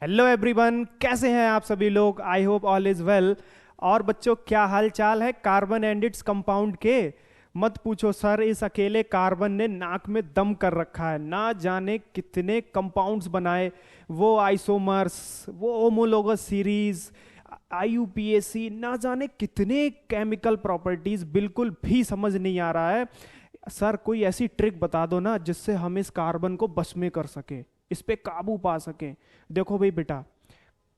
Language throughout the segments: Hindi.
हेलो एवरीवन, कैसे हैं आप सभी लोग। I hope all is well. और बच्चों, क्या हाल चाल है कार्बन एंड इट्स कंपाउंड के। मत पूछो सर, इस अकेले कार्बन ने नाक में दम कर रखा है। ना जाने कितने कंपाउंड्स बनाए, वो आइसोमर्स, वो होमोलोगस सीरीज, आईयूपीएसी, ना जाने कितने केमिकल प्रॉपर्टीज, बिल्कुल भी समझ नहीं आ रहा है। सर कोई ऐसी ट्रिक बता दो ना जिससे हम इस कार्बन को बस में कर सके, इस पे काबू पा सकें। देखो भाई बेटा,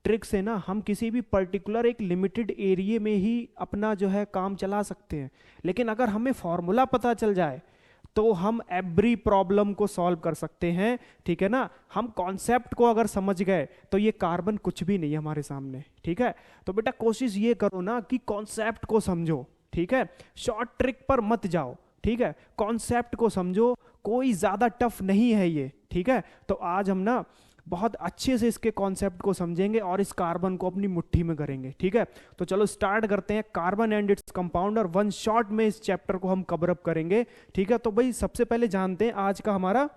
ट्रिक से ना हम किसी भी पर्टिकुलर एक लिमिटेड एरिया में ही अपना जो है काम चला सकते हैं। लेकिन अगर हमें फॉर्मूला पता चल जाए तो हम एवरी प्रॉब्लम को सॉल्व कर सकते हैं। ठीक है ना। हम कॉन्सेप्ट को अगर समझ गए तो ये कार्बन कुछ भी नहीं है हमारे सामने। ठीक है। तो बेटा कोशिश ये करो ना कि कॉन्सेप्ट को समझो। ठीक है। शॉर्ट ट्रिक पर मत जाओ। ठीक है। कॉन्सेप्ट को समझो, कोई ज्यादा टफ नहीं है ये। ठीक है। तो आज हम ना बहुत अच्छे से इसके कॉन्सेप्ट को समझेंगे और इस कार्बन को अपनी मुट्ठी में करेंगे। ठीक है। तो चलो स्टार्ट करते हैं। कार्बन एंड इट्स कंपाउंड, और वन शॉट में इस चैप्टर को हम कवर अप करेंगे। ठीक है। तो भाई सबसे पहले जानते हैं आज का हमारा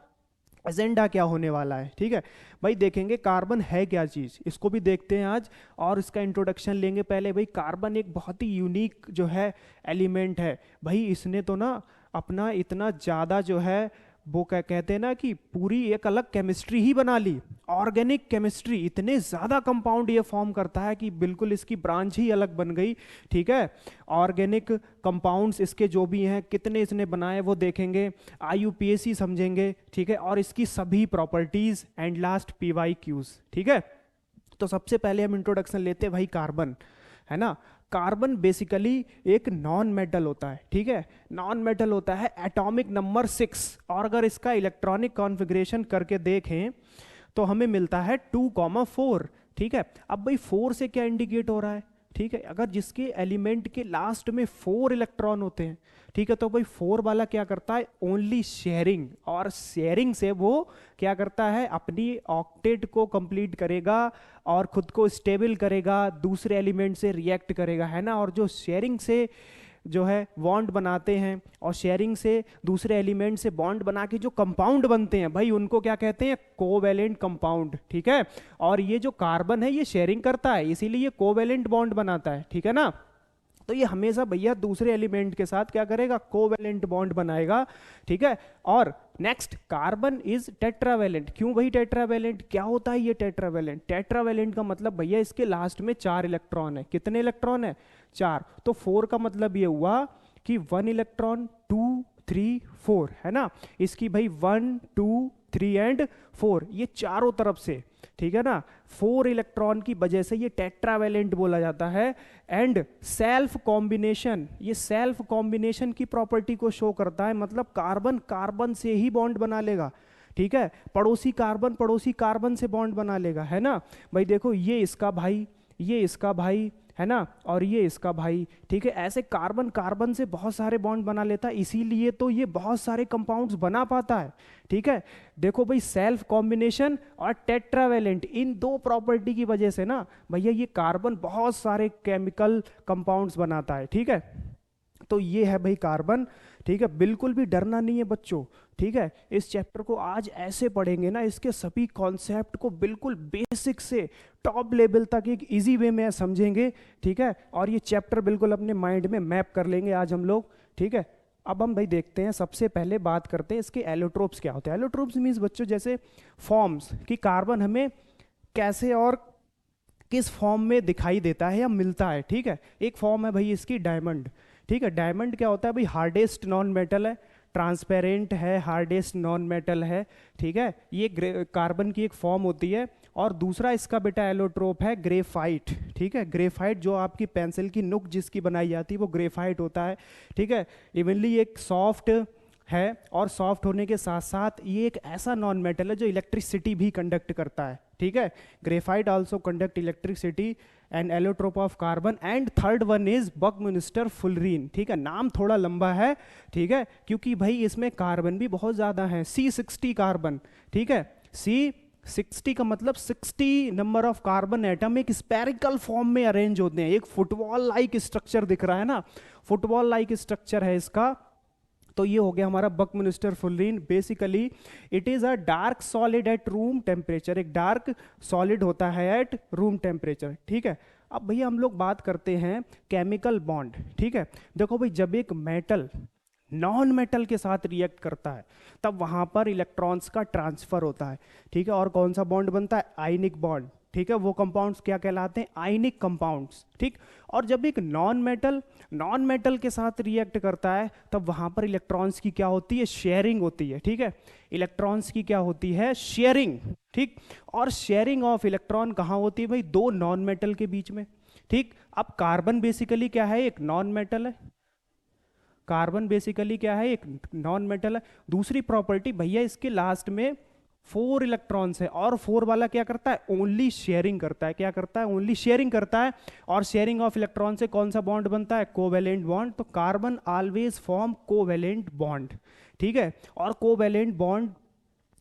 एजेंडा क्या होने वाला है। ठीक है भाई, देखेंगे कार्बन है क्या चीज, इसको भी देखते हैं आज। और इसका इंट्रोडक्शन लेंगे पहले। भाई कार्बन एक बहुत ही यूनिक जो है एलिमेंट है। भाई इसने तो ना अपना इतना ज्यादा जो है वो क्या कहते हैं ना कि पूरी एक अलग केमिस्ट्री ही बना ली। ऑर्गेनिक केमिस्ट्री, इतने ज्यादा कंपाउंड ये फॉर्म करता है कि बिल्कुल इसकी ब्रांच ही अलग बन गई। ठीक है। ऑर्गेनिक कंपाउंड्स इसके जो भी हैं कितने इसने बनाए वो देखेंगे, आईयूपीएसी समझेंगे। ठीक है। और इसकी सभी प्रॉपर्टीज एंड लास्ट पीवाईक्यूज। ठीक है। तो सबसे पहले हम इंट्रोडक्शन लेते हैं भाई कार्बन, है ना। कार्बन बेसिकली एक नॉन मेटल होता है। ठीक है। नॉन मेटल होता है, एटॉमिक नंबर 6। और अगर इसका इलेक्ट्रॉनिक कॉन्फ़िगरेशन करके देखें तो हमें मिलता है 2,4। ठीक है। अब भाई 4 से क्या इंडिकेट हो रहा है। ठीक है। अगर जिसके एलिमेंट के लास्ट में 4 इलेक्ट्रॉन होते हैं, ठीक है, तो भाई 4 वाला क्या करता है, ओनली शेयरिंग। और शेयरिंग से वो क्या करता है, अपनी ऑक्टेट को कंप्लीट करेगा और खुद को स्टेबल करेगा, दूसरे एलिमेंट से रिएक्ट करेगा, है ना। और जो शेयरिंग से जो है बॉन्ड बनाते हैं और शेयरिंग से दूसरे एलिमेंट से बॉन्ड बना के जो कंपाउंड बनते हैं भाई, उनको क्या कहते हैं, कोवैलेंट कंपाउंड। ठीक है। और ये जो कार्बन है ये शेयरिंग करता है, इसीलिए ये कोवैलेंट बॉन्ड बनाता है। ठीक है ना। तो ये हमेशा भैया दूसरे एलिमेंट के साथ क्या करेगा, कोवैलेंट बॉन्ड बनाएगा। ठीक है। और नेक्स्ट, कार्बन इज टेट्रावैलेंट। क्यों भाई टेट्रावैलेंट, क्या होता है ये टेट्रावैलेंट। टेट्रावैलेंट का मतलब भैया इसके लास्ट में 4 इलेक्ट्रॉन है। कितने इलेक्ट्रॉन है, 4। तो 4 का मतलब ये हुआ कि 1 इलेक्ट्रॉन, 2, 3, 4, है ना। इसकी भाई 1, 2, 3 एंड 4, ये चारों तरफ से। ठीक है ना। 4 इलेक्ट्रॉन की वजह से ये टेट्रावैलेंट बोला जाता है। एंड सेल्फ कॉम्बिनेशन, ये सेल्फ कॉम्बिनेशन की प्रॉपर्टी को शो करता है। मतलब कार्बन कार्बन से ही बॉन्ड बना लेगा। ठीक है। पड़ोसी कार्बन से बॉन्ड बना लेगा, है ना। भाई देखो, ये इसका भाई, ये इसका भाई, है ना, और ये इसका भाई। ठीक है। ऐसे कार्बन कार्बन से बहुत सारे बॉन्ड बना लेता है, इसीलिए तो ये बहुत सारे कंपाउंड्स बना पाता है। ठीक है। देखो भाई, सेल्फ कॉम्बिनेशन और टेट्रावैलेंट, इन दो प्रॉपर्टी की वजह से ना भैया ये कार्बन बहुत सारे केमिकल कंपाउंड्स बनाता है। ठीक है। तो ये है भाई कार्बन। ठीक है। बिल्कुल भी डरना नहीं है बच्चों। ठीक है। इस चैप्टर को आज ऐसे पढ़ेंगे ना, इसके सभी कॉन्सेप्ट को बिल्कुल बेसिक से टॉप लेवल तक एक इजी वे में समझेंगे। ठीक है। और ये चैप्टर बिल्कुल अपने माइंड में मैप कर लेंगे आज हम लोग। ठीक है। अब हम भाई देखते हैं, सबसे पहले बात करते हैं इसके एलोट्रोप्स क्या होते हैं। एलोट्रोप्स मीन्स बच्चों जैसे फॉर्म्स कि कार्बन हमें कैसे और किस फॉर्म में दिखाई देता है या मिलता है। ठीक है। एक फॉर्म है भाई इसकी डायमंड। ठीक है। डायमंड क्या होता है भाई, हार्डेस्ट नॉन मेटल है, ट्रांसपेरेंट है, हार्डेस्ट नॉन मेटल है। ठीक है। ये कार्बन की एक फॉर्म होती है। और दूसरा इसका बेटा एलोट्रोप है ग्रेफाइट। ठीक है। ग्रेफाइट जो आपकी पेंसिल की नुक जिसकी बनाई जाती है वो ग्रेफाइट होता है। ठीक है। इवनली एक सॉफ्ट है, और सॉफ्ट होने के साथ साथ ये एक ऐसा नॉन मेटल है जो इलेक्ट्रिसिटी भी कंडक्ट करता है। ठीक है। Graphite also conduct electricity and allotrope of carbon. And third one is Buckminster fullerene. ठीक है। नाम थोड़ा लंबा है। ठीक है। क्योंकि भाई इसमें कार्बन भी बहुत ज्यादा है, C60 कार्बन। ठीक है। C60 का मतलब 60 नंबर ऑफ कार्बन एटम एक स्पेरिकल फॉर्म में अरेंज होते हैं। एक फुटबॉल लाइक स्ट्रक्चर दिख रहा है ना, फुटबॉल लाइक स्ट्रक्चर है इसका। तो ये हो गया हमारा Buckminster fullerene. Basically it is a dark solid at room temperature, एक डार्क सॉलिड होता है एट रूम टेम्परेचर, ठीक है। अब भैया हम लोग बात करते हैं केमिकल बॉन्ड, ठीक है। देखो भाई, जब एक मेटल नॉन मेटल के साथ रिएक्ट करता है तब वहां पर इलेक्ट्रॉन्स का ट्रांसफर होता है, ठीक है। और कौन सा बॉन्ड बनता है? आयनिक बॉन्ड, ठीक है। वो कंपाउंड्स क्या कहलाते हैं? आयनिक कंपाउंड्स, ठीक। और जब एक नॉन मेटल के साथ रिएक्ट करता है तब वहां पर इलेक्ट्रॉन्स की क्या होती है? शेयरिंग होती है, ठीक है। इलेक्ट्रॉन्स की क्या होती है? शेयरिंग, ठीक। और शेयरिंग ऑफ इलेक्ट्रॉन कहाँ होती है भाई? दो नॉन मेटल के बीच में, ठीक। अब कार्बन बेसिकली क्या है? एक नॉन मेटल है। कार्बन बेसिकली क्या है? एक नॉन मेटल है। दूसरी प्रॉपर्टी भैया, इसके लास्ट में 4 इलेक्ट्रॉन्स है, और 4 वाला क्या करता है? ओनली शेयरिंग करता है। क्या करता है? ओनली शेयरिंग करता है। और शेयरिंग ऑफ इलेक्ट्रॉन से कौन सा बॉन्ड बनता है? Covalent bond. तो carbon always form covalent bond, ठीक है। और कोवेलेंट बॉन्ड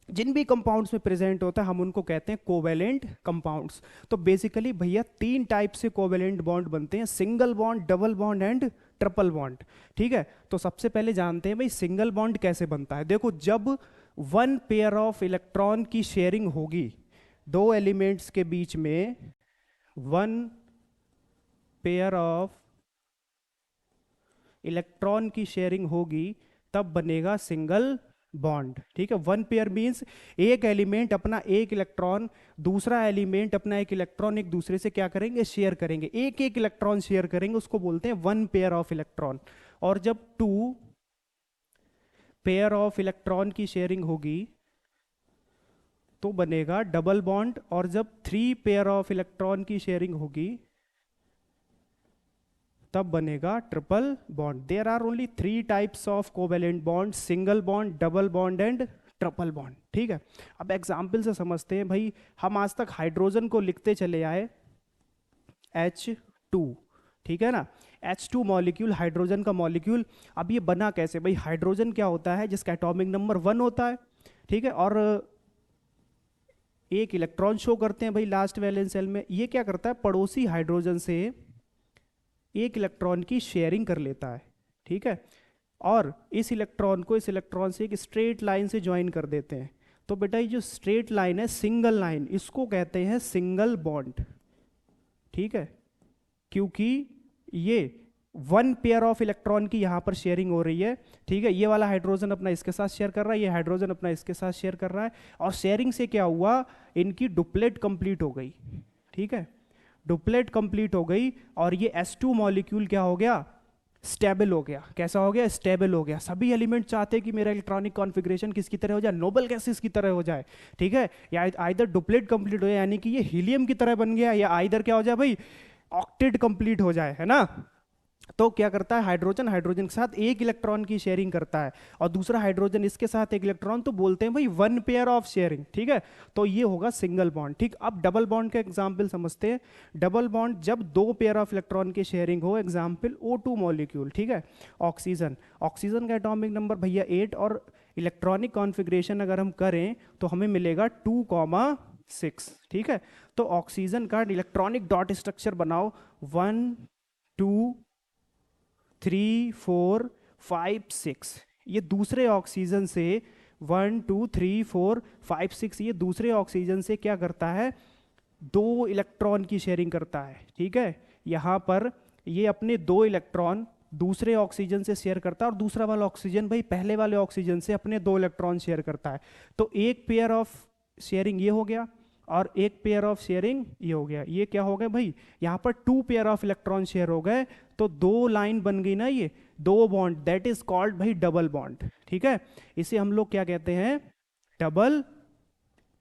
जिन भी कंपाउंड्स में प्रेजेंट होता है हम उनको कहते हैं कोवेलेंट कंपाउंड्स। तो बेसिकली भैया 3 टाइप से कोवेलेंट बॉन्ड बनते हैं, single bond, double bond and triple bond, ठीक है। तो सबसे पहले जानते हैं भाई सिंगल बॉन्ड कैसे बनता है। देखो, जब 1 पेयर ऑफ इलेक्ट्रॉन की शेयरिंग होगी, दो एलिमेंट्स के बीच में 1 पेयर ऑफ इलेक्ट्रॉन की शेयरिंग होगी तब बनेगा सिंगल बॉन्ड, ठीक है। 1 पेयर मींस एक एलिमेंट अपना एक इलेक्ट्रॉन, दूसरा एलिमेंट अपना एक इलेक्ट्रॉन एक दूसरे से क्या करेंगे? शेयर करेंगे, एक एक इलेक्ट्रॉन शेयर करेंगे, उसको बोलते हैं 1 पेयर ऑफ इलेक्ट्रॉन। और जब 2 पेयर ऑफ इलेक्ट्रॉन की शेयरिंग होगी तो बनेगा डबल बॉन्ड। और जब 3 पेयर ऑफ इलेक्ट्रॉन की शेयरिंग होगी तब बनेगा triple bond. There are only 3 types of covalent bond, single bond, double bond and triple bond, ठीक है। अब एग्जाम्पल से समझते हैं भाई। हम आज तक हाइड्रोजन को लिखते चले आए H2, ठीक है ना। H2 मॉलिक्यूल, हाइड्रोजन का मॉलिक्यूल। अब ये बना कैसे भाई? हाइड्रोजन क्या होता है? जिसका एटॉमिक नंबर 1 होता है, ठीक है। और एक इलेक्ट्रॉन शो करते हैं भाई लास्ट वैलेंस शेल में। ये क्या करता है? पड़ोसी हाइड्रोजन से एक इलेक्ट्रॉन की शेयरिंग कर लेता है, ठीक है। और इस इलेक्ट्रॉन को इस इलेक्ट्रॉन से एक स्ट्रेट लाइन से ज्वाइन कर देते हैं। तो बेटा ये जो स्ट्रेट लाइन है, सिंगल लाइन, इसको कहते हैं सिंगल बॉन्ड, ठीक है। क्योंकि ये 1 पेयर ऑफ इलेक्ट्रॉन की यहां पर शेयरिंग हो रही है, ठीक है। ये वाला हाइड्रोजन अपना इसके साथ शेयर कर रहा है, ये हाइड्रोजन अपना इसके साथ शेयर कर रहा है। और शेयरिंग से क्या हुआ? इनकी डुप्लेट कंप्लीट हो गई, ठीक है। डुप्लेट कंप्लीट हो गई और ये S2 मॉलिक्यूल क्या हो गया? स्टेबल हो गया। कैसा हो गया? स्टेबल हो गया। सभी एलिमेंट चाहते हैं कि मेरा इलेक्ट्रॉनिक कॉन्फ़िगरेशन किसकी तरह हो जाए? नोबल गैसेस की तरह हो जाए, ठीक है। या आइदर डुप्लेट कंप्लीट हो जाए, यानी कि ये हीलियम की तरह बन गया, या आइदर क्या हो जाए भाई? ऑक्टेट कंप्लीट हो जाए, है ना। तो क्या करता है हाइड्रोजन? हाइड्रोजन के साथ एक इलेक्ट्रॉन की शेयरिंग करता है, और दूसरा हाइड्रोजन इसके साथ एक इलेक्ट्रॉन, तो बोलते हैं भाई 1 पेयर ऑफ शेयरिंग, ठीक है। तो ये होगा सिंगल बॉन्ड, ठीक। अब डबल बॉन्ड का एग्जांपल समझते हैं। डबल बॉन्ड जब 2 पेयर ऑफ इलेक्ट्रॉन की शेयरिंग हो, एग्जांपल O2 मॉलिक्यूल, ठीक है। ऑक्सीजन, ऑक्सीजन का एटॉमिक नंबर भैया 8, और इलेक्ट्रॉनिक कॉन्फ़िगरेशन अगर हम करें तो हमें मिलेगा 2,6, ठीक है। तो ऑक्सीजन का इलेक्ट्रॉनिक डॉट स्ट्रक्चर बनाओ, 1 2 3 4 5 6। ये दूसरे ऑक्सीजन से 1 2 3 4 5 6, ये दूसरे ऑक्सीजन से क्या करता है? 2 इलेक्ट्रॉन की शेयरिंग करता है, ठीक है। यहां पर ये अपने 2 इलेक्ट्रॉन दूसरे ऑक्सीजन से शेयर करता है, और दूसरा वाला ऑक्सीजन भाई पहले वाले ऑक्सीजन से अपने 2 इलेक्ट्रॉन शेयर करता है। तो एक पेयर ऑफ शेयरिंग ये हो गया, और एक पेयर ऑफ शेयरिंग ये हो गया। ये क्या हो गया भाई? यहाँ पर 2 पेयर ऑफ इलेक्ट्रॉन शेयर हो गए, तो 2 लाइन बन गई ना, ये 2 बॉन्ड, दैट इज कॉल्ड भाई डबल बॉन्ड, ठीक है। इसे हम लोग क्या कहते हैं? डबल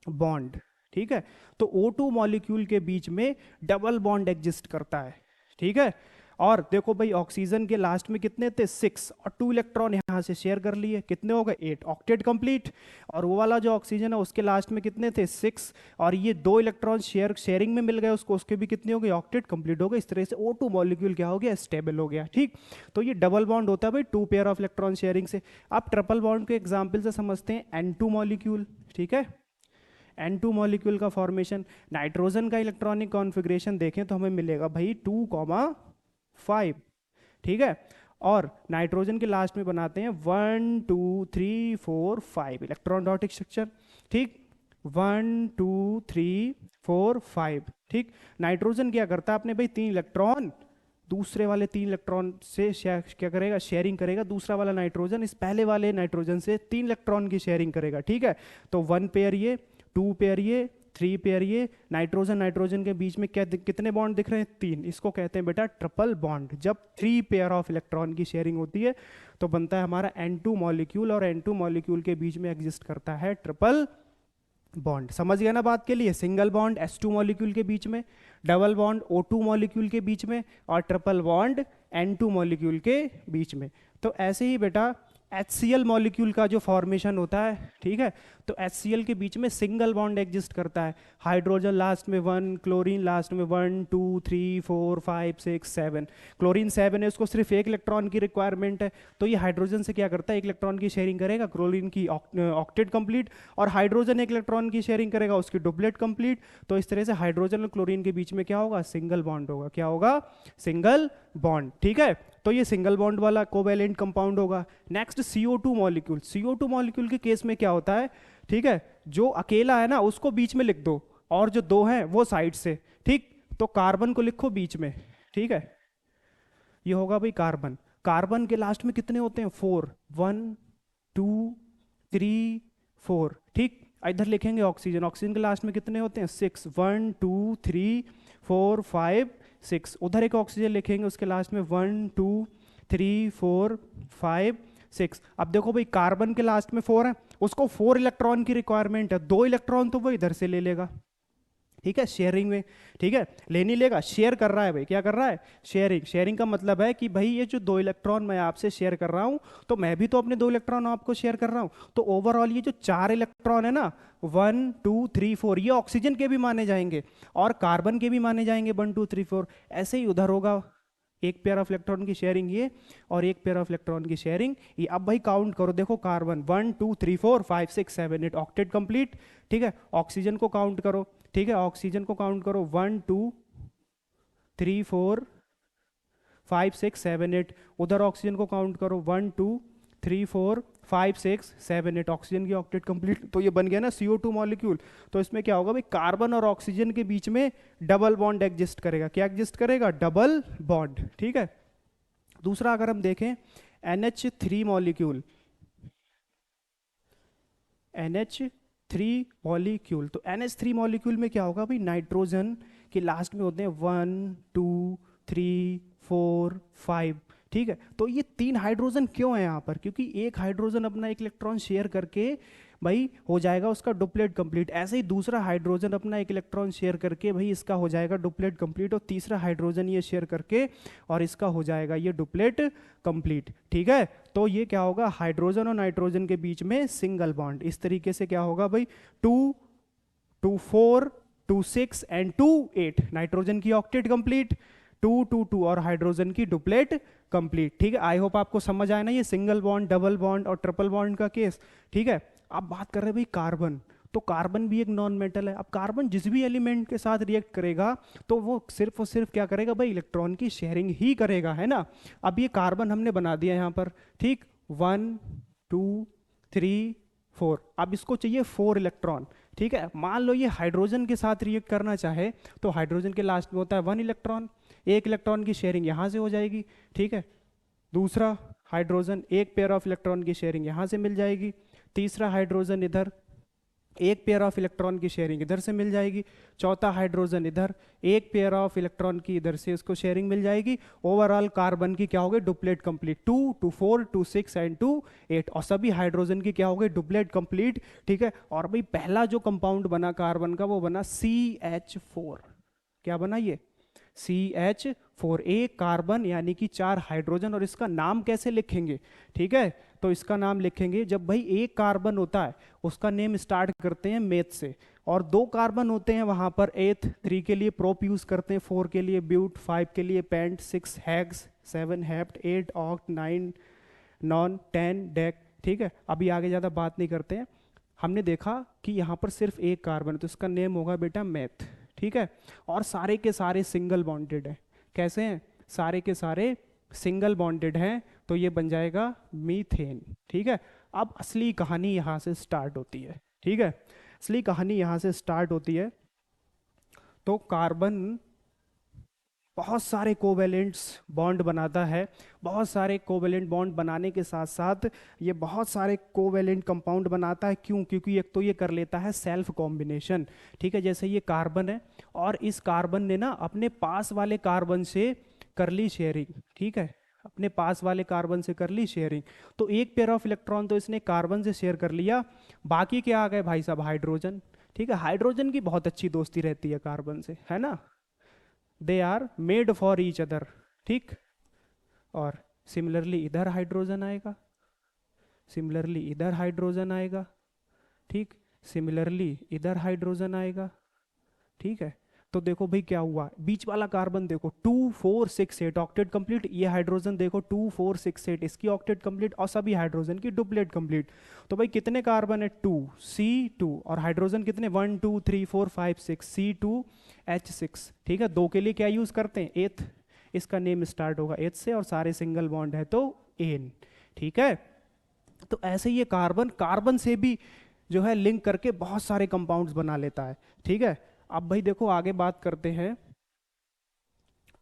बॉन्ड, ठीक है। तो O2 मॉलिक्यूल के बीच में डबल बॉन्ड एग्जिस्ट करता है, ठीक है। और देखो भाई, ऑक्सीजन के लास्ट में कितने थे? 6, और 2 इलेक्ट्रॉन यहां से शेयर कर लिए, कितने हो गए? 8, ऑक्टेट कंप्लीट। और वो वाला जो ऑक्सीजन है उसके लास्ट में कितने थे? 6, और ये 2 इलेक्ट्रॉन शेयरिंग में मिल गए उसको, उसके भी कितने हो गए? ऑक्टेट कंप्लीट हो गए। इस तरह से O2 मॉलिक्यूल क्या हो गया? स्टेबल हो गया, ठीक। तो ये डबल बॉन्ड होता है भाई 2 पेयर ऑफ इलेक्ट्रॉन शेयरिंग से। आप ट्रिपल बॉन्ड के एग्जाम्पल से समझते हैं। N2 मॉलिक्यूल, ठीक है। N2 मॉलिक्यूल का फॉर्मेशन, नाइट्रोजन का इलेक्ट्रॉनिक कॉन्फ़िगरेशन देखें तो हमें मिलेगा भाई 2,5, ठीक है। और नाइट्रोजन के लास्ट में बनाते हैं 1 2 3 4 5 इलेक्ट्रॉन डॉट स्ट्रक्चर, ठीक। 1 2 3 4 5, ठीक। नाइट्रोजन क्या करता है अपने भाई, 3 इलेक्ट्रॉन दूसरे वाले 3 इलेक्ट्रॉन से क्या करेगा, शेयरिंग करेगा। दूसरा वाला नाइट्रोजन इस पहले वाले नाइट्रोजन से 3 इलेक्ट्रॉन की शेयरिंग करेगा, ठीक है। तो 1 पेयर ये, 2 पेयर ये, 3 पेयर ये। नाइट्रोजन नाइट्रोजन के बीच में क्या कितने बॉन्ड दिख रहे हैं, 3। इसको कहते हैं बेटा ट्रिपल बॉन्ड। जब 3 पेयर ऑफ इलेक्ट्रॉन की शेयरिंग होती है तो बनता है हमारा N2 मॉलिक्यूल, और N2 मॉलिक्यूल के बीच में एग्जिस्ट करता है ट्रिपल बॉन्ड। समझ गया ना बात के लिए? सिंगल बॉन्ड H2 मॉलिक्यूल के बीच में, डबल बॉन्ड O2 मॉलिक्यूल के बीच में, और ट्रिपल बॉन्ड N2 मॉलिक्यूल के बीच में। तो ऐसे ही बेटा HCl मॉलिक्यूल का जो फॉर्मेशन होता है, ठीक है, तो HCl के बीच में सिंगल बॉन्ड एग्जिस्ट करता है। हाइड्रोजन लास्ट में 1, क्लोरीन लास्ट में 1 2 3 4 5 6 7। क्लोरीन 7 है, उसको सिर्फ 1 इलेक्ट्रॉन की रिक्वायरमेंट है, तो ये हाइड्रोजन से क्या करता है, 1 इलेक्ट्रॉन की शेयरिंग करेगा, क्लोरीन की ऑक्टेट कंप्लीट, और हाइड्रोजन 1 इलेक्ट्रॉन की शेयरिंग करेगा, उसकी डुप्लेट कंप्लीट। तो इस तरह से हाइड्रोजन और क्लोरीन के बीच में क्या होगा, सिंगल बॉन्ड होगा। क्या होगा, सिंगल बॉन्ड, ठीक है। तो ये सिंगल बॉन्ड वाला कोवैलेंट कंपाउंड होगा। Next CO2 molecule. CO2 molecule के केस में क्या होता है, ठीक है, जो अकेला है ना उसको बीच में लिख दो, और जो 2 हैं वो साइड से, ठीक। तो कार्बन को लिखो बीच में, ठीक है, ये होगा भाई कार्बन। कार्बन के लास्ट में कितने होते हैं, 4, 1 2 3 4, ठीक। इधर लिखेंगे ऑक्सीजन। ऑक्सीजन के लास्ट में कितने होते हैं, 6, 1 2 3 4 5 6। उधर एक ऑक्सीजन लिखेंगे, उसके लास्ट में 1 2 3 4 5 6। अब देखो भाई कार्बन के लास्ट में 4 है, उसको 4 इलेक्ट्रॉन की रिक्वायरमेंट है, 2 इलेक्ट्रॉन तो वो इधर से ले लेगा, ठीक है, शेयरिंग में, ठीक है, ले नहीं लेगा, शेयर कर रहा है भाई। क्या कर रहा है, शेयरिंग। शेयरिंग का मतलब है कि भाई ये जो 2 इलेक्ट्रॉन मैं आपसे शेयर कर रहा हूं, तो मैं भी तो अपने 2 इलेक्ट्रॉन आपको शेयर कर रहा हूं। तो ओवरऑल ये जो 4 इलेक्ट्रॉन है ना, 1 2 3 4, ये ऑक्सीजन के भी माने जाएंगे और कार्बन के भी माने जाएंगे, 1 2 3 4। ऐसे ही उधर होगा, 1 पेयर ऑफ इलेक्ट्रॉन की शेयरिंग ये, और 1 पेयर ऑफ इलेक्ट्रॉन की शेयरिंग ये। अब भाई काउंट करो, देखो कार्बन 1 2 3 4 5 6 7 8, ऑक्टेट कंप्लीट, ठीक है। ऑक्सीजन को काउंट करो, ठीक है, ऑक्सीजन को काउंट करो, 1 2 3 4 5 6 7 8। उधर ऑक्सीजन को काउंट करो, 1 2 3 4 5 6 7 8, ऑक्सीजन की ऑक्टेट कंप्लीट। तो ये बन गया ना CO2 मॉलिक्यूल। तो इसमें क्या होगा भाई, कार्बन और ऑक्सीजन के बीच में डबल बॉन्ड एग्जिस्ट करेगा। क्या एग्जिस्ट करेगा, डबल बॉन्ड, ठीक है। दूसरा अगर हम देखें NH3 मॉलिक्यूल, NH3 मॉलिक्यूल, तो NH3 मॉलिक्यूल में क्या होगा भाई, नाइट्रोजन के लास्ट में होते हैं 1 2 3 4 5, ठीक है। तो ये 3 हाइड्रोजन क्यों है यहाँ पर, क्योंकि एक हाइड्रोजन अपना 1 इलेक्ट्रॉन शेयर करके भाई हो जाएगा उसका डुप्लेट कंप्लीट। ऐसे ही दूसरा हाइड्रोजन अपना 1 इलेक्ट्रॉन शेयर करके भाई इसका हो जाएगा डुप्लेट कंप्लीट, और तीसरा हाइड्रोजन ये शेयर करके और इसका हो जाएगा ये डुप्लेट कंप्लीट, ठीक है। तो ये क्या होगा, हाइड्रोजन और नाइट्रोजन के बीच में सिंगल बॉन्ड। इस तरीके से क्या होगा भाई, 2 2 4 2 6 एंड 2 8, नाइट्रोजन की ऑक्टेट कंप्लीट, 2 2 2 और हाइड्रोजन की डुप्लेट कंप्लीट, ठीक है। आई होप आपको समझ आया ना ये सिंगल बॉन्ड, डबल बॉन्ड और ट्रिपल बॉन्ड का केस, ठीक है। अब बात कर रहे हैं भाई कार्बन। तो कार्बन भी एक नॉन मेटल है। अब कार्बन जिस भी एलिमेंट के साथ रिएक्ट करेगा तो वो सिर्फ और सिर्फ क्या करेगा भाई, इलेक्ट्रॉन की शेयरिंग ही करेगा, है ना। अब ये कार्बन हमने बना दिया यहाँ पर, ठीक, 1 2 3 4। अब इसको चाहिए 4 इलेक्ट्रॉन, ठीक है। मान लो ये हाइड्रोजन के साथ रिएक्ट करना चाहे तो हाइड्रोजन के लास्ट में होता है 1 इलेक्ट्रॉन, 1 इलेक्ट्रॉन की शेयरिंग यहाँ से हो जाएगी, ठीक है। दूसरा हाइड्रोजन 1 पेयर ऑफ इलेक्ट्रॉन की शेयरिंग यहाँ से मिल जाएगी। तीसरा हाइड्रोजन इधर 1 पेयर ऑफ इलेक्ट्रॉन की शेयरिंग इधर से मिल जाएगी। चौथा हाइड्रोजन इधर 1 पेयर ऑफ इलेक्ट्रॉन की इधर से उसको शेयरिंग मिल जाएगी। ओवरऑल कार्बन की क्या हो गई, डुप्लेट कंप्लीट, 2 2 4 2 6 एंड 2 8, और सभी हाइड्रोजन की क्या हो गई, डुप्लेट कंप्लीट, ठीक है। और भाई पहला जो कंपाउंड बना कार्बन का वो बना CH4। क्या बना ये, CH4, एक कार्बन यानी कि 4 हाइड्रोजन। और इसका नाम कैसे लिखेंगे, ठीक है, तो इसका नाम लिखेंगे, जब भाई एक कार्बन होता है उसका नेम स्टार्ट करते हैं मेथ से, और 2 कार्बन होते हैं वहां पर एथ, 3 के लिए प्रोप यूज करते हैं, 4 के लिए ब्यूट, 5 के लिए pent, 6 hex, 7 hept, 8 oct, 9 non, 10 dec, ठीक है। अभी आगे ज़्यादा बात नहीं करते हैं। हमने देखा कि यहाँ पर सिर्फ एक कार्बन है तो इसका नेम होगा बेटा मेथ, ठीक है। और सारे के सारे सिंगल बॉन्डेड है। कैसे हैं, सारे के सारे सिंगल बॉन्डेड हैं तो ये बन जाएगा मीथेन। ठीक है, अब असली कहानी यहाँ से स्टार्ट होती है। ठीक है, असली कहानी यहाँ से स्टार्ट होती है। तो कार्बन बहुत सारे कोवेलेंट्स बॉन्ड बनाता है। बहुत सारे कोवेलेंट बॉन्ड बनाने के साथ साथ ये बहुत सारे कोवेलेंट कंपाउंड बनाता है। क्यों? क्योंकि एक तो ये कर लेता है सेल्फ कॉम्बिनेशन। ठीक है, जैसे ये कार्बन है और इस कार्बन ने ना अपने पास वाले कार्बन से कर ली शेयरिंग। ठीक है, अपने पास वाले कार्बन से कर ली शेयरिंग, तो एक पेयर ऑफ इलेक्ट्रॉन तो इसने कार्बन से शेयर कर लिया। बाकी क्या आ गए भाई साहब? हाइड्रोजन। ठीक है, हाइड्रोजन की बहुत अच्छी दोस्ती रहती है कार्बन से, है ना। They are made for each other. ठीक, और सिमिलरली इधर हाइड्रोजन आएगा, सिमिलरली इधर हाइड्रोजन आएगा। ठीक, सिमिलरली इधर हाइड्रोजन आएगा। ठीक है, तो देखो भाई क्या हुआ, बीच वाला कार्बन देखो 2 4 6 8 ऑक्टेट कंप्लीट। ये हाइड्रोजन देखो 2 4 6 8, इसकी ऑक्टेट कंप्लीट और सभी हाइड्रोजन की डुप्लेट कंप्लीट। तो भाई कितने कार्बन है? 2 C2, और हाइड्रोजन कितने? 1 2 3 4 5 6 C2H6। ठीक है, दो के लिए क्या यूज करते हैं? एथ। इसका नेम स्टार्ट होगा एथ से और सारे सिंगल बॉन्ड है तो एन। ठीक है, तो ऐसे ये कार्बन कार्बन से भी जो है लिंक करके बहुत सारे कंपाउंड्स बना लेता है। ठीक है, अब भाई देखो आगे बात करते हैं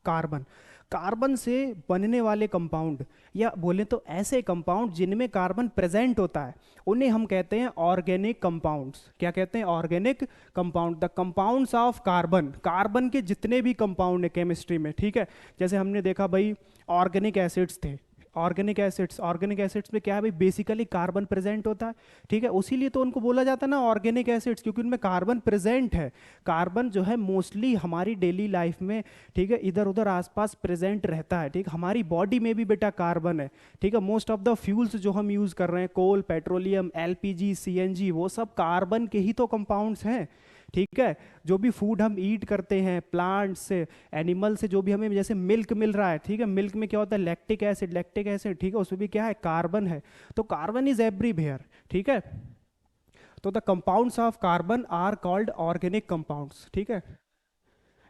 कार्बन। कार्बन से बनने वाले कंपाउंड, या बोले तो ऐसे कंपाउंड जिनमें कार्बन प्रेजेंट होता है, उन्हें हम कहते हैं ऑर्गेनिक कंपाउंड्स। क्या कहते हैं? Organic compound. The compounds of carbon, carbon के जितने भी कंपाउंड है केमिस्ट्री में। ठीक है, जैसे हमने देखा भाई ऑर्गेनिक एसिड्स थे। ऑर्गेनिक एसिड्स, ऑर्गेनिक एसिड्स में क्या है भाई? बेसिकली कार्बन प्रेजेंट होता है। ठीक है, उसीलिए तो उनको बोला जाता है ना ऑर्गेनिक एसिड्स, क्योंकि उनमें कार्बन प्रेजेंट है। कार्बन जो है मोस्टली हमारी डेली लाइफ में, ठीक है, इधर उधर आसपास प्रेजेंट रहता है। ठीक, हमारी बॉडी में भी बेटा कार्बन है। ठीक है, मोस्ट ऑफ द फ्यूल्स जो हम यूज कर रहे हैं, कोल, पेट्रोलियम, एलपीजी, सीएनजी, वो सब कार्बन के ही तो कंपाउंड्स हैं। ठीक है, जो भी फूड हम ईट करते हैं, प्लांट से, एनिमल से, जो भी हमें जैसे मिल्क मिल रहा है, ठीक है, मिल्क में क्या होता है? Lactic acid, lactic acid. ठीक है, उसमें भी क्या है? कार्बन है। तो कार्बन इज एवरीवेयर। ठीक है, तो the compounds of carbon are called organic compounds. ठीक है,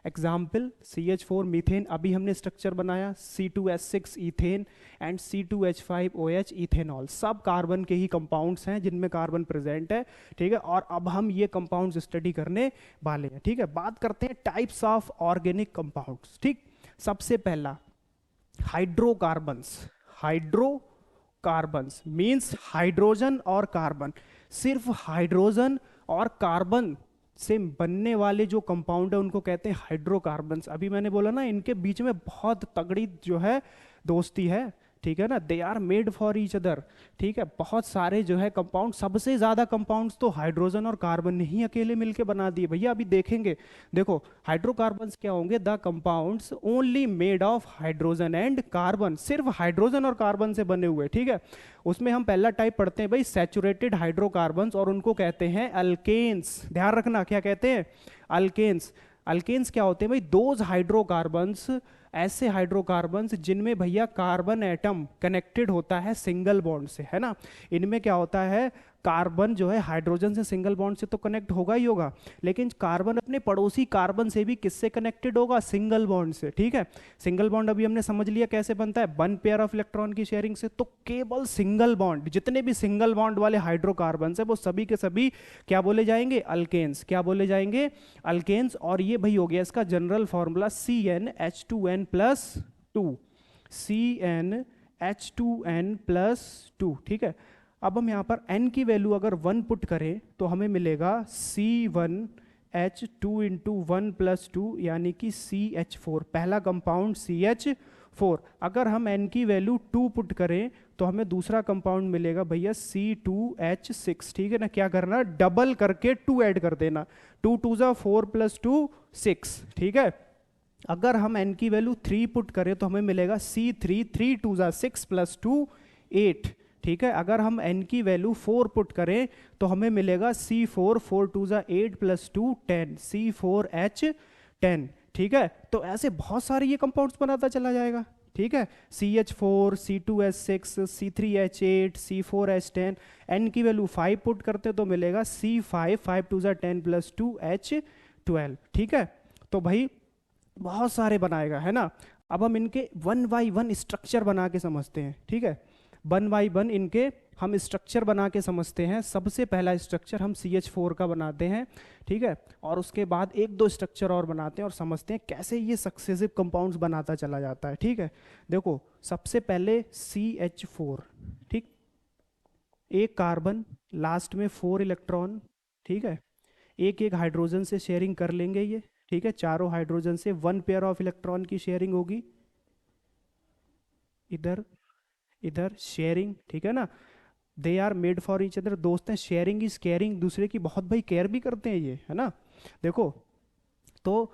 एग्जाम्पल CH4 मीथेन, अभी हमने स्ट्रक्चर बनाया, C2H6 ethane and C2H5OH ethanol, सब कार्बन के ही कंपाउंड्स हैं जिनमें कार्बन प्रेजेंट है। ठीक है, और अब हम ये कंपाउंड्स स्टडी करने वाले हैं। ठीक है, बात करते हैं टाइप्स ऑफ ऑर्गेनिक कंपाउंड्स। ठीक, सबसे पहला हाइड्रोकार्बन्स। हाइड्रोकार्बन्स मीन्स हाइड्रोजन और कार्बन, सिर्फ हाइड्रोजन और कार्बन से बनने वाले जो कंपाउंड है उनको कहते हैं हाइड्रोकार्बन्स। अभी मैंने बोला ना इनके बीच में बहुत तगड़ी जो है दोस्ती है। ठीक है ना, they are made for each other. ठीक है, बहुत सारे जो है कंपाउंड, सबसे ज्यादा कंपाउंड्स तो हाइड्रोजन और कार्बन ने ही अकेले मिलके बना दिए भैया। अभी देखेंगे, देखो हाइड्रोकार्बन्स क्या होंगे? The compounds only made of hydrogen and carbon, सिर्फ हाइड्रोजन और कार्बन से बने हुए। ठीक है, उसमें हम पहला टाइप पढ़ते हैं भाई सैचुरेटेड हाइड्रोकार्बन्स, और उनको कहते हैं अल्केन्स। ध्यान रखना, क्या कहते हैं? अल्केन्स। अल्केन्स क्या होते हैं भाई? दोज हाइड्रोकार्बन्स, ऐसे हाइड्रोकार्बन्स जिनमें भैया कार्बन एटम कनेक्टेड होता है सिंगल बॉन्ड से, है ना। इनमें क्या होता है? कार्बन जो है हाइड्रोजन से सिंगल बॉन्ड से तो कनेक्ट होगा ही होगा, लेकिन कार्बन अपने पड़ोसी कार्बन से भी किससे कनेक्टेड होगा? सिंगल बॉन्ड से। ठीक है, सिंगल बॉन्ड अभी हमने समझ लिया कैसे बनता है, 1 पेयर ऑफ इलेक्ट्रॉन की शेयरिंग से। तो केवल सिंगल बॉन्ड, जितने भी सिंगल बॉन्ड वाले हाइड्रोकार्बन है वो सभी के सभी क्या बोले जाएंगे? अल्केन्स। क्या बोले जाएंगे? अल्केन्स। और ये भाई हो गया इसका जनरल फॉर्मूला CnH2n+2, CnH2n+2। ठीक है, अब हम यहाँ पर n की वैल्यू अगर 1 पुट करें तो हमें मिलेगा C1H2 इंटू 1+2 यानी कि CH4, पहला कंपाउंड CH4। अगर हम n की वैल्यू 2 पुट करें तो हमें दूसरा कंपाउंड मिलेगा भैया C2H6। ठीक है ना, क्या करना? डबल करके 2 ऐड कर देना, 2 2 जा 4 + 2 6। ठीक है, अगर हम n की वैल्यू 3 पुट करें तो हमें मिलेगा C3, 3 2 जा 6 + 2 8। ठीक है, अगर हम n की वैल्यू 4 पुट करें तो हमें मिलेगा C4, 4 2 जा 8 + 2 10, C4H10। ठीक है, तो ऐसे बहुत सारे ये कंपाउंड्स बनाता चला जाएगा। ठीक है, CH4, C2H6, C3H8, C4H10, n की वैल्यू 5 पुट करते तो मिलेगा C5, 5 2 जा 10 + 2 H12। ठीक है, तो भाई बहुत सारे बनाएगा, है ना। अब हम इनके वन बाई वन स्ट्रक्चर बना के समझते हैं, ठीक है। वन बाई वन इनके हम स्ट्रक्चर बना के समझते हैं। सबसे पहला स्ट्रक्चर हम CH4 का बनाते हैं, ठीक है, और उसके बाद एक दो स्ट्रक्चर और बनाते हैं और समझते हैं कैसे ये सक्सेसिव कंपाउंड्स बनाता चला जाता है, ठीक है। देखो सबसे पहले CH4, ठीक, एक कार्बन, लास्ट में 4 इलेक्ट्रॉन, ठीक है, एक एक हाइड्रोजन से शेयरिंग कर लेंगे ये, ठीक है, चारों हाइड्रोजन से 1 पेयर ऑफ इलेक्ट्रॉन की शेयरिंग होगी, इधर इधर शेयरिंग, ठीक है ना। They are made for each other, दोस्त हैं, शेयरिंग इज केयरिंग, दूसरे की बहुत भाई केयर भी करते हैं ये, है ना। देखो तो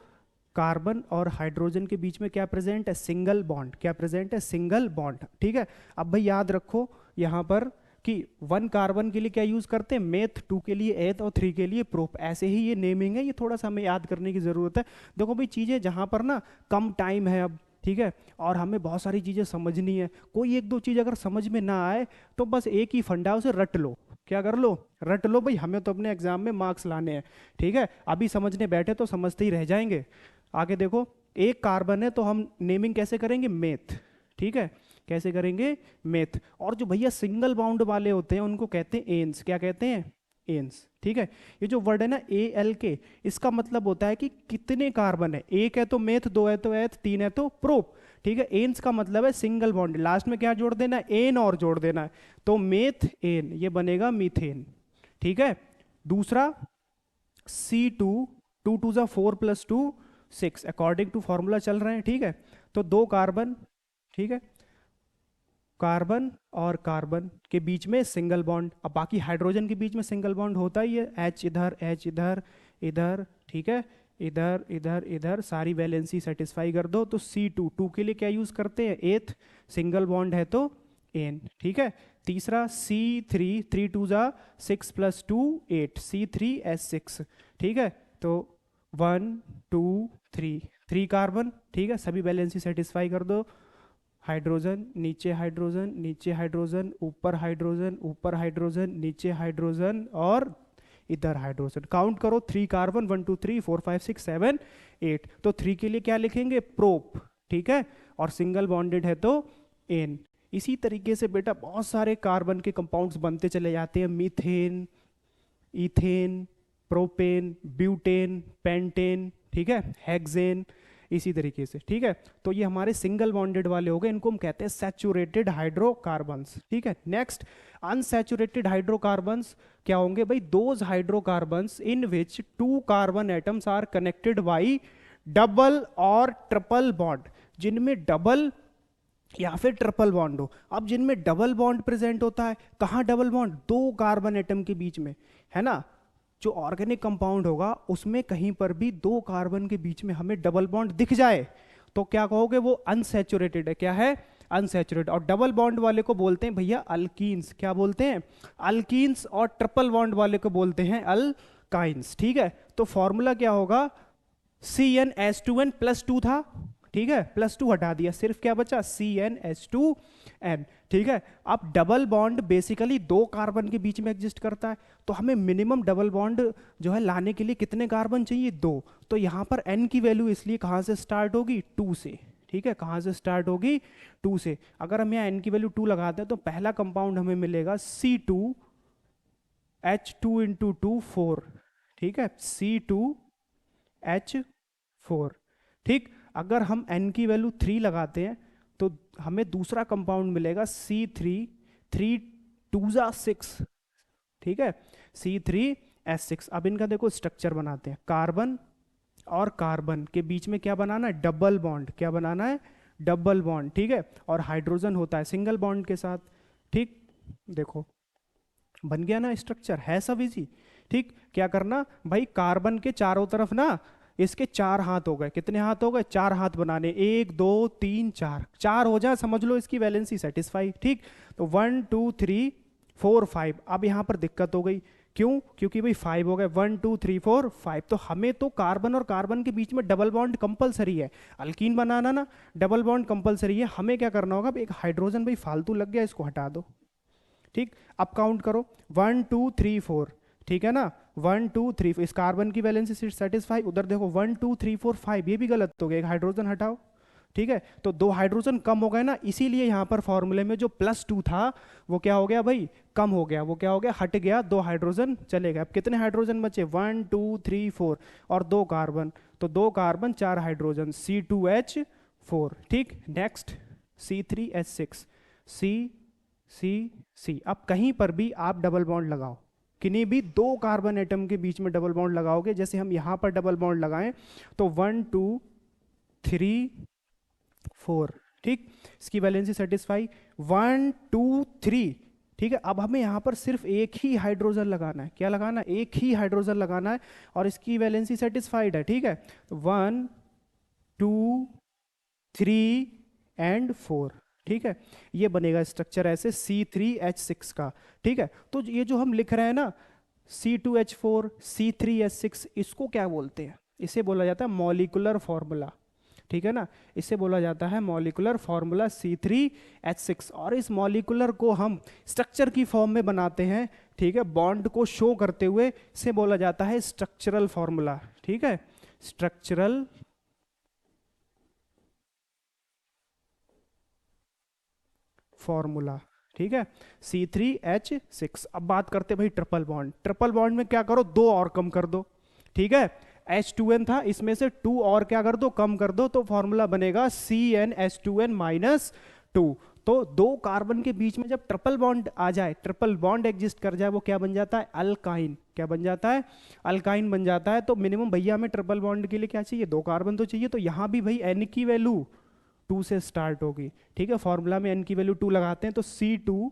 कार्बन और हाइड्रोजन के बीच में क्या प्रेजेंट है, सिंगल बॉन्ड, क्या प्रेजेंट है, सिंगल बॉन्ड, ठीक है। अब भाई याद रखो यहाँ पर कि 1 कार्बन के लिए क्या यूज करते हैं, मेथ, 2 के लिए एथ और 3 के लिए प्रोप, ऐसे ही ये नेमिंग है, ये थोड़ा सा हमें याद करने की जरूरत है। देखो भाई चीजें जहां पर ना कम टाइम है अब, ठीक है, और हमें बहुत सारी चीजें समझनी है, कोई एक दो चीज अगर समझ में ना आए तो बस एक ही फंडा, उसे रट लो, क्या कर लो, रट लो भाई, हमें तो अपने एग्जाम में मार्क्स लाने हैं, ठीक है। अभी समझने बैठे तो समझते ही रह जाएंगे। आगे देखो, एक कार्बन है तो हम नेमिंग कैसे करेंगे, मेथ, ठीक है, कैसे करेंगे, मेथ। और जो भैया सिंगल बाउंड वाले होते हैं उनको कहते हैं एन्स, क्या कहते हैं, एन्स, ठीक है। ये जो वर्ड है ना ALK, इसका मतलब होता है कि कितने कार्बन है, एक है तो मेथ, दो है तो एथ, तीन है तो प्रोप, ठीक है। एन्स का मतलब है सिंगल बॉन्ड, लास्ट में क्या जोड़ देना है, एन और जोड़ देना है, तो मेथ एन, ये बनेगा मीथेन, ठीक है। दूसरा C2, 2 2 जा 4 + 2 6, अकॉर्डिंग टू फॉर्मूला चल रहे हैं, ठीक है। तो 2 कार्बन, ठीक है, कार्बन और कार्बन के बीच में सिंगल बॉन्ड, अब बाकी हाइड्रोजन के बीच में सिंगल बॉन्ड होता ही है, H इधर, H इधर, इधर, ठीक है, इधर इधर इधर, सारी वैलेंसी सेटिस्फाई कर दो। तो C2, 2 के लिए क्या यूज करते हैं, एथ, सिंगल बॉन्ड है तो एन, ठीक है। तीसरा C3, 3 2 जा 6 + 2 8, C3H6, ठीक है। तो 1 2 3, 3 कार्बन, ठीक है, सभी वैलेंसी सेटिस्फाई कर दो। हाइड्रोजन, नीचे हाइड्रोजन, नीचे हाइड्रोजन, ऊपर हाइड्रोजन, ऊपर हाइड्रोजन, नीचे हाइड्रोजन और इधर हाइड्रोजन, काउंट करो, 3 कार्बन, 1 2 3 4 5 6 7 8, तो 3 के लिए क्या लिखेंगे, प्रोप, ठीक है, और सिंगल बॉन्डेड है तो एन। इसी तरीके से बेटा बहुत सारे कार्बन के कंपाउंड्स बनते चले जाते हैं, methane, ethane, propane, butane, pentane, ठीक है, हेक्सेन, इसी तरीके से, ठीक है। तो ये हमारे सिंगल बॉन्डेड वाले हो गए, इनको हम कहते हैं सैचुरेटेड हाइड्रोकार्बन्स, ठीक है। नेक्स्ट अनसैचुरेटेड हाइड्रोकार्बन्स क्या होंगे भाई, those hydrocarbons in which 2 carbon atoms are connected by double और ट्रिपल बॉन्ड, जिनमें डबल या फिर ट्रिपल बॉन्ड हो। अब जिनमें डबल बॉन्ड प्रेजेंट होता है, कहाँ डबल बॉन्ड, 2 कार्बन एटम के बीच में, है ना। जो ऑर्गेनिक कंपाउंड होगा उसमें कहीं पर भी 2 कार्बन के बीच में हमें डबल बॉन्ड दिख जाए तो क्या कहोगे, वो अनसैचुरेटेड है, क्या है, अनसैचुरेटेड। और डबल बॉन्ड वाले को बोलते हैं भैया अल्कीन्स, क्या बोलते हैं, अल्कीन्स, और ट्रिपल बॉन्ड वाले को बोलते हैं अल्काइंस, ठीक है। तो फॉर्मूला क्या होगा, CnH2n +2 था, ठीक है, +2 हटा दिया, सिर्फ क्या बचा, CnH2n, ठीक है। अब डबल बॉन्ड बेसिकली 2 कार्बन के बीच में एग्जिस्ट करता है, तो हमें मिनिमम डबल बॉन्ड जो है लाने के लिए कितने कार्बन चाहिए, 2। तो यहाँ पर n की वैल्यू इसलिए कहाँ से स्टार्ट होगी, 2 से, ठीक है, कहाँ से स्टार्ट होगी, 2 से। अगर हम यहाँ n की वैल्यू 2 लगाते हैं तो पहला कंपाउंड हमें मिलेगा C2H2 × 2 4, ठीक है, C2H4, ठीक। अगर हम n की वैल्यू 3 लगाते हैं तो हमें दूसरा कंपाउंड मिलेगा C3, 3 2 जा 6, ठीक है, C3H6। अब इनका देखो स्ट्रक्चर बनाते हैं, कार्बन और कार्बन के बीच में क्या बनाना है, डबल बॉन्ड, क्या बनाना है, डबल बॉन्ड, ठीक है। और हाइड्रोजन होता है सिंगल बॉन्ड के साथ, ठीक। देखो बन गया ना स्ट्रक्चर, है सब इजी, ठीक। क्या करना भाई, कार्बन के चारों तरफ ना इसके 4 हाथ हो गए, कितने हाथ हो गए, 4 हाथ बनाने, 1 2 3 4, 4 हो जाए समझ लो इसकी वैलेंसी सेटिस्फाई, ठीक। तो 1 2 3 4 5, अब यहां पर दिक्कत हो गई, क्यों, क्योंकि भाई 5 हो गए, 1 2 3 4 5, तो हमें तो कार्बन और कार्बन के बीच में डबल बॉन्ड कंपलसरी है, अल्कीन बनाना ना, डबल बॉन्ड कंपलसरी है। हमें क्या करना होगा, एक हाइड्रोजन भाई फालतू लग गया, इसको हटा दो, ठीक। अब काउंट करो, 1 2 3 4, ठीक है ना, 1 2 3, इस कार्बन की वैलेंसी सेटिस्फाई, उधर देखो 1 2 3 4 5, ये भी गलत हो गया, एक हाइड्रोजन हटाओ, ठीक है, तो 2 हाइड्रोजन कम हो गए ना, इसीलिए यहाँ पर फॉर्मूले में जो +2 था वो क्या हो गया भाई, कम हो गया, वो क्या हो गया, हट गया, 2 हाइड्रोजन चले गए। अब कितने हाइड्रोजन बचे, 1 2 3 4 और 2 कार्बन, तो 2 कार्बन 4 हाइड्रोजन, C2H4। ठीक, नेक्स्ट C3H6, सी सी सी। अब कहीं पर भी आप डबल बॉन्ड लगाओ, किन्हीं भी 2 कार्बन एटम के बीच में डबल बॉन्ड लगाओगे, जैसे हम यहां पर डबल बॉन्ड लगाएं तो 1 2 3 4, ठीक, इसकी वैलेंसी सेटिस्फाई, 1 2 3, ठीक है। अब हमें यहां पर सिर्फ एक ही हाइड्रोजन लगाना है, क्या लगाना है, एक ही हाइड्रोजन लगाना है, और इसकी वैलेंसी सेटिस्फाइड है, ठीक है। तो 1 2 3 एंड 4, ठीक है, ये बनेगा स्ट्रक्चर ऐसे C3H6 का, ठीक है। तो ये जो हम लिख रहे हैं ना C2H4 C3H6, इसको क्या बोलते हैं, इसे बोला जाता है मॉलिक्यूलर फॉर्मूला, ठीक है ना, इसे बोला जाता है मॉलिक्यूलर फॉर्मूला C3H6। और इस मॉलिक्यूलर को हम स्ट्रक्चर की फॉर्म में बनाते हैं, ठीक है, बॉन्ड को शो करते हुए, इसे बोला जाता है स्ट्रक्चरल फॉर्मूला, ठीक है, स्ट्रक्चरल फॉर्मूला, ठीक है, C3H6। अब बात करते हैं भाई ट्रिपल बॉन्ड। ट्रिपल बॉन्ड में क्या करो, 2 और कम कर दो, ठीक है, H2N था, इसमें से 2 और क्या कर दो, कम कर दो, तो फॉर्मूला बनेगा CnH2n-2। तो 2 कार्बन के बीच में जब ट्रिपल बॉन्ड आ जाए, ट्रिपल बॉन्ड एग्जिस्ट कर जाए, वो क्या बन जाता है, अल्काइन। क्या बन जाता है, अल्काइन बन जाता है। तो मिनिमम भैया हमें ट्रिपल बॉन्ड के लिए क्या चाहिए, 2 कार्बन तो चाहिए, तो यहां भी भाई N की वैल्यू 2 से स्टार्ट होगी, ठीक है, फॉर्मूला में N की वैल्यू 2 लगाते हैं, तो C2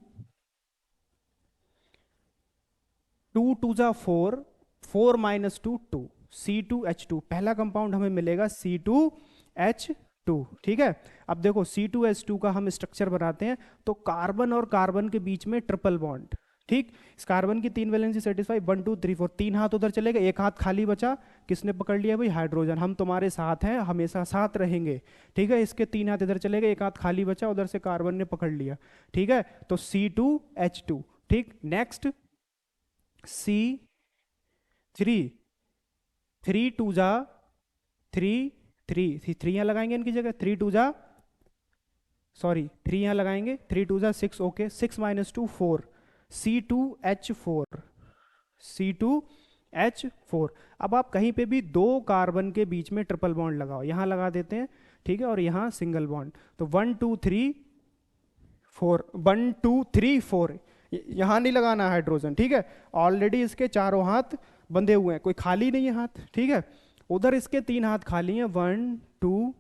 2 2 जा 4, 4 - 2 2, C2H2, पहला कंपाउंड हमें मिलेगा C2H2, ठीक है। अब देखो C2H2 का हम स्ट्रक्चर बनाते हैं, तो कार्बन और कार्बन के बीच में ट्रिपल बॉन्ड, ठीक, इस कार्बन की 3 वैलेंसी सेटिस्फाई, 1 2 3 4, 3 हाथ उधर चले गए, 1 हाथ खाली बचा, किसने पकड़ लिया भाई, हाइड्रोजन, हम तुम्हारे साथ हैं, हमेशा साथ रहेंगे, ठीक है। इसके 3 हाथ इधर चले गए, 1 हाथ खाली बचा, उधर से कार्बन ने पकड़ लिया, ठीक है, तो C2H2, ठीक। नेक्स्ट C3, 3 2 जा 3 3, 3 यहाँ लगाएंगे इनकी जगह, 3 2 जा, सॉरी 3 यहाँ लगाएंगे, 3 2 जा 6, ओके, 6 - 2 4, C2H4, C2H4। अब आप कहीं पे भी 2 कार्बन के बीच में ट्रिपल बॉन्ड लगाओ, यहां लगा देते हैं, ठीक है, और यहां सिंगल बॉन्ड, तो 1 2 3 4, 1 2 3 4, यहां नहीं लगाना हाइड्रोजन, ठीक है, ऑलरेडी इसके चारों हाथ बंधे हुए हैं, कोई खाली नहीं है हाथ, ठीक है, उधर इसके 3 हाथ खाली हैं, 1 2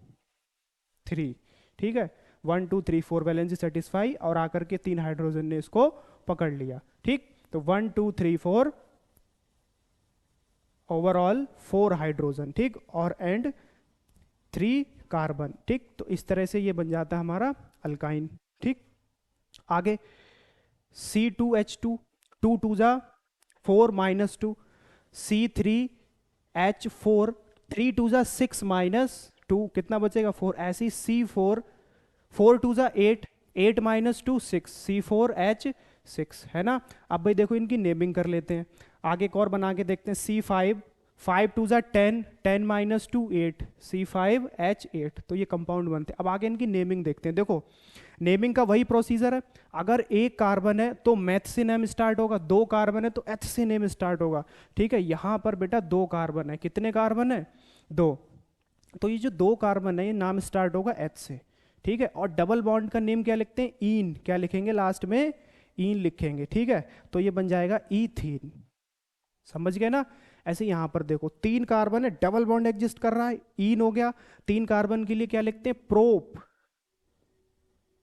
3, ठीक है, 1 2 3 4 वैलेंसी सेटिस्फाई, और आकर के 3 हाइड्रोजन ने इसको पकड़ लिया, ठीक। तो 1 2 3 4, ओवरऑल 4 हाइड्रोजन, ठीक, और एंड 3 कार्बन, ठीक। तो इस तरह से ये बन जाता है हमारा अल्काइन, ठीक। आगे C2H2, 2 2 जा 4 - 2, C3H4, 3 2 जा 6 - 2, कितना बचेगा 4, ऐसी C4, 4 2 जा 8, 8 - 2 6, C4H6, है ना। अब भाई देखो इनकी नेमिंग कर लेते हैं, आगे एक और बना के देखते हैं, C5, 5 2 जा 10, 10 - 2 8, C5H8, तो ये कंपाउंड बनते हैं। अब आगे इनकी नेमिंग देखते हैं, देखो नेमिंग का वही प्रोसीजर है, अगर एक कार्बन है तो मैथ से नेम स्टार्ट होगा, 2 कार्बन है तो एच से नेम स्टार्ट होगा, ठीक है। यहां पर बेटा 2 कार्बन है, कितने कार्बन है, 2, तो ये जो 2 कार्बन है ये नाम स्टार्ट होगा एच से, ठीक है। और डबल बॉन्ड का नेम क्या लिखते हैं, ईन, क्या लिखेंगे लास्ट में, ईन लिखेंगे, ठीक है, तो ये बन जाएगा ईथीन, समझ गए ना। ऐसे यहां पर देखो 3 कार्बन है, डबल बॉन्ड एग्जिस्ट कर रहा है, ईन हो गया, 3 कार्बन के लिए क्या लिखते हैं, प्रोप,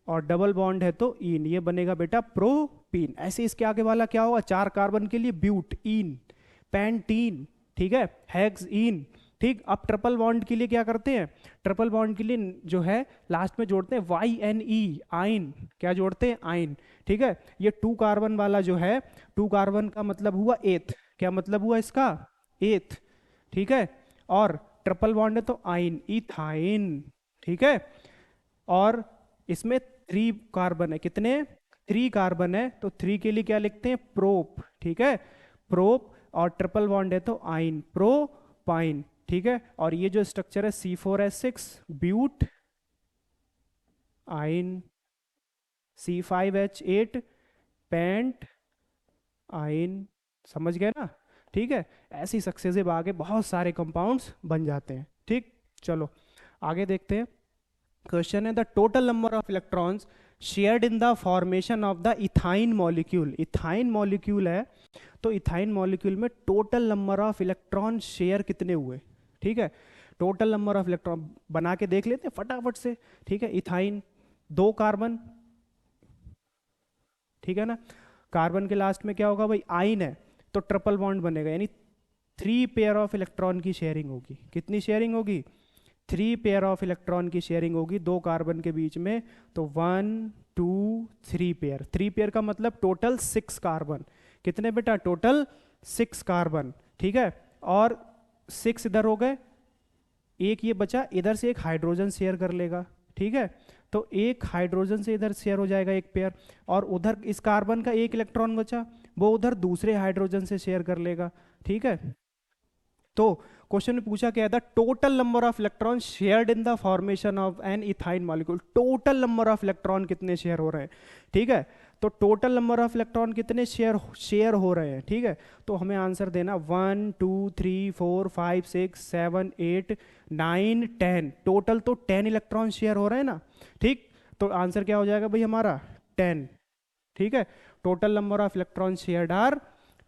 और डबल बॉन्ड है तो ईन, ये बनेगा बेटा प्रोपीन। ऐसे इसके आगे वाला क्या होगा, 4 कार्बन के लिए ब्यूट ईन, पैंटीन, ठीक है, हेक्स ईन, ठीक। अब ट्रिपल बॉन्ड के लिए क्या करते हैं, ट्रिपल बॉन्ड के लिए जो है लास्ट में जोड़ते हैं YNE, आइन, क्या जोड़ते हैं, आइन, ठीक है। ये 2 कार्बन वाला जो है, 2 कार्बन का मतलब हुआ एथ, क्या मतलब हुआ इसका, एथ, ठीक है, और ट्रिपल बॉन्ड है तो आइन, इथाइन, ठीक है। और इसमें 3 कार्बन है, कितने, 3 कार्बन है, तो 3 के लिए क्या लिखते हैं, प्रोप, ठीक है, प्रोप, और ट्रिपल बॉन्ड है तो आइन, प्रोपाइन, ठीक है। और ये जो स्ट्रक्चर है C4H6 ब्यूट आइन, C5H8 पेंट आइन, समझ गए ना? ठीक है, ऐसी सक्सेसिव आगे बहुत सारे कंपाउंड्स बन जाते हैं। ठीक, चलो आगे देखते हैं। क्वेश्चन है the total number of electrons shared in the formation of the ethyne molecule. Ethyne molecule है, तो इथाइन मॉलिक्यूल में total number of electron share कितने हुए? ठीक है, टोटल नंबर ऑफ इलेक्ट्रॉन बना के देख लेते हैं फटाफट से। ठीक है, इथाइन 2 कार्बन, ठीक है ना? कार्बन के लास्ट में क्या होगा भाई? आइन है, तो ट्रिपल बॉन्ड बनेगा, यानी 3 पेयर ऑफ इलेक्ट्रॉन की शेयरिंग होगी। कितनी शेयरिंग होगी? 3 पेयर ऑफ इलेक्ट्रॉन की शेयरिंग होगी 2 कार्बन के बीच में। तो 1 2 3 पेयर, 3 पेयर का मतलब टोटल 6 कार्बन। कितने बेटा? Total 6 carbon. ठीक है, और 6 इधर हो गए, एक ये बचा, इधर से एक हाइड्रोजन शेयर कर लेगा। ठीक है, तो एक हाइड्रोजन से इधर शेयर हो जाएगा एक पेयर, और उधर इस कार्बन का एक इलेक्ट्रॉन बचा, वो उधर दूसरे हाइड्रोजन से शेयर कर लेगा। ठीक है, तो क्वेश्चन में पूछा क्या था? Total number of electron shared in the formation of an ethyne molecule. Total number of electron कितने शेयर हो रहे हैं? ठीक है, तो टोटल नंबर ऑफ इलेक्ट्रॉन कितने शेयर हो रहे हैं? ठीक है, तो हमें आंसर देना 1 2 3 4 5 6 7 8 9 10। टोटल तो 10 इलेक्ट्रॉन शेयर हो रहे हैं ना? ठीक, तो आंसर क्या हो जाएगा भाई हमारा? 10। ठीक है, total number of electron shared are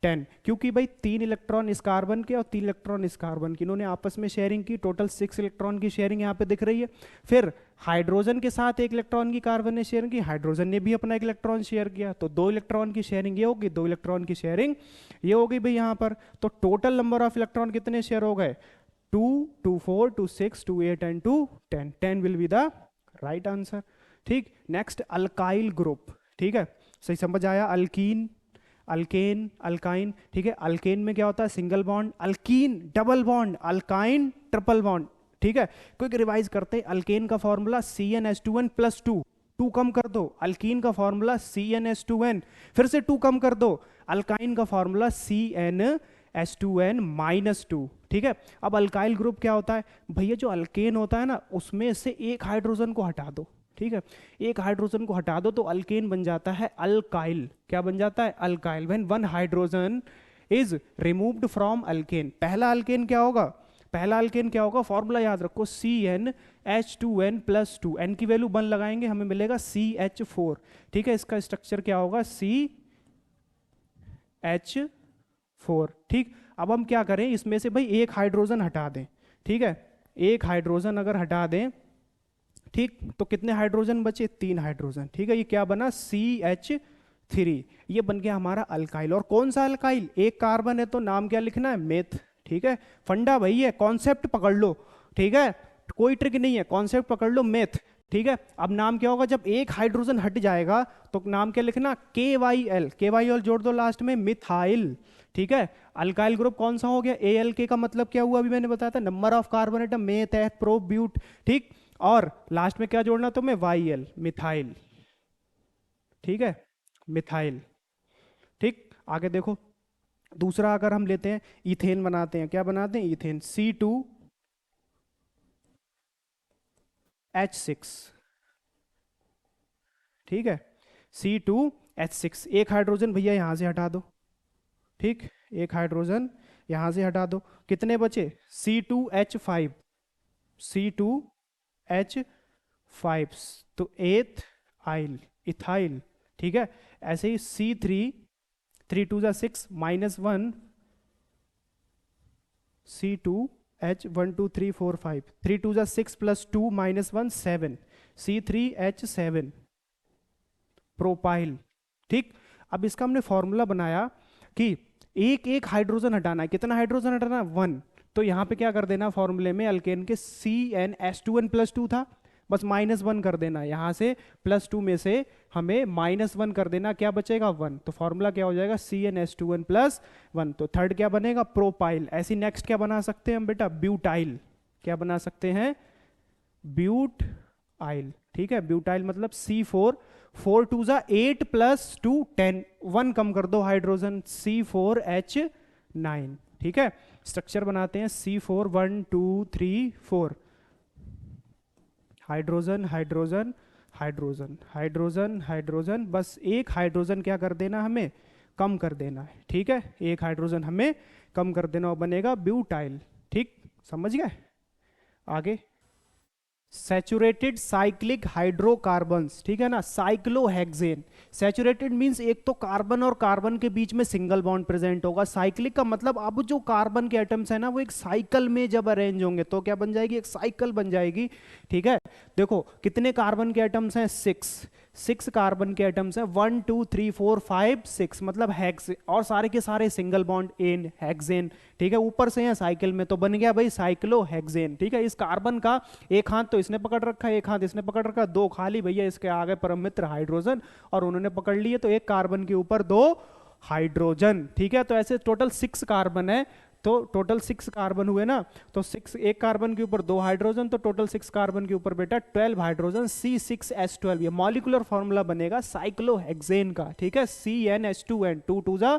10, क्योंकि भाई 3 इलेक्ट्रॉन इस कार्बन के और 3 इलेक्ट्रॉन इस कार्बन की, इन्होंने आपस में शेयरिंग की, टोटल 6 इलेक्ट्रॉन की शेयरिंग यहाँ पे दिख रही है। फिर हाइड्रोजन के साथ 1 इलेक्ट्रॉन की कार्बन ने शेयर की, हाइड्रोजन ने भी अपना 1 इलेक्ट्रॉन शेयर किया, तो 2 इलेक्ट्रॉन की शेयरिंग ये होगी, 2 इलेक्ट्रॉन की शेयरिंग ये होगी भाई यहाँ पर। तो टोटल नंबर ऑफ इलेक्ट्रॉन कितने शेयर हो गए? 2 2 4 2 6 2 8 and 2 10। 10 will be the right answer. ठीक, नेक्स्ट अल्काइल ग्रुप। ठीक है, सही समझ आया? Alkyne, alkane, alkyne. ठीक है, अल्केन में क्या होता है? Single bond, alkyne double bond, alkyne triple bond. ठीक है, क्विक रिवाइज करते हैं। अल्केन का फॉर्मूला CnH2n+2, 2 कम कर दो। अल्कीन का फॉर्मूला CnH2n, फिर से 2 कम कर दो। अल्काइन का फॉर्मूला CnH2n-2। ठीक है, अब अल्काइल ग्रुप क्या होता है भैया? जो अल्केन होता है ना, उसमें से एक हाइड्रोजन को हटा दो। ठीक है, एक हाइड्रोजन को हटा दो तो अल्केन बन जाता है अल्काइल। क्या बन जाता है? Alkyl. When 1 hydrogen is removed from alkane, पहला अल्केन क्या होगा? पहला अल्केन क्या होगा? फॉर्मूला याद रखो, CnH2n+2। n की वैल्यू 1 लगाएंगे, हमें मिलेगा CH4। ठीक है, इसका स्ट्रक्चर क्या होगा? CH4। ठीक, अब हम क्या करें? इसमें से भाई एक हाइड्रोजन हटा दें। ठीक है, एक हाइड्रोजन अगर हटा दें, ठीक, तो कितने हाइड्रोजन बचे? 3 हाइड्रोजन। ठीक है, ये क्या बना? CH3। ये बन गया हमारा अल्काइल। और कौन सा अल्काइल? एक कार्बन है तो नाम क्या लिखना है? मेथ। ठीक है, फंडा भाई है, कॉन्सेप्ट पकड़ लो। ठीक है, कोई ट्रिक नहीं है, कॉन्सेप्ट पकड़ लो, मेथ। ठीक है, अब नाम क्या होगा? जब एक हाइड्रोजन हट जाएगा तो नाम क्या लिखना? KYL। KYL जोड़ दो लास्ट में, मिथाइल। ठीक है, अल्काइल ग्रुप कौन सा हो गया? ALK का मतलब क्या हुआ? अभी मैंने बताया था, number of carbon atom, meth, pro, but. ठीक, और लास्ट में क्या जोड़ना तुम्हें? YL, methyl. ठीक है, मिथाइल। ठीक, आगे देखो, दूसरा अगर हम लेते हैं, इथेन बनाते हैं। क्या बनाते हैं? Ethane, C2H6। ठीक है, C2H6। एक हाइड्रोजन भैया यहां से हटा दो। ठीक, एक हाइड्रोजन यहां से हटा दो, कितने बचे? C2H5, C2H5, तो एथ आइल, इथाइल। ठीक है, ऐसे ही C3, 3 2 6 -1, C2H 1 2 3 4 5, 3 2 6 +2 -1 7, C3H7, प्रोपाइल। ठीक, अब इसका हमने फॉर्मूला बनाया कि एक एक हाइड्रोजन हटाना है। कितना हाइड्रोजन हटाना है? 1। तो यहां पे क्या कर देना? फॉर्मूले में अल्केन के CnH2n+2 था, बस -1 कर देना। यहां से +2 में से हमें -1 कर देना, क्या बचेगा? 1। तो फॉर्मूला क्या हो जाएगा? CnH2n+1। तो थर्ड क्या बनेगा? प्रोपाइल। ऐसी नेक्स्ट क्या बना सकते हैं हम बेटा? ब्यूटाइल। क्या बना सकते हैं? ब्यूटाइल। ठीक है, ब्यूटाइल मतलब C4, 4 2 8 +2 10, 1 कम कर दो हाइड्रोजन, C4H9। ठीक है, स्ट्रक्चर बनाते हैं, C4 1 2 3 4, hydrogen hydrogen hydrogen hydrogen hydrogen, बस एक हाइड्रोजन क्या कर देना, हमें कम कर देना है, ठीक है, एक हाइड्रोजन हमें कम कर देना और बनेगा ब्यूटाइल। ठीक, समझ गए। आगे सैचुरेटेड साइक्लिक हाइड्रोकार्बन्स, ठीक है ना, साइक्लोहेक्सेन। सैचुरेटेड मींस एक तो कार्बन और कार्बन के बीच में सिंगल बॉन्ड प्रेजेंट होगा, साइक्लिक का मतलब अब जो कार्बन के एटम्स है ना वो एक साइकिल में जब अरेंज होंगे तो क्या बन जाएगी, एक साइकिल बन जाएगी। ठीक है, देखो कितने कार्बन के एटम्स हैं, 6 कार्बन के एटम्स हैं, 1 2 3 4 5 6, मतलब हेक्स, और सारे के सारे सिंगल बॉन्ड एन हेक्सेन। ठीक है, ऊपर से है साइकिल में तो बन गया भाई साइक्लोहेक्सेन। ठीक है, इस कार्बन का एक हाथ तो इसने पकड़ रखा है, एक हाथ इसने पकड़ रखा, दो खाली भैया इसके आगे परम मित्र हाइड्रोजन और उन्होंने पकड़ लिए, तो एक कार्बन के ऊपर 2 हाइड्रोजन। ठीक है, तो ऐसे टोटल 6 कार्बन है, तो टोटल 6 कार्बन हुए ना, तो 6, एक कार्बन के ऊपर 2 हाइड्रोजन, तो टोटल 6 कार्बन के ऊपर बेटा 12 हाइड्रोजन, C6H12, ये मॉलिक्यूलर फॉर्मूला बनेगा साइक्लोहेक्सेन का। ठीक है, CnH2n, 2 2 जा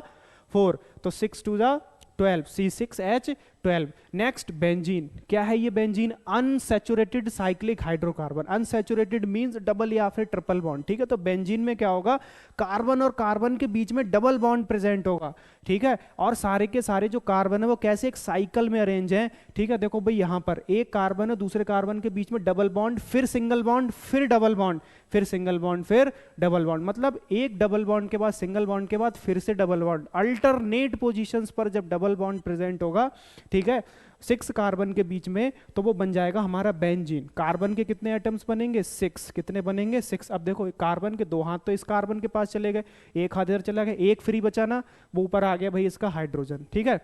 4, तो 6 2 जा 12, C6H12। नेक्स्ट बेंजीन, क्या है ये benzene, unsaturated cyclic hydrocarbon. Unsaturated means double या फिर ट्रिपल बॉन्ड। ठीक है, तो बेंजीन में क्या होगा, कार्बन और कार्बन के बीच में डबल बॉन्ड प्रेजेंट होगा। ठीक है, और सारे के सारे जो कार्बन है वो कैसे एक साइकिल में अरेंज है। ठीक है, देखो भाई यहां पर एक कार्बन है, दूसरे कार्बन के बीच में डबल बॉन्ड, फिर सिंगल बॉन्ड, फिर डबल बॉन्ड, फिर सिंगल बॉन्ड, फिर डबल बॉन्ड, मतलब एक डबल बॉन्ड के बाद सिंगल बॉन्ड के बाद फिर से डबल बॉन्ड, अल्टरनेट पोजीशंस पर जब डबल बॉन्ड प्रेजेंट होगा। ठीक है, 6 कार्बन के बीच में, तो वो बन जाएगा हमारा बेंजीन। कार्बन के कितने एटम्स बनेंगे, 6, कितने बनेंगे 6। अब देखो कार्बन के 2 हाथ तो इस कार्बन के पास चले गए, एक हाथ इधर चला गया, एक फ्री बचा ना, वो ऊपर आ गया भाई इसका हाइड्रोजन। ठीक है,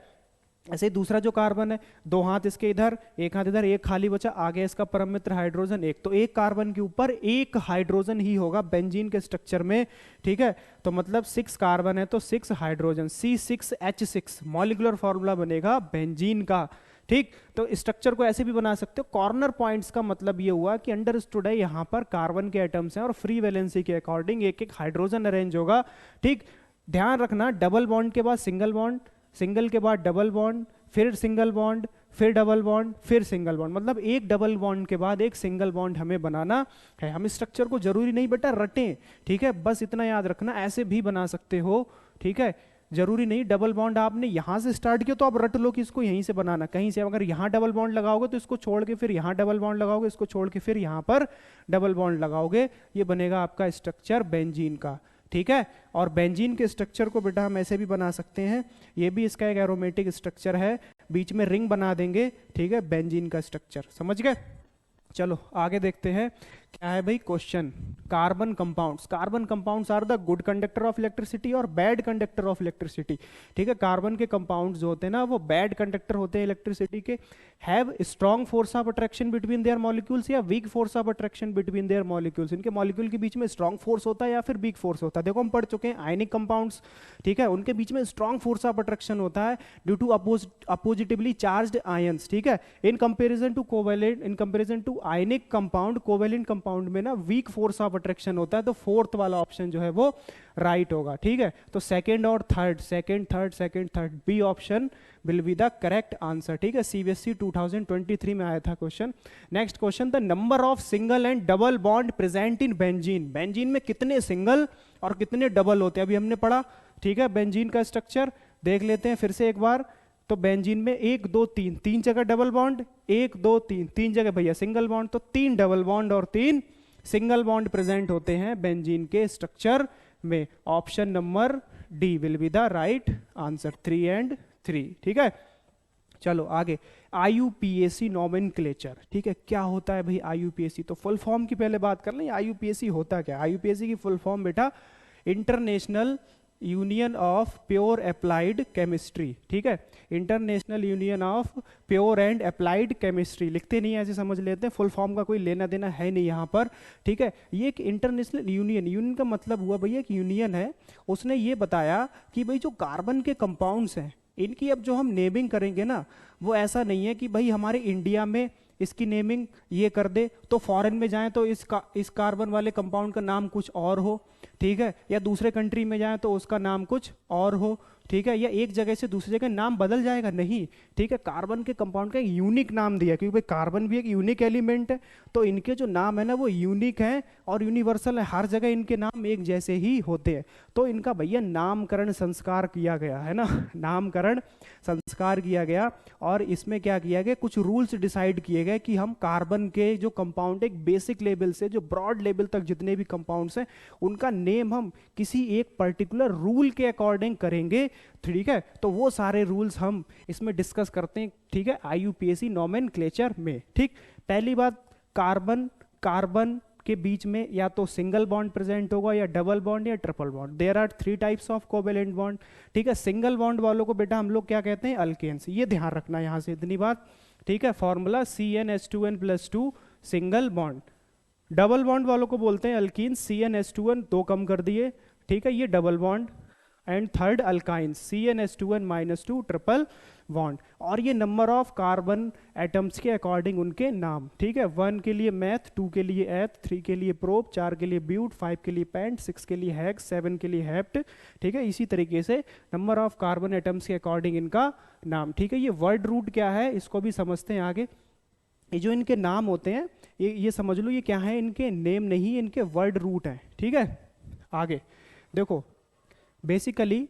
ऐसे ही दूसरा जो कार्बन है, 2 हाथ इसके इधर, एक हाथ इधर, एक खाली बचा, आ गया इसका परम मित्र हाइड्रोजन एक, तो एक कार्बन के ऊपर एक हाइड्रोजन ही होगा बेंजीन के स्ट्रक्चर में। ठीक है, तो मतलब 6 कार्बन है तो 6 हाइड्रोजन, C6H6 मॉलिक्यूलर फॉर्मूला बनेगा बेंजीन का। ठीक, तो स्ट्रक्चर को ऐसे भी बना सकते हो। कॉर्नर पॉइंट्स का मतलब ये हुआ कि अंडरस्टूड है, यहां पर कार्बन के एटम्स हैं और फ्री वैलेंसी के अकॉर्डिंग एक एक हाइड्रोजन अरेंज होगा। ठीक, ध्यान रखना डबल बॉन्ड के बाद सिंगल बॉन्ड, सिंगल के बाद डबल बॉन्ड, फिर सिंगल बॉन्ड, फिर डबल बॉन्ड, फिर सिंगल बॉन्ड, मतलब एक डबल बॉन्ड के बाद एक सिंगल बॉन्ड हमें बनाना है। हम स्ट्रक्चर को जरूरी नहीं बेटा रटें, ठीक है, बस इतना याद रखना, ऐसे भी बना सकते हो। ठीक है, जरूरी नहीं डबल बॉन्ड आपने यहां से स्टार्ट किया तो आप रट लो कि इसको यहीं से बनाना, कहीं से अगर यहां डबल बॉन्ड लगाओगे तो इसको छोड़ के फिर यहां डबल बॉन्ड लगाओगे, इसको छोड़ के फिर यहां पर डबल बॉन्ड लगाओगे, ये बनेगा आपका स्ट्रक्चर बेंजीन का। ठीक है, और बेंजीन के स्ट्रक्चर को बेटा हम ऐसे भी बना सकते हैं, ये भी इसका एक एरोमेटिक स्ट्रक्चर है, बीच में रिंग बना देंगे। ठीक है, बेंजीन का स्ट्रक्चर, समझ गए। चलो आगे देखते हैं क्या है भाई question. Carbon compounds, carbon compounds are the good conductor of electricity और बैड कंडक्टर ऑफ इलेक्ट्रिसिटी। ठीक है, कार्बन के कंपाउंड्स जो होते हैं ना वो बैड कंडक्टर होते हैं इलेक्ट्रिसिटी के। Have strong force of attraction between their molecules या weak force of attraction between their molecules, इनके मॉलिक्यूल के बीच में स्ट्रॉन्ग फोर्स होता है या फिर वीक फोर्स होता है। देखो हम पढ़ चुके हैं आयनिक कंपाउंड्स, ठीक है, उनके बीच में स्ट्रॉन्ग फोर्स ऑफ अट्रैक्शन होता है due to oppositely charged ions. ठीक है, in comparison to covalent, in comparison to ionic compound, covalent compound में ना वीक फोर्स ऑफ अट्रैक्शन होता है, तो फोर्थ वाला ऑप्शन जो है वो राइट होगा। ठीक है, तो सेकंड और third, second third B option will be the correct answer. ठीक है, सीबीएसई 2023 में आया था question. Next question, the number of single and double bond present in benzene, benzene में कितने सिंगल और कितने डबल होते हैं अभी हमने पढ़ा। ठीक है, बेंजीन का स्ट्रक्चर देख लेते हैं फिर से एक बार। तो बेंजीन में 1 2 3, 3 जगह डबल बॉन्ड, 1 2 3, 3 जगह भैया सिंगल बॉन्ड, तो 3 डबल बॉन्ड और 3 सिंगल बॉन्ड प्रेजेंट होते हैं बेंजीन के स्ट्रक्चर में। Option number D will be the right answer, 3 and 3। ठीक है, चलो आगे, आईयूपीएसी नॉमेनक्लेचर। ठीक है, क्या होता है भाई आईयूपीएसी, तो फुल फॉर्म की पहले बात कर लें, आईयूपीएसी होता क्या है। आईयूपीएसी की फुल फॉर्म बेटा international union of pure applied chemistry. ठीक है, international union of pure and applied chemistry, लिखते नहीं है ऐसे समझ लेते हैं, फुल फॉर्म का कोई लेना देना है नहीं यहाँ पर। ठीक है, ये एक इंटरनेशनल यूनियन, यूनियन का मतलब हुआ भैया एक यूनियन है, उसने ये बताया कि भाई जो कार्बन के कंपाउंड्स हैं इनकी अब जो हम नेमिंग करेंगे ना, वो ऐसा नहीं है कि भाई हमारे इंडिया में इसकी नेमिंग ये कर दे तो फॉरेन में जाएं तो इस कार्बन वाले कंपाउंड का नाम कुछ और हो, ठीक है, या दूसरे कंट्री में जाएं तो उसका नाम कुछ और हो। ठीक है, या एक जगह से दूसरी जगह नाम बदल जाएगा नहीं। ठीक है, कार्बन के कंपाउंड का एक यूनिक नाम दिया, क्योंकि भाई कार्बन भी एक यूनिक एलिमेंट है, तो इनके जो नाम है ना वो यूनिक है और यूनिवर्सल है, हर जगह इनके नाम एक जैसे ही होते हैं। तो इनका भैया नामकरण संस्कार किया गया है ना, नामकरण संस्कार किया गया। और इसमें क्या किया गया, कुछ रूल्स डिसाइड किए गए कि हम कार्बन के जो कंपाउंड एक बेसिक लेवल से जो ब्रॉड लेवल तक जितने भी कंपाउंड्स हैं उनका नेम हम किसी एक पर्टिकुलर रूल के अकॉर्डिंग करेंगे। ठीक है, तो वो सारे रूल्स हम इसमें डिस्कस करते हैं। ठीक है, आईयूपीएसी नोमेनक्लेचर में। ठीक, पहली बात, कार्बन कार्बन के बीच में या तो सिंगल बॉन्ड प्रेजेंट होगा या डबल बॉन्ड या triple bond. There are 3 types of covalent bond. ठीक है, सिंगल बॉन्ड वालों को बेटा हम लोग क्या कहते हैं, अल्केन्स। ये ध्यान रखना यहां से इतनी बात। ठीक है, formula CnH2n+2 single bond. Double bond वालों को बोलते हैं अल्कीन, CnH2n 2 कम कर दिए। ठीक है, ये double bond. And third alkyne, CnH2n-2 triple bond. और ये नंबर ऑफ कार्बन एटम्स के अकॉर्डिंग उनके नाम। ठीक है, 1 के लिए मैथ, 2 के लिए एथ, 3 के लिए प्रोप, 4 के लिए ब्यूट, 5 के लिए पेंट, 6 के लिए हेक्स, 7 के लिए हेप्ट। ठीक है, इसी तरीके से नंबर ऑफ कार्बन एटम्स के अकॉर्डिंग इनका नाम। ठीक है, ये वर्ड रूट क्या है इसको भी समझते हैं आगे। ये जो इनके नाम होते हैं ये समझ लो, ये क्या है, इनके नेम नहीं, इनके वर्ड रूट हैं। ठीक है, आगे देखो, बेसिकली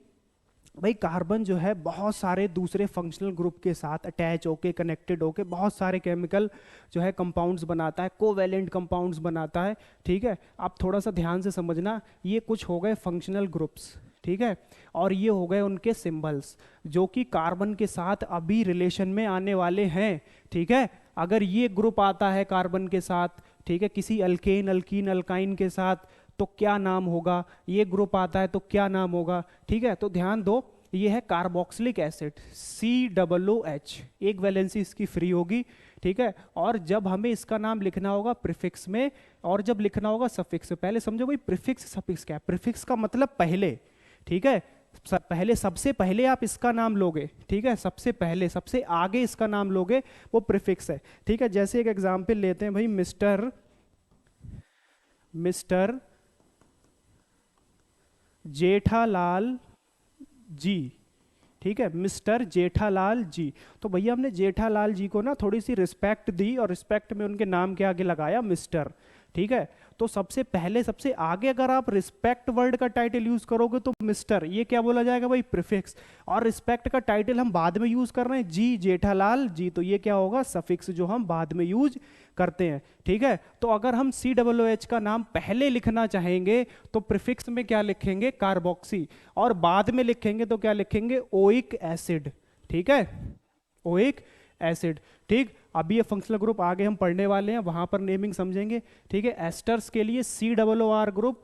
भाई कार्बन जो है बहुत सारे दूसरे फंक्शनल ग्रुप के साथ अटैच होके कनेक्टेड होके बहुत सारे केमिकल जो है कंपाउंड्स बनाता है, कोवैलेंट कंपाउंड्स बनाता है। ठीक है, आप थोड़ा सा ध्यान से समझना, ये कुछ हो गए फंक्शनल ग्रुप्स। ठीक है, और ये हो गए उनके सिंबल्स जो कि कार्बन के साथ अभी रिलेशन में आने वाले हैं। ठीक है, अगर ये ग्रुप आता है कार्बन के साथ, ठीक है, किसी अल्केन अल्कीन अल्काइन के साथ, तो क्या नाम होगा, ये ग्रुप आता है तो क्या नाम होगा। ठीक है, तो ध्यान दो, ये है कार्बोक्सिलिक एसिड COOH, एक वैलेंसी इसकी फ्री होगी। ठीक है, और जब हमें इसका नाम लिखना होगा प्रीफिक्स में और जब लिखना होगा सफिक्स में। पहले समझो भाई प्रीफिक्स सफिक्स क्या है। प्रीफिक्स का मतलब पहले। ठीक है, पहले सबसे पहले आप इसका नाम लोगे। ठीक है, सबसे पहले सबसे आगे इसका नाम लोगे, वो प्रीफिक्स है। ठीक है, जैसे एक एग्जांपल लेते हैं भाई, मिस्टर जेठालाल जी। ठीक है, मिस्टर जेठालाल जी। तो भैया हमने जेठालाल जी को ना थोड़ी सी रिस्पेक्ट दी और रिस्पेक्ट में उनके नाम के आगे लगाया मिस्टर। ठीक है, तो सबसे पहले सबसे आगे अगर आप रिस्पेक्ट वर्ड का टाइटल यूज करोगे तो मिस्टर, ये क्या बोला जाएगा भाई, प्रीफिक्स। और रिस्पेक्ट का टाइटल हम बाद में यूज कर रहे हैं, जी जेठालाल जी, तो ये क्या होगा, सफिक्स जो हम बाद में यूज करते हैं। ठीक है, तो अगर हम COOH का नाम पहले लिखना चाहेंगे तो प्रीफिक्स में क्या लिखेंगे, कार्बोक्सी, और बाद में लिखेंगे तो क्या लिखेंगे, ओइक एसिड। ठीक है, ओइक एसिड। ठीक, अभी ये फंक्शनल ग्रुप आगे हम पढ़ने वाले हैं, वहां पर नेमिंग समझेंगे। ठीक है, एस्टर्स के लिए COOR ग्रुप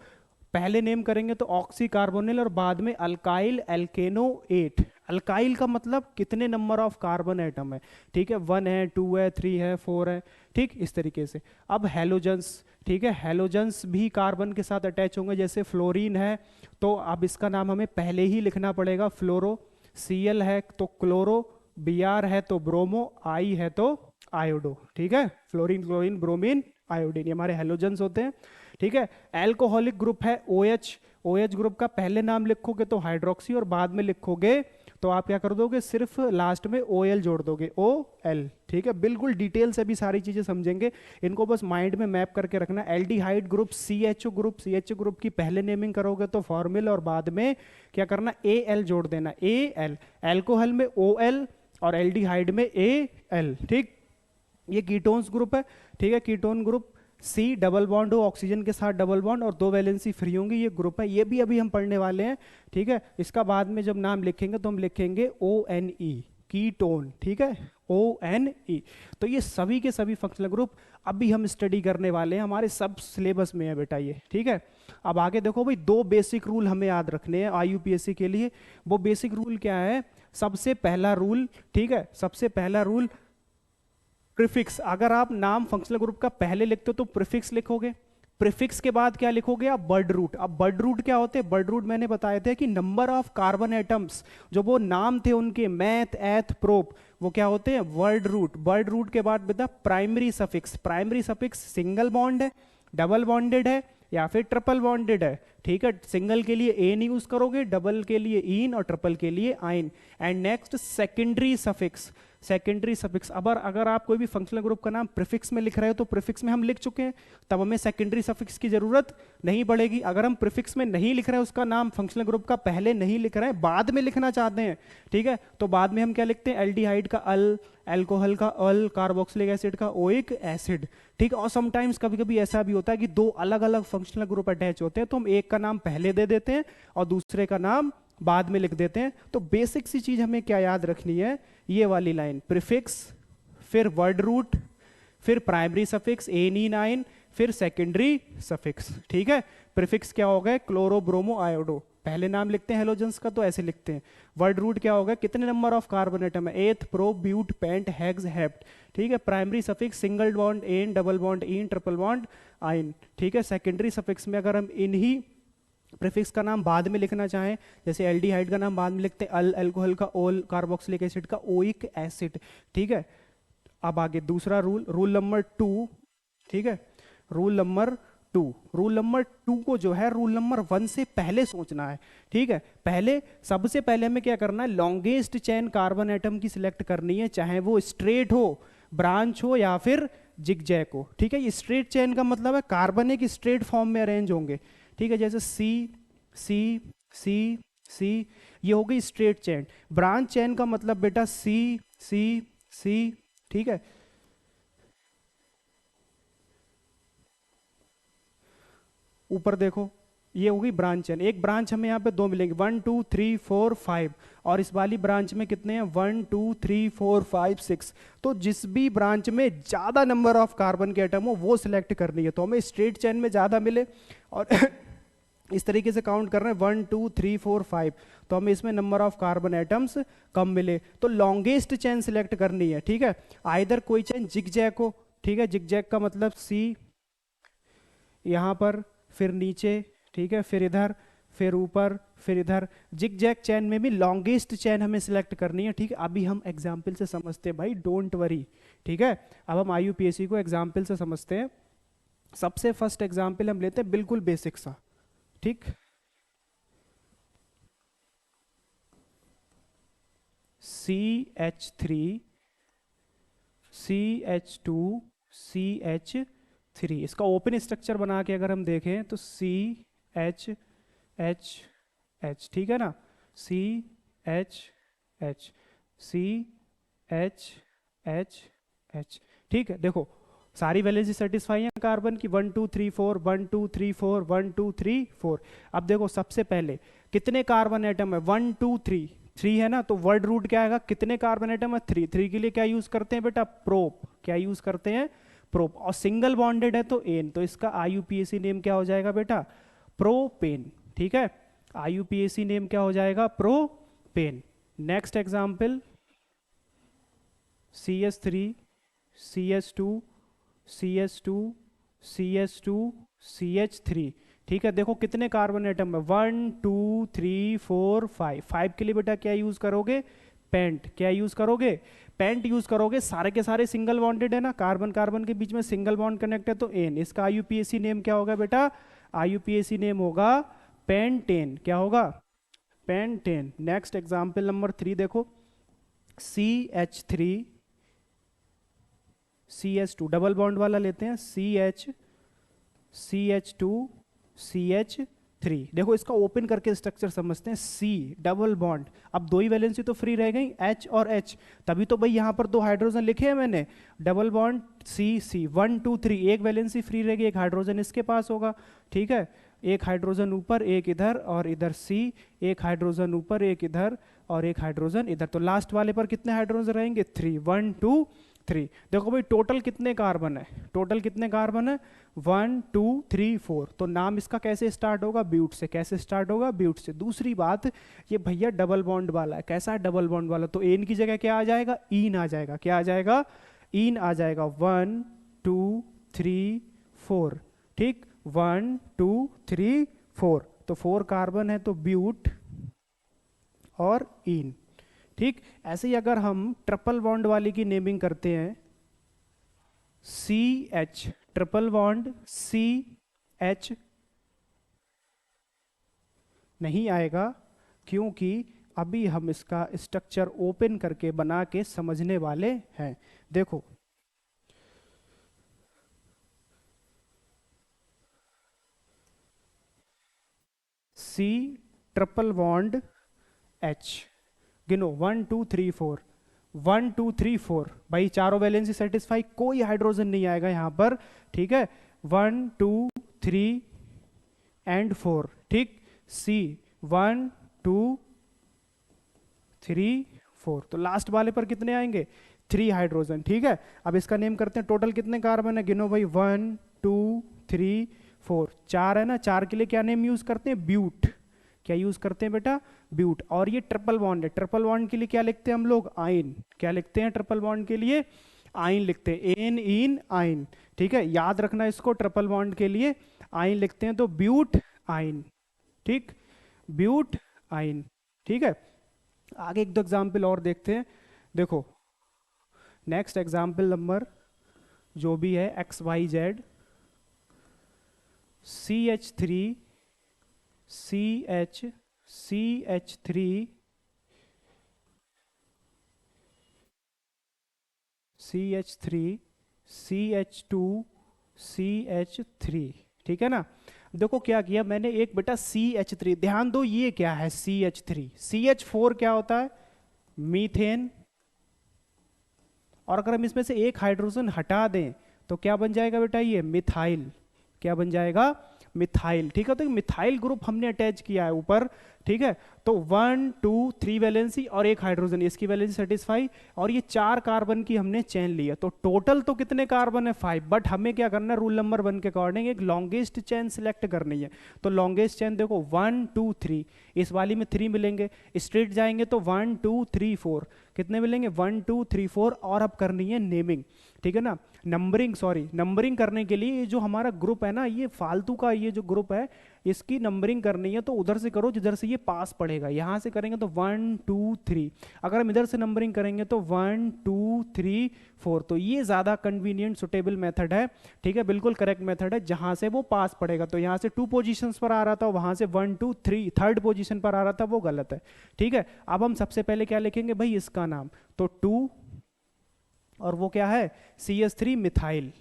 पहले नेम करेंगे तो ऑक्सी कार्बोनिल और बाद में अल्काइल एल्केनोएट। अल्काइल का मतलब कितने नंबर ऑफ कार्बन एटम है। ठीक है, 1 है, 2 है, 3 है, 4 है। ठीक, इस तरीके से। अब हेलोजन्स, ठीक है, हेलोजन्स भी कार्बन के साथ अटैच होंगे, जैसे फ्लोरीन है तो अब इसका नाम हमें पहले ही लिखना पड़ेगा, फ्लोरो। Cl है तो क्लोरो, Br है तो ब्रोमो, I है तो आयोडो। ठीक है, फ्लोरीन क्लोरीन ब्रोमीन आयोडीन, ये हमारे हेलोजन्स होते हैं। ठीक है, एल्कोहलिक ग्रुप है OH। OH ग्रुप का पहले नाम लिखोगे तो हाइड्रोक्सी और बाद में लिखोगे तो आप क्या कर दोगे, सिर्फ लास्ट में OL जोड़ दोगे, OL। ठीक है, बिल्कुल डिटेल से भी सारी चीजें समझेंगे, इनको बस माइंड में मैप करके रखना। Aldehyde group CHO group, CHO group की पहले नेमिंग करोगे तो फॉर्मल और बाद में क्या करना, AL जोड़ देना, AL। एल्कोहल में OL और एल्डिहाइड में AL। ठीक, ये कीटोन्स ग्रुप है। ठीक है, ketone group C double bond हो, ऑक्सीजन के साथ डबल बॉन्ड और 2 वैलेंसी फ्री होंगी, ये ग्रुप है, ये भी अभी हम पढ़ने वाले हैं। ठीक है, इसका बाद में जब नाम लिखेंगे तो हम लिखेंगे ONE, कीटोन। ठीक है, ONE। तो ये सभी के सभी फंक्शनल ग्रुप अभी हम स्टडी करने वाले हैं, हमारे सब सिलेबस में है बेटा ये। ठीक है, अब आगे देखो भाई, 2 बेसिक रूल हमें याद रखने हैं IUPAC के लिए। वो बेसिक रूल क्या है, सबसे पहला रूल, ठीक है, सबसे पहला रूल प्रीफिक्स। अगर आप नाम फंक्शनल ग्रुप का पहले लिखते हो तो प्रीफिक्स लिखोगे, प्रीफिक्स के बाद क्या लिखोगे आप, वर्ड रूट। अब वर्ड रूट क्या होते हैं, वर्ड रूट मैंने बताए थे कि नंबर ऑफ कार्बन एटम्स, जो वो नाम थे उनके मैथ एथ प्रोप, वो क्या होते हैं, वर्ड रूट। वर्ड रूट के बाद बेटा primary suffix. Primary suffix single bond है, डबल बॉन्डेड है या फिर ट्रिपल बॉन्डेड है, ठीक है। सिंगल के लिए एन यूज करोगे, डबल के लिए इन और ट्रिपल के लिए आइन। And next secondary suffix, secondary suffix. अब अगर आप कोई भी फंक्शनल ग्रुप का नाम प्रीफिक्स में लिख रहे हो तो प्रीफिक्स में हम लिख चुके हैं, तब हमें सेकेंडरी सफिक्स की जरूरत नहीं पड़ेगी। अगर हम प्रीफिक्स में नहीं लिख रहे हैं, उसका नाम फंक्शनल ग्रुप का पहले नहीं लिख रहे हैं, बाद में लिखना चाहते हैं, ठीक है, तो बाद में हम क्या लिखते हैं, एल्डिहाइड का अल, एल्कोहल का अल, कार्बोक्सिलिक एसिड का ओइक एसिड, ठीक है। और समटाइम्स कभी कभी ऐसा भी होता है कि दो अलग अलग फंक्शनल ग्रुप अटैच होते हैं, तो हम एक का नाम पहले दे देते हैं और दूसरे का नाम बाद में लिख देते हैं। तो बेसिक सी चीज हमें क्या याद रखनी है, ये वाली लाइन, प्रीफिक्स, फिर वर्ड रूट, फिर प्राइमरी सफिक्स एनीनाइन, फिर सेकेंडरी सफिक्स, ठीक है। प्रीफिक्स क्या हो गए, क्लोरो ब्रोमो आयोडो, पहले नाम लिखते हैं हेलोजेंस का तो ऐसे लिखते हैं। वर्ड रूट क्या होगा, कितने नंबर ऑफ कार्बन एटम है, eth, pro, but, pent, hex, hept, ठीक है। Primary suffix single bond ane, double bond ene, triple bond yne, ठीक है। सेकेंडरी सफिक्स में अगर हम इन्हीं प्रीफिक्स का नाम बाद में लिखना चाहें, जैसे एल्डिहाइड का नाम बाद में लिखते हैं अल, एल्कोहल का ओल, कार्बोक्सिलिक एसिड का ओइक एसिड, ठीक है। अब आगे दूसरा रूल, रूल नंबर 2, ठीक है, रूल नंबर 2, रूल नंबर 2 को जो है रूल नंबर 1 से पहले सोचना है, ठीक है। पहले, सबसे पहले हमें क्या करना है, लॉन्गेस्ट चेन कार्बन एटम की सिलेक्ट करनी है, चाहे वो स्ट्रेट हो, ब्रांच हो या फिर जिगजैग हो, ठीक है। ये स्ट्रेट चेन का मतलब है कार्बन एक स्ट्रेट फॉर्म में अरेंज होंगे, ठीक है, जैसे सी सी सी सी, ये हो गई स्ट्रेट चेन। ब्रांच चेन का मतलब बेटा सी सी सी, ठीक है। ऊपर देखो, ये होगी ब्रांच चेन। एक ब्रांच हमें यहाँ पे दो मिलेंगे, 1 2 3 4 5, और इस वाली ब्रांच में कितने हैं, 1 2 3 4 5 6। तो जिस भी ब्रांच में ज्यादा नंबर ऑफ कार्बन के एटम हो वो सिलेक्ट करनी है, तो हमें स्ट्रेट चेन में ज्यादा मिले और इस तरीके से काउंट कर रहे हैं 1 2 3 4 5, तो हमें इसमें number of carbon atoms come मिले, तो लॉन्गेस्ट चेन सिलेक्ट करनी है, ठीक है। आइदर कोई चेन जिगजैग हो, ठीक है, जिगजैग का मतलब सी यहां पर, फिर नीचे, ठीक है, फिर इधर, फिर ऊपर, फिर इधर। जिगजैग चेन में भी लॉन्गेस्ट चेन हमें सिलेक्ट करनी है, ठीक है। अभी हम एग्जाम्पल से समझते हैं भाई, डोंट वरी, ठीक है। अब हम IUPAC को एग्जाम्पल से समझते हैं। सबसे फर्स्ट एग्जाम्पल हम लेते हैं बिल्कुल बेसिक सा, ठीक, CH3 CH2 CH3, इसका ओपन स्ट्रक्चर बना के अगर हम देखें तो CH H, ठीक है ना, CH H CH H, ठीक है। देखो सारी वैलेंसी सेटिस्फाई है कार्बन की, 1 2 3 4 1 2 3 4 1 2 3 4। अब देखो सबसे पहले कितने कार्बन एटम है, 1 2 3, 3 है ना, तो वर्ड रूट क्या आएगा, कितने कार्बन एटम है, 3। 3 के लिए क्या यूज करते हैं बेटा, प्रोप, क्या यूज करते हैं, प्रोप। और सिंगल बॉन्डेड है तो एन, तो इसका IUPAC नेम क्या हो जाएगा बेटा, प्रोपेन, ठीक है। IUPAC नेम क्या हो जाएगा, propane. Next example, CH3 CH2 CH2 CH2 CH3, ठीक है। देखो कितने कार्बन एटम है, 1 2 3 4 5। 5 के लिए बेटा क्या यूज करोगे, पेंट, क्या यूज करोगे, पेंट यूज करोगे। सारे के सारे सिंगल बॉन्डेड है ना, कार्बन कार्बन के बीच में सिंगल बॉन्ड कनेक्ट है तो एन। इसका IUPAC नेम क्या होगा बेटा, IUPAC नेम होगा पेंटेन, क्या होगा, पेंटेन। नेक्स्ट एग्जाम्पल नंबर 3 देखो, CH3 CH2, डबल बॉन्ड वाला लेते हैं, CH2 CH3। देखो इसका ओपन करके स्ट्रक्चर समझते हैं, C डबल बॉन्ड, अब दो ही वैलेंसी तो फ्री रह गई, H और H, तभी तो भाई यहां पर दो हाइड्रोजन लिखे हैं मैंने, डबल बॉन्ड C 1 2 3, एक वैलेंसी फ्री रहेगी, एक हाइड्रोजन इसके पास होगा, ठीक है। एक हाइड्रोजन ऊपर, एक इधर और इधर C, एक हाइड्रोजन ऊपर, एक इधर और एक हाइड्रोजन इधर, तो लास्ट वाले पर कितने हाइड्रोजन रहेंगे, 3, 1 2 3। देखो भाई टोटल कितने कार्बन है, टोटल कितने कार्बन है, 1 2 3 4। तो नाम इसका कैसे स्टार्ट होगा, ब्यूट से। कैसे स्टार्ट होगा, ब्यूट से। दूसरी बात, ये भैया डबल बॉन्ड वाला है, कैसा है, डबल बॉन्ड वाला, तो एन की जगह क्या आ जाएगा, इन आ जाएगा, क्या आ जाएगा, इन आ जाएगा। 1 2 3 4, ठीक, 1 2 3 4, तो 4 कार्बन है तो ब्यूट और इन, ठीक। ऐसे ही अगर हम ट्रिपल बॉन्ड वाली की नेमिंग करते हैं, CH ट्रिपल बॉन्ड CH नहीं आएगा, क्योंकि अभी हम इसका स्ट्रक्चर ओपन करके बना के समझने वाले हैं। देखो सी ट्रिपल बॉन्ड एच, गिनो 1 2 3 4, 1 2 3 4, भाई चारों वैलेंसी सेटिस्फाई, कोई हाइड्रोजन नहीं आएगा यहां पर, ठीक है। 1 2 3 एंड 4, ठीक। सी 1 2 3 4, तो लास्ट वाले पर कितने आएंगे? 3 हाइड्रोजन, ठीक है। अब इसका नेम करते हैं, टोटल कितने कार्बन है, गिनो भाई। 1 2 3 4, 4 है ना, 4 के लिए क्या नेम यूज करते हैं? ब्यूट। क्या यूज करते हैं बेटा? ब्यूट। और ये ट्रिपल बॉन्ड है, ट्रिपल बॉन्ड के लिए क्या लिखते हैं हम लोग? आइन। क्या लिखते हैं ट्रिपल बॉन्ड के लिए? आइन लिखते हैं, एन इन आइन, ठीक है। याद रखना इसको, ट्रिपल बॉन्ड के लिए आइन लिखते हैं तो ब्यूट आइन, ठीक, ब्यूट आइन, ठीक है। आगे एक दो एग्जाम्पल और देखते हैं। देखो नेक्स्ट एग्जाम्पल नंबर जो भी है XYZ, CH3 CH CH3 CH3 CH2 CH3, ठीक है ना। देखो क्या किया मैंने, एक बेटा CH3, ध्यान दो ये क्या है? CH3, CH4 क्या होता है? मीथेन। और अगर हम इसमें से एक हाइड्रोजन हटा दें तो क्या बन जाएगा बेटा? ये मिथाइल। क्या बन जाएगा? मिथाइल, ठीक है। तो मिथाइल ग्रुप हमने अटैच किया है ऊपर, ठीक है। तो 1 2 3 वैलेंसी और एक हाइड्रोजन, इसकी वैलेंसी सेटिस्फाई, और ये 4 कार्बन की हमने चेन ली है। तो टोटल तो कितने कार्बन है? 5, बट हमें क्या करना है? रूल नंबर 1 के अकॉर्डिंग एक लॉन्गेस्ट चेन सिलेक्ट करनी है। तो लॉन्गेस्ट चेन देखो 1 2 3, इस वाली में 3 मिलेंगे, स्ट्रेट जाएंगे तो 1 2 3 4, कितने मिलेंगे? 1 2 3 4। और अब करनी है नेमिंग, ठीक है ना, नंबरिंग, सॉरी नंबरिंग करने के लिए ये जो हमारा ग्रुप है ना, ये फालतू का ये जो ग्रुप है, इसकी नंबरिंग करनी है तो उधर से करो जिधर से ये पास पड़ेगा। यहां से करेंगे तो 1 2 3, अगर हम इधर से नंबरिंग करेंगे तो 1 2 3 4। तो ये ज्यादा कन्वीनियंट सुटेबल मेथड है, ठीक है, बिल्कुल करेक्ट मेथड है, जहां से वो पास पड़ेगा। तो यहां से 2 पोजीशंस पर आ रहा था, वहां से 1 2 3 थर्ड पोजीशन पर आ रहा था, वो गलत है, ठीक है। अब हम सबसे पहले क्या लिखेंगे भाई? इसका नाम, तो 2, और वो क्या है? CH3 methyl,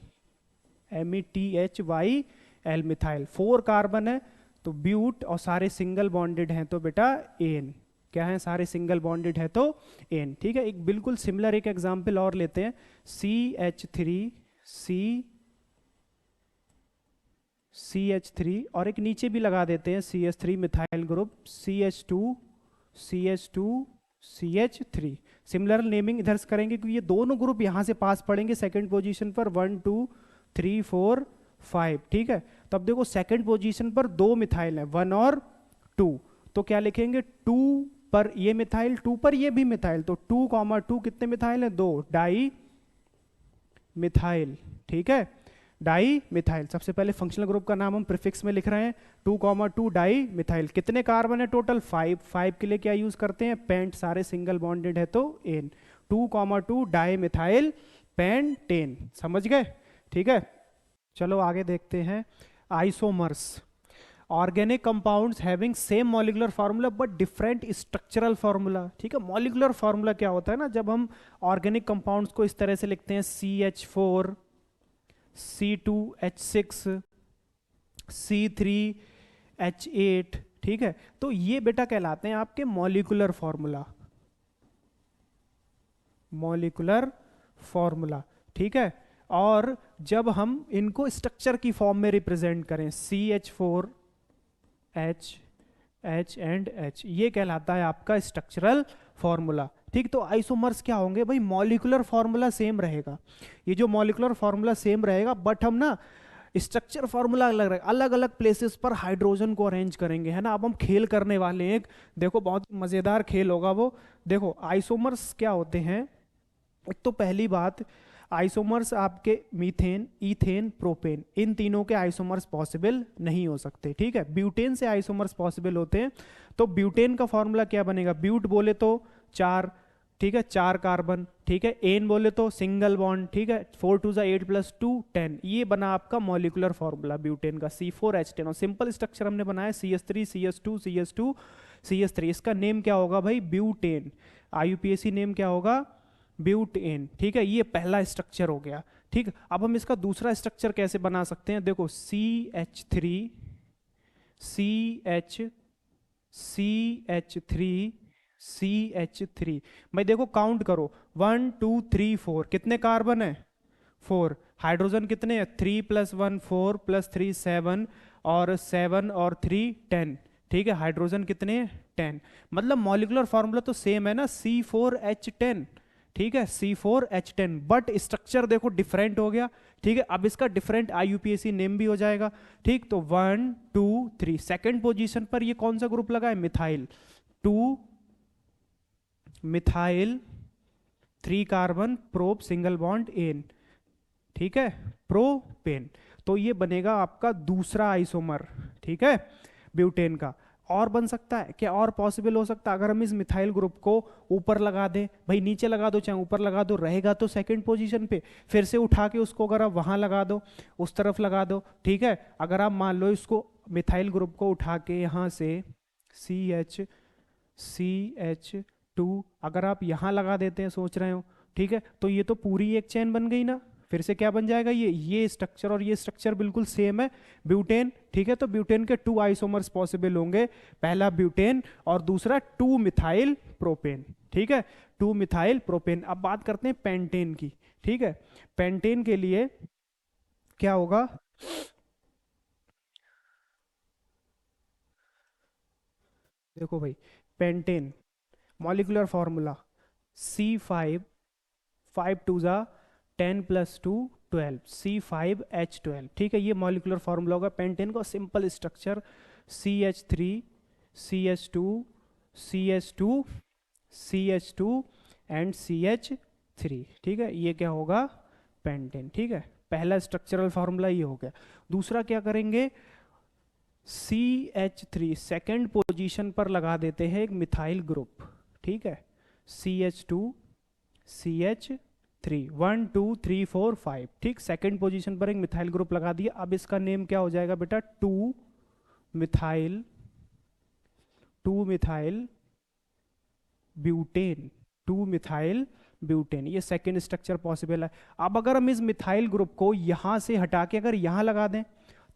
METHYL methyl. 4 carbon है तो ब्यूट, और सारे सिंगल बॉन्डेड हैं तो बेटा एन। क्या है? सारे सिंगल बॉन्डेड है तो एन, ठीक है। एक बिल्कुल सिमिलर एक एग्जांपल और लेते हैं, CH3 और एक नीचे भी लगा देते हैं CH3 methyl group, CH2 CH3। Similar naming इधर से करेंगे क्योंकि ये दोनों ग्रुप यहां से पास पड़ेंगे सेकंड पोजीशन पर, 1 2 3 4 5, ठीक है। तो अब देखो सेकंड पोजीशन पर 2 मिथाइल हैं, 1 और 2, तो क्या लिखेंगे? 2 पर ये मिथाइल, 2 पर ये भी मिथाइल, तो 2, 2 कितने मिथाइल हैं? 2 डाई मिथाइल, ठीक है, डाई मिथाइल। सबसे पहले फंक्शनल ग्रुप का नाम हम प्रीफिक्स में लिख रहे हैं, 2, 2 डाई मिथाइल। कितने कार्बन है टोटल? 5। 5 के लिए क्या यूज करते हैं? पेंट, सारे सिंगल बॉन्डेड है तो एन। 2, 2 डाई मिथाइल पेंटेन, समझ गए, ठीक है। चलो आगे देखते हैं, isomers, organic compounds having same molecular formula but different structural formula, ठीक है। मॉलिक्यूलर फार्मूला क्या होता है ना, जब हम ऑर्गेनिक कंपाउंड्स को इस तरह से लिखते हैं, CH4 C2H6 C3H8, ठीक है। तो ये बेटा कहलाते हैं आपके मॉलिक्यूलर फार्मूला, मॉलिक्यूलर फार्मूला, ठीक है। और जब हम इनको स्ट्रक्चर की फॉर्म में रिप्रेजेंट करें, CH4 H एंड H, ये कहलाता है आपका स्ट्रक्चरल फॉर्मूला, ठीक। तो आइसोमर्स क्या होंगे भाई? मॉलिक्यूलर फार्मूला सेम रहेगा, ये जो मॉलिक्यूलर फार्मूला सेम रहेगा, बट हम ना स्ट्रक्चर फार्मूला अलग रहेगा, अलग अलग प्लेसेस पर हाइड्रोजन को अरेंज करेंगे, है ना। अब हम खेल करने वाले हैं, देखो बहुत मजेदार खेल होगा वो। देखो आइसोमर्स क्या होते हैं, एक तो पहली बात, आइसोमर्स आपके मीथेन, इथेन, प्रोपेन, इन तीनों के आइसोमर्स पॉसिबल नहीं हो सकते, ठीक है। ब्यूटेन से आइसोमर्स पॉसिबल होते हैं। तो ब्यूटेन का फॉर्मूला क्या बनेगा? ब्यूट बोले तो 4, ठीक है, 4 कार्बन, ठीक है। एन बोले तो सिंगल बॉन्ड, ठीक है, 4 2 8 प्लस 2 10। ये बना आपका मॉलिकुलर फॉर्मूला ब्यूटेन का, C4H10। और सिंपल स्ट्रक्चर हमने बनाया CH3 CH2 CH2 CH3। इसका नेम क्या होगा भाई? ब्यूटेन। IUPAC नेम क्या होगा? ब्यूटेन, ठीक है। ये पहला स्ट्रक्चर हो गया, ठीक। अब हम इसका दूसरा स्ट्रक्चर कैसे बना सकते हैं? देखो CH3 CH CH3 CH3। भाई देखो काउंट करो, 1 2 3 4, कितने कार्बन है? 4। हाइड्रोजन कितने हैं? 3 + 1 4 + 3 7, और 7 और 3 10, ठीक है। हाइड्रोजन कितने हैं? 10। मतलब मॉलिकुलर फॉर्मूला तो सेम है ना, C4H10, ठीक है, C4H10, बट स्ट्रक्चर देखो डिफरेंट हो गया, ठीक है। अब इसका डिफरेंट IUPAC नेम भी हो जाएगा, ठीक। तो 1 2 3, सेकेंड पोजीशन पर ये कौन सा ग्रुप लगा है? Methyl. 2 methyl, 3 carbon, prop, single bond, ane, ठीक है, प्रोपेन। तो ये बनेगा आपका दूसरा आइसोमर, ठीक है, ब्यूटेन का। और बन सकता है क्या? और पॉसिबल हो सकता है अगर हम इस मिथाइल ग्रुप को ऊपर लगा दें, भाई नीचे लगा दो चाहे ऊपर लगा दो, रहेगा तो सेकंड पोजीशन पे। फिर से उठा के उसको अगर आप वहां लगा दो, उस तरफ लगा दो, ठीक है। अगर आप मान लो इसको मिथाइल ग्रुप को उठा के यहां से CH2 अगर आप यहां लगा देते हैं, सोच रहे हो, ठीक है, तो ये तो पूरी एक चेन बन गई ना। फिर से क्या बन जाएगा? ये स्ट्रक्चर और ये स्ट्रक्चर बिल्कुल सेम है, ब्यूटेन, ठीक है। तो ब्यूटेन के 2 आइसोमर्स पॉसिबल होंगे, पहला ब्यूटेन और दूसरा 2 मिथाइल प्रोपेन, ठीक है, 2 मिथाइल प्रोपेन। अब बात करते हैं पेंटेन की, ठीक है। पेंटेन के लिए क्या होगा? देखो भाई, pentane molecular formula C5, 5 2 10 + 2 12, C5H12, ठीक है। ये मॉलिकुलर फॉर्मूला होगा पेंटेन का। Simple structure CH3 CH2 CH2 CH2 and CH3, ठीक है। ये क्या होगा? पेंटेन, ठीक है। पहला स्ट्रक्चरल फॉर्मूला ये हो गया। दूसरा क्या करेंगे? CH3 सेकेंड पोजीशन पर लगा देते हैं एक मिथाइल ग्रुप, ठीक है, CH2 CH3, 1 2 3 4 5, ठीक। सेकेंड पोजीशन पर एक मिथाइल ग्रुप लगा दिया। अब इसका नेम क्या हो जाएगा बेटा? 2 methyl, 2 methyl butane, 2 methyl butane. ये सेकेंड स्ट्रक्चर पॉसिबल है। अब अगर हम इस मिथाइल ग्रुप को यहां से हटा के अगर यहां लगा दें,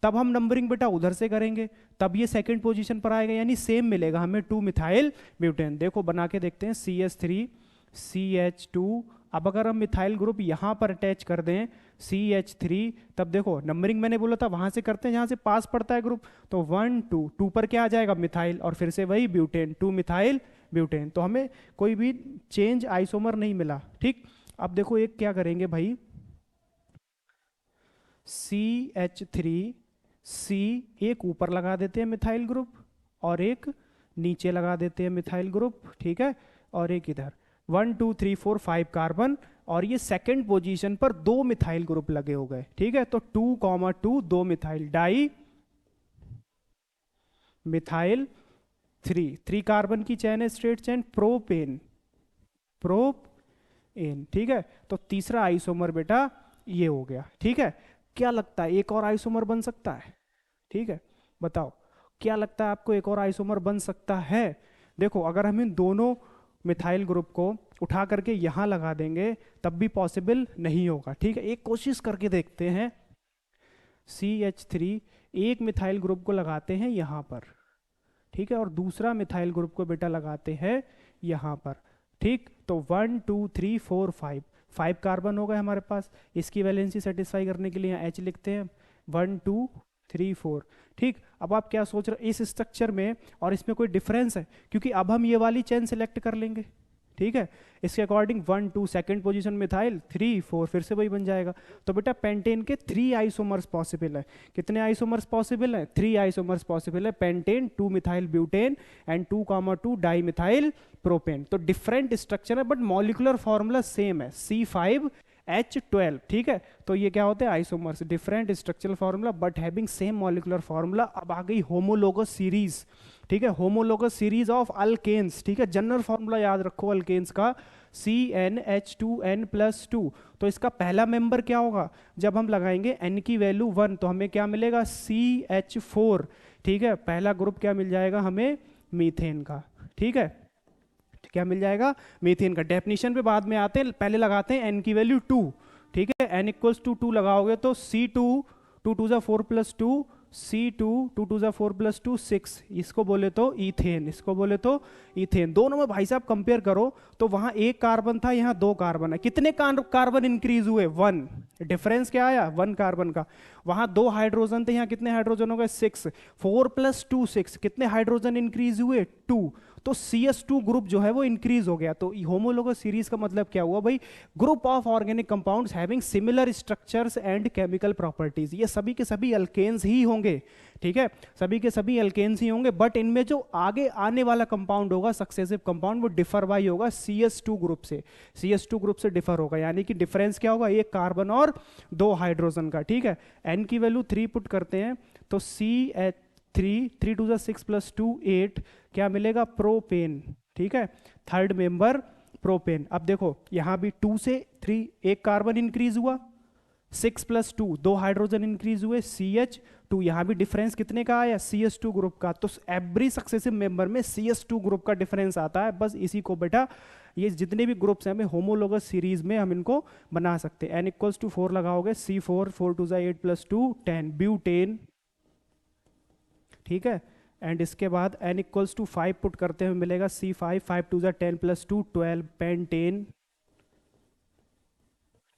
तब हम नंबरिंग बेटा उधर से करेंगे, तब ये सेकंड पोजीशन पर आएगा, यानी सेम मिलेगा हमें 2 मिथाइल ब्यूटेन। देखो बना के देखते हैं, CH3 CH2। अब अगर हम मिथाइल ग्रुप यहां पर अटैच कर दें CH3, तब देखो नंबरिंग मैंने बोला था वहां से करते हैं जहां से पास पड़ता है ग्रुप। तो 1 2 2 पर क्या आ जाएगा? मिथाइल, और फिर से वही ब्यूटेन, 2 मिथाइल ब्यूटेन। तो हमें कोई भी चेंज आइसोमर नहीं मिला, ठीक। अब देखो एक क्या करेंगे भाई, CH3 C, एक ऊपर लगा देते हैं मिथाइल ग्रुप और एक नीचे लगा देते हैं मिथाइल ग्रुप, ठीक है, और एक इधर। 1 2 3 4 5 कार्बन, और ये सेकंड पोजीशन पर 2 मिथाइल ग्रुप लगे हो गए, ठीक है। तो 2, 2 मिथाइल डाई मिथाइल 3 कार्बन की चैन है, स्ट्रेट चैन, प्रोपेन, प्रोपेन, ठीक है। तो तीसरा आइसोमर बेटा ये हो गया, ठीक है। क्या लगता है एक और आइसोमर बन सकता है? ठीक है, बताओ क्या लगता है आपको एक और आइसोमर बन सकता है? देखो अगर हम इन दोनों मिथाइल ग्रुप को उठा करके यहां लगा देंगे तब भी पॉसिबल नहीं होगा, ठीक है। एक कोशिश करके देखते हैं, CH3 एक मिथाइल ग्रुप को लगाते हैं यहां पर, ठीक है, और दूसरा मिथाइल ग्रुप को बेटा लगाते हैं यहां पर, ठीक। तो 1 2 3 4 5 कार्बन हो गए हमारे पास। इसकी वैलेंसी सेटिस्फाई करने के लिए यहाँ H लिखते हैं, 1 2 3 4, ठीक। अब आप क्या सोच रहे हो इस स्ट्रक्चर में और इसमें कोई डिफरेंस है? क्योंकि अब हम ये वाली चेन सेलेक्ट कर लेंगे, ठीक है। इसके अकॉर्डिंग 1 2 सेकंड पोजीशन मिथाइल, 3 4 फिर से वही बन जाएगा। तो बेटा पेंटेन के 3 आइसोमर्स पॉसिबल है। कितने आइसोमर्स पॉसिबल है? 3 आइसोमर्स पॉसिबल है। Pentane, 2 methyl butane and 2,2 di methyl propane. तो डिफरेंट स्ट्रक्चर है बट मॉलिकुलर फॉर्मूला सेम है, C5H12, ठीक है। तो ये क्या होते हैं? Isomers, different structural formula but having same molecular formula. अब आ गई होमोलोगस सीरीज, ठीक है, होमोलोगस सीरीज ऑफ अल्केन्स, ठीक है। जनरल फॉर्मूला याद रखो अल्केन्स का, CnH2n+2। तो इसका पहला मेंबर क्या होगा, जब हम लगाएंगे n की वैल्यू 1 तो हमें क्या मिलेगा, CH4। ठीक है, पहला ग्रुप क्या मिल जाएगा हमें, मीथेन का। ठीक है, क्या मिल जाएगा, मीथेन का। डेफिनेशन पे बाद में आते हैं, पहले लगाते हैं n की वैल्यू 2। ठीक है, n इक्वल्स टू 2 लगाओगे तो C2, 2 2 जा 4 प्लस 2, C2, 2 2 जा 4 प्लस 2 6, इसको बोले तो इथेन, इसको बोले तो इथेन। दोनों में भाई साहब कंपेयर करो तो वहां एक कार्बन था, यहाँ 2 कार्बन है। कितने कार्बन इंक्रीज हुए, 1। डिफरेंस क्या आया, 1 कार्बन का। वहां 2 हाइड्रोजन थे, यहाँ कितने हाइड्रोजन हो गए, 6। 4 प्लस 2 6, कितने हाइड्रोजन इंक्रीज हुए, 2। तो CS2 ग्रुप जो है वो इंक्रीज हो गया। तो होमोलोगस सीरीज का मतलब क्या हुआ भाई, group of organic compounds having similar structures and chemical properties. ये सभी के सभी अल्केन्स ही होंगे। ठीक है, सभी के सभी अल्केन्स ही होंगे, बट इनमें जो आगे आने वाला कंपाउंड होगा, सक्सेसिव कंपाउंड, वो डिफर बाई होगा CS2 ग्रुप से। CS2 ग्रुप से डिफर होगा, यानी कि डिफरेंस क्या होगा, एक कार्बन और 2 हाइड्रोजन का। ठीक है, n की वैल्यू 3 पुट करते हैं तो CH3, 3 2 जा 6 प्लस 2 8, क्या मिलेगा, प्रोपेन। ठीक है, थर्ड मेंबर प्रोपेन। अब देखो यहां भी 2 से 3 एक कार्बन इंक्रीज हुआ, 6 प्लस 2 2 हाइड्रोजन इंक्रीज हुए, CH2। यहां भी डिफरेंस कितने का आया, CS2 ग्रुप का। तो एवरी सक्सेसिव मेंबर में CS2 ग्रुप का डिफरेंस आता है। बस इसी को बेटा, ये जितने भी ग्रुप्स हैं हमें होमोलोगस सीरीज में हम इनको बना सकते हैं। n इक्वल्स टू 4 लगाओगे, C4, 4 2 जा 8 प्लस 2 10, ब्यूटेन। ठीक है, एंड इसके बाद n इक्वल्स टू 5 पुट करते हुए मिलेगा C5, 5 2 जा 10 प्लस 2 12, पेंटेन।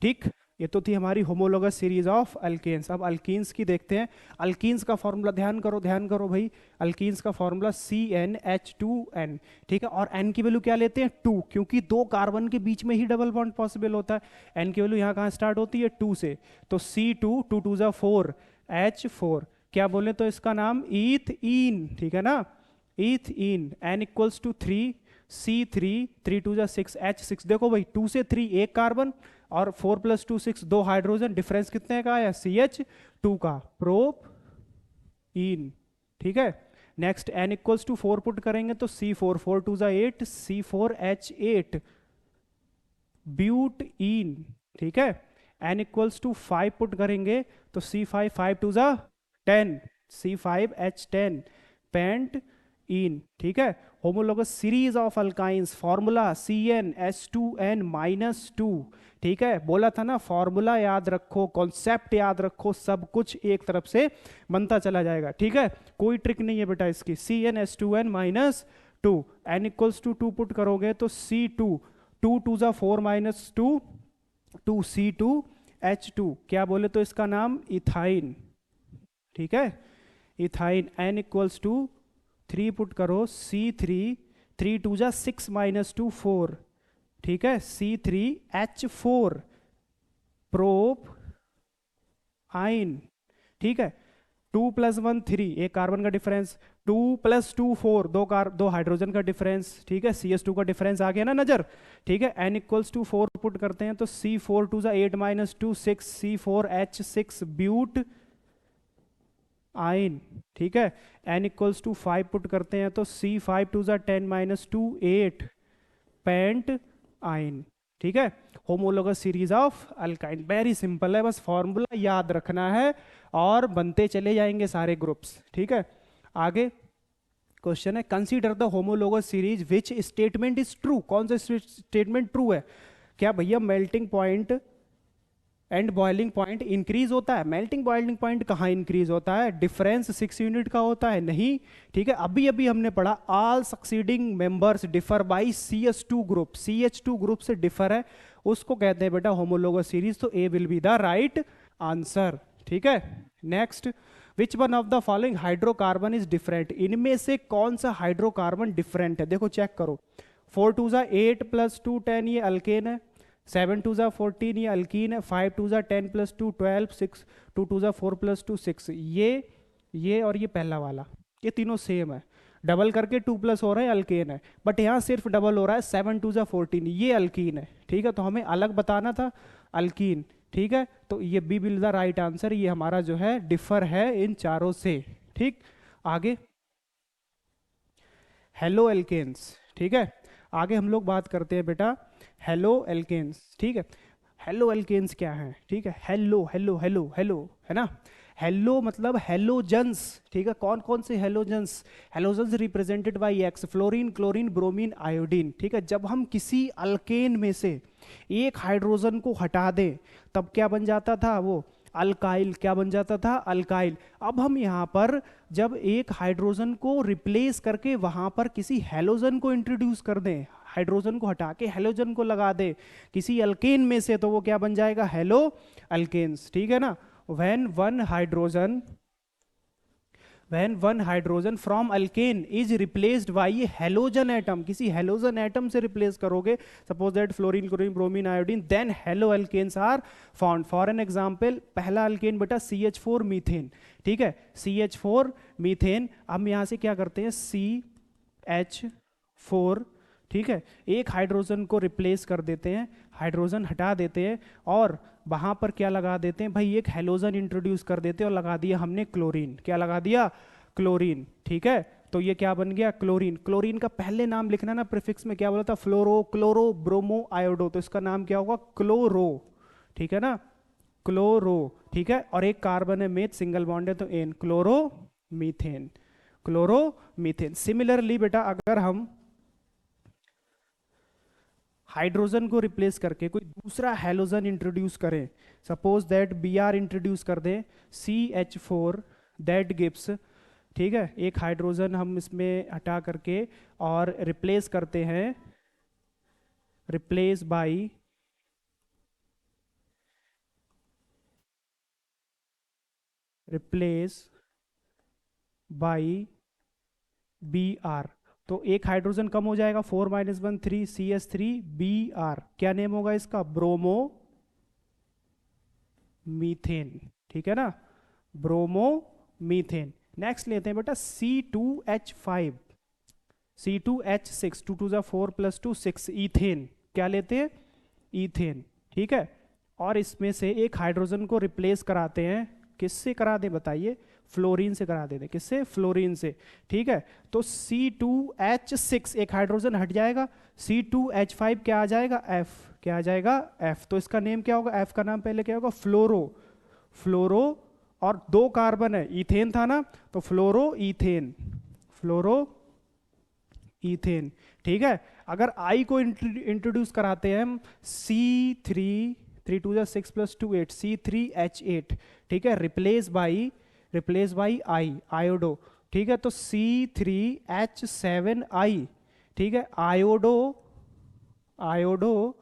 ठीक, ये तो थी हमारी होमोलोगस सीरीज ऑफ अल्केन्स। अब अल्कीन्स की देखते हैं। अल्कीन्स का फॉर्मूला ध्यान करो, ध्यान करो भाई। अल्कीन्स का फॉर्मूला CnH2n। ठीक है, और n की वैल्यू क्या लेते हैं, 2, क्योंकि 2 कार्बन के बीच में ही डबल बॉन्ड पॉसिबल होता है। n की वैल्यू यहाँ कहाँ स्टार्ट होती है, 2 से। तो C2, 2 2 जा 4, H4, क्या बोले तो इसका नाम ईथीन। ठीक है ना, ethene. n equals to 3, C3, 3 2 जा 6, H6। देखो भाई 2 से 3 एक कार्बन और 4 प्लस 2 6, 2 हाइड्रोजन। डिफरेंस कितने का आया, CH2 का, प्रोप इन। ठीक है, next n equals to 4 put करेंगे तो C4, 4 2 जा 8, C4H8, ब्यूट इन। ठीक है, n इक्वल्स टू 5 पुट करेंगे तो C5, 5 2 जा 10, C5H10, पेंट इन। ठीक है, homologous series of alkynes, formula CnH2n-2। ठीक है, बोला था ना, फॉर्मूला याद रखो, कॉन्सेप्ट याद रखो, सब कुछ एक तरफ से बनता चला जाएगा। ठीक है, कोई ट्रिक नहीं है बेटा इसकी। CnH2n-2, n equals to 2 put करोगे तो C2, 2 2 जा 4 माइनस 2, 2 C2H2, क्या बोले तो इसका नाम इथाइन। ठीक है, ethyne. n equals to 3 put करो, C3, 3 2 जा 6 माइनस 2 4। ठीक है, C3H4, प्रोप आइन। ठीक है, 2 प्लस 1 3, एक कार्बन का डिफरेंस, 2 प्लस 2 4, 2 हाइड्रोजन का डिफरेंस। ठीक है, CS2 का डिफरेंस आ गया ना नजर। ठीक है, n इक्वल्स टू 4 पुट करते हैं तो C4 2 जा 8 माइनस 2 6, C4H6, ब्यूट आइन। ठीक है, n इक्वल्स टू 5 पुट करते हैं तो C5 2 जा 10 माइनस 2 8, पेंट आइन। ठीक है, homologous series of alkyne. Very simple है, बस फॉर्मूला याद रखना है और बनते चले जाएंगे सारे ग्रुप्स। ठीक है, आगे क्वेश्चन है, consider the homologous series which statement is true. कौन सा स्टेटमेंट ट्रू है, क्या भैया melting point and boiling point increase होता है। मेल्टिंग बॉइलिंग पॉइंट कहाँ इंक्रीज होता है, डिफरेंस 6 यूनिट का होता है, नहीं। ठीक है, अभी अभी हमने पढ़ा all succeeding members differ by CS2 group, CH2 group से डिफर है, उसको कहते हैं बेटा होमोलोगस सीरीज। तो A will be the right answer. ठीक है, next, which one of the following hydrocarbon is different. इनमें से कौन सा हाइड्रोकार्बन डिफरेंट है, देखो चेक करो। 4 2 जा 8 प्लस 2 10, ये अल्केन है। 7 2 जा 14, ये अल्कीन है। 5 2 जा 10 प्लस 2 12, 6 2 2 जा 4 प्लस 2 6, ये और ये पहला वाला, ये तीनों सेम है। डबल करके 2 प्लस हो रहा है, अल्केन है। बट यहाँ सिर्फ डबल हो रहा है, 7 2 जा 14, ये अल्कीन है। ठीक है, तो हमें अलग बताना था, अल्कीन। ठीक है, तो ये B will the right answer. ये हमारा जो है डिफर है इन चारों से। ठीक, आगे हेलो एल्केन्स। ठीक है, आगे हम लोग बात करते हैं बेटा हेलो एल्केन्स, ठीक है। हेलो एल्केन्स क्या है, ठीक है, हेलो हेलो हेलो हेलो, है ना। हेलो मतलब हेलोजन्स, ठीक है। कौन कौन से halogens? Halogens represented by x, fluorine, chlorine, bromine, iodine, ठीक है। जब हम किसी अल्केन में से एक हाइड्रोजन को हटा दें तब क्या बन जाता था वो? अल्काइल। क्या बन जाता था? अल्काइल। अब हम यहाँ पर जब एक हाइड्रोजन को रिप्लेस करके वहां पर किसी हेलोजन को इंट्रोड्यूस कर दें, हाइड्रोजन को हटा के हेलोजन को लगा दे किसी अल्केन में से, तो वो क्या बन जाएगा? हेलो अल्केन्स, ठीक है ना। When one hydrogen when one hydrogen from alkane is replaced by a halogen atom, किसी halogen atom से replace करोगे, suppose that fluorine, chlorine, bromine, iodine, then haloalkanes are found. For an example, पहला alkane बेटा CH4 मीथेन, ठीक है, CH4 मीथेन। हम यहाँ से क्या करते हैं? CH4, ठीक है, एक हाइड्रोजन को रिप्लेस कर देते हैं, हाइड्रोजन हटा देते हैं और वहां पर क्या लगा देते हैं भाई? एक हेलोजन इंट्रोड्यूस कर देते हैं और लगा दिया हमने क्लोरीन। क्या लगा दिया? क्लोरीन, ठीक है। तो ये क्या बन गया? क्लोरीन। क्लोरीन का पहले नाम लिखना ना, प्रीफिक्स में क्या बोला था? फ्लोरो, क्लोरो, ब्रोमो, आयोडो, तो इसका नाम क्या होगा? क्लोरो, ठीक है ना, क्लोरो, ठीक है। और एक कार्बन है मेथ, सिंगल बॉन्ड है तो ane, chloro methane, chloro methane. Similarly बेटा अगर हम हाइड्रोजन को रिप्लेस करके कोई दूसरा हेलोजन इंट्रोड्यूस करें, suppose that B R introduce कर दें, CH4, दैट गिव्स, ठीक है, एक हाइड्रोजन हम इसमें हटा करके और रिप्लेस करते हैं, replace by replace by Br, तो एक हाइड्रोजन कम हो जाएगा, 4 - 1 3 CH3 Br, क्या नेम होगा इसका? ब्रोमो मीथेन, ठीक है ना, ब्रोमो मीथेन। नेक्स्ट लेते हैं बेटा C2H5, C2H6, 2 2 जा 4 + 2 6, इथेन। क्या लेते हैं? इथेन, ठीक है। और इसमें से एक हाइड्रोजन को रिप्लेस कराते हैं, किससे करा दें बताइए? फ्लोरीन से करा देते हैं। किससे? फ्लोरीन से, ठीक है। तो C2H6 एक हाइड्रोजन हट जाएगा, C2H5 क्या आ जाएगा? F, क्या आ जाएगा? F। तो इसका नेम क्या होगा? F का नाम पहले क्या होगा? फ्लोरो, फ्लोरो, और 2 कार्बन है, इथेन था ना, तो फ्लोरो इथेन, फ्लोरो इथेन, ठीक है। अगर आई को इंट्रोड्यूस कराते हैं हम, C3, 3 2 6 + 2 8, C3H8, ठीक है, रिप्लेस बाई आई, आयोडो, ठीक है। तो C3H7I, ठीक है, आयोडो, आयोडो,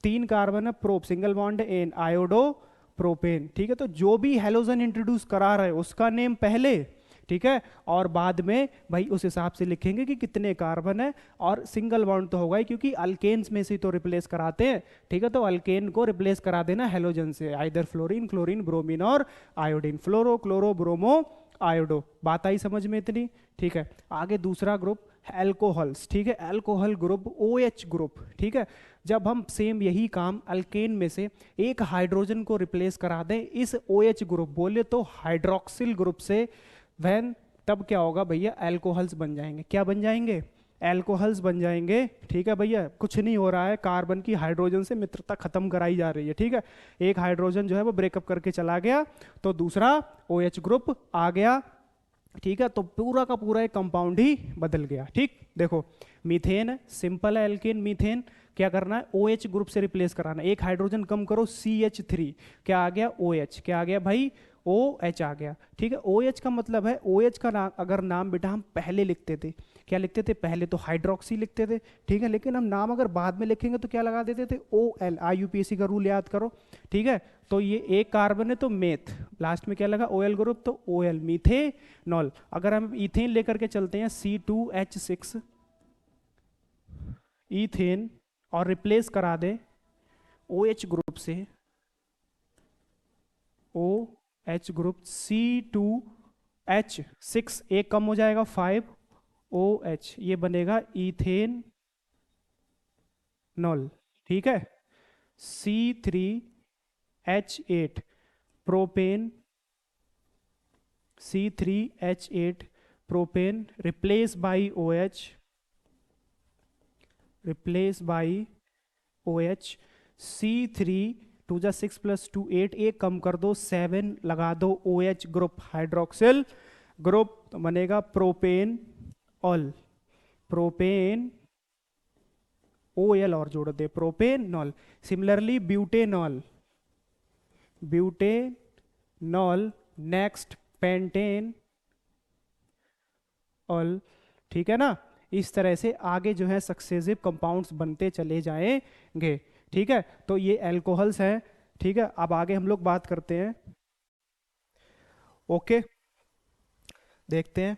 3 कार्बन है, prop, single bond ane, iodo propane, ठीक है। तो जो भी हेलोजन इंट्रोड्यूस करा रहे उसका नेम पहले, ठीक है, और बाद में भाई उस हिसाब से लिखेंगे कि कितने कार्बन है, और सिंगल बॉन्ड तो होगा ही क्योंकि अल्केन्स में से तो रिप्लेस कराते हैं, ठीक है। तो अल्केन को रिप्लेस करा देना हेलोजन से, आइदर फ्लोरीन, क्लोरीन, ब्रोमीन और आयोडीन, फ्लोरो, क्लोरो, ब्रोमो, आयोडो। बात आई समझ में इतनी? ठीक है। आगे दूसरा ग्रुप एल्कोहल्स, ठीक है, एल्कोहल ग्रुप, OH ग्रुप, ठीक है। जब हम सेम यही काम अल्केन में से एक हाइड्रोजन को रिप्लेस करा दें इस OH ग्रुप, बोले तो हाइड्रोक्सिल ग्रुप से, वैन तब क्या होगा भैया? एल्कोहल्स बन जाएंगे। क्या बन जाएंगे? एल्कोहल्स बन जाएंगे, ठीक है भैया। कुछ नहीं हो रहा है, कार्बन की हाइड्रोजन से मित्रता खत्म कराई जा रही है, ठीक है। एक हाइड्रोजन जो है वो ब्रेकअप करके चला गया तो दूसरा OH ग्रुप आ गया, ठीक है। तो पूरा का पूरा एक कंपाउंड ही बदल गया, ठीक। देखो मीथेन है, सिंपल है एल्केन मीथेन, क्या करना है? OH ग्रुप से रिप्लेस कराना, एक हाइड्रोजन कम करो, CH3, क्या आ गया? OH, क्या आ गया भाई? OH आ गया, ठीक है। OH का मतलब है, OH का नाम अगर नाम बेटा हम पहले लिखते थे, क्या लिखते थे? पहले तो हाइड्रोक्सी लिखते थे, ठीक है, लेकिन हम नाम अगर बाद में लिखेंगे तो क्या लगा देते थे? OL, IUPAC का रूल याद करो, ठीक है। तो ये एक कार्बन है तो मेथ, लास्ट में क्या लगा? OL ग्रुप, तो OL, मीथेनॉल। अगर हम इथेन लेकर के चलते हैं, C2H6 इथेन, और रिप्लेस करा दे OH ग्रुप से, OH ग्रुप, C2H6, एक कम हो जाएगा 5OH, ये बनेगा इथेन नॉल, ठीक है। C3H8 propane, C3H8 propane, replace by OH, replace by O H, C3 2 + 6 + 2 8, एक कम कर दो 7 लगा दो, O H group hydroxyl group तो बनेगा propanol, propane O L और जोड़ दे propanol. Similarly butanol, butanol, next pentanol, ठीक है ना। इस तरह से आगे जो है सक्सेसिव कंपाउंड्स बनते चले जाएंगे, ठीक है। तो ये एल्कोहल्स हैं, ठीक है। अब आगे हम लोग बात करते हैं, ओके, देखते हैं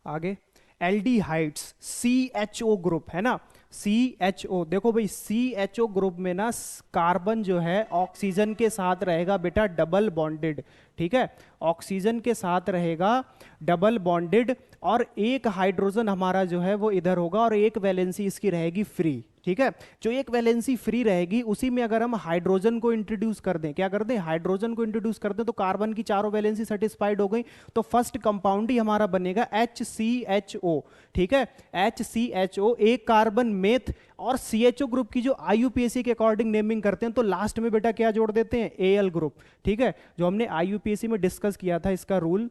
आगे। Aldehydes, C H O group है ना, सी एच ओ, देखो भाई सी एच ओ ग्रुप में ना कार्बन जो है ऑक्सीजन के साथ रहेगा बेटा डबल बॉन्डेड, ठीक है, ऑक्सीजन के साथ रहेगा डबल बॉन्डेड, और एक हाइड्रोजन हमारा जो है वो इधर होगा और एक वैलेंसी इसकी रहेगी फ्री, ठीक है। जो एक वैलेंसी फ्री रहेगी उसी में अगर हम हाइड्रोजन को इंट्रोड्यूस कर दें, क्या कर दें, हाइड्रोजन को इंट्रोड्यूस कर दें, तो कार्बन की चारों वैलेंसी सेटिस्फाइड हो गई, तो फर्स्ट कंपाउंड ही हमारा बनेगा HCHO, ठीक है, HCHO। एक कार्बन मेथ और CHO ग्रुप की जो IUPAC के अकॉर्डिंग नेमिंग करते हैं तो लास्ट में बेटा क्या जोड़ देते हैं, AL ग्रुप, ठीक है, जो हमने IUPAC में डिस्कस किया था इसका रूल।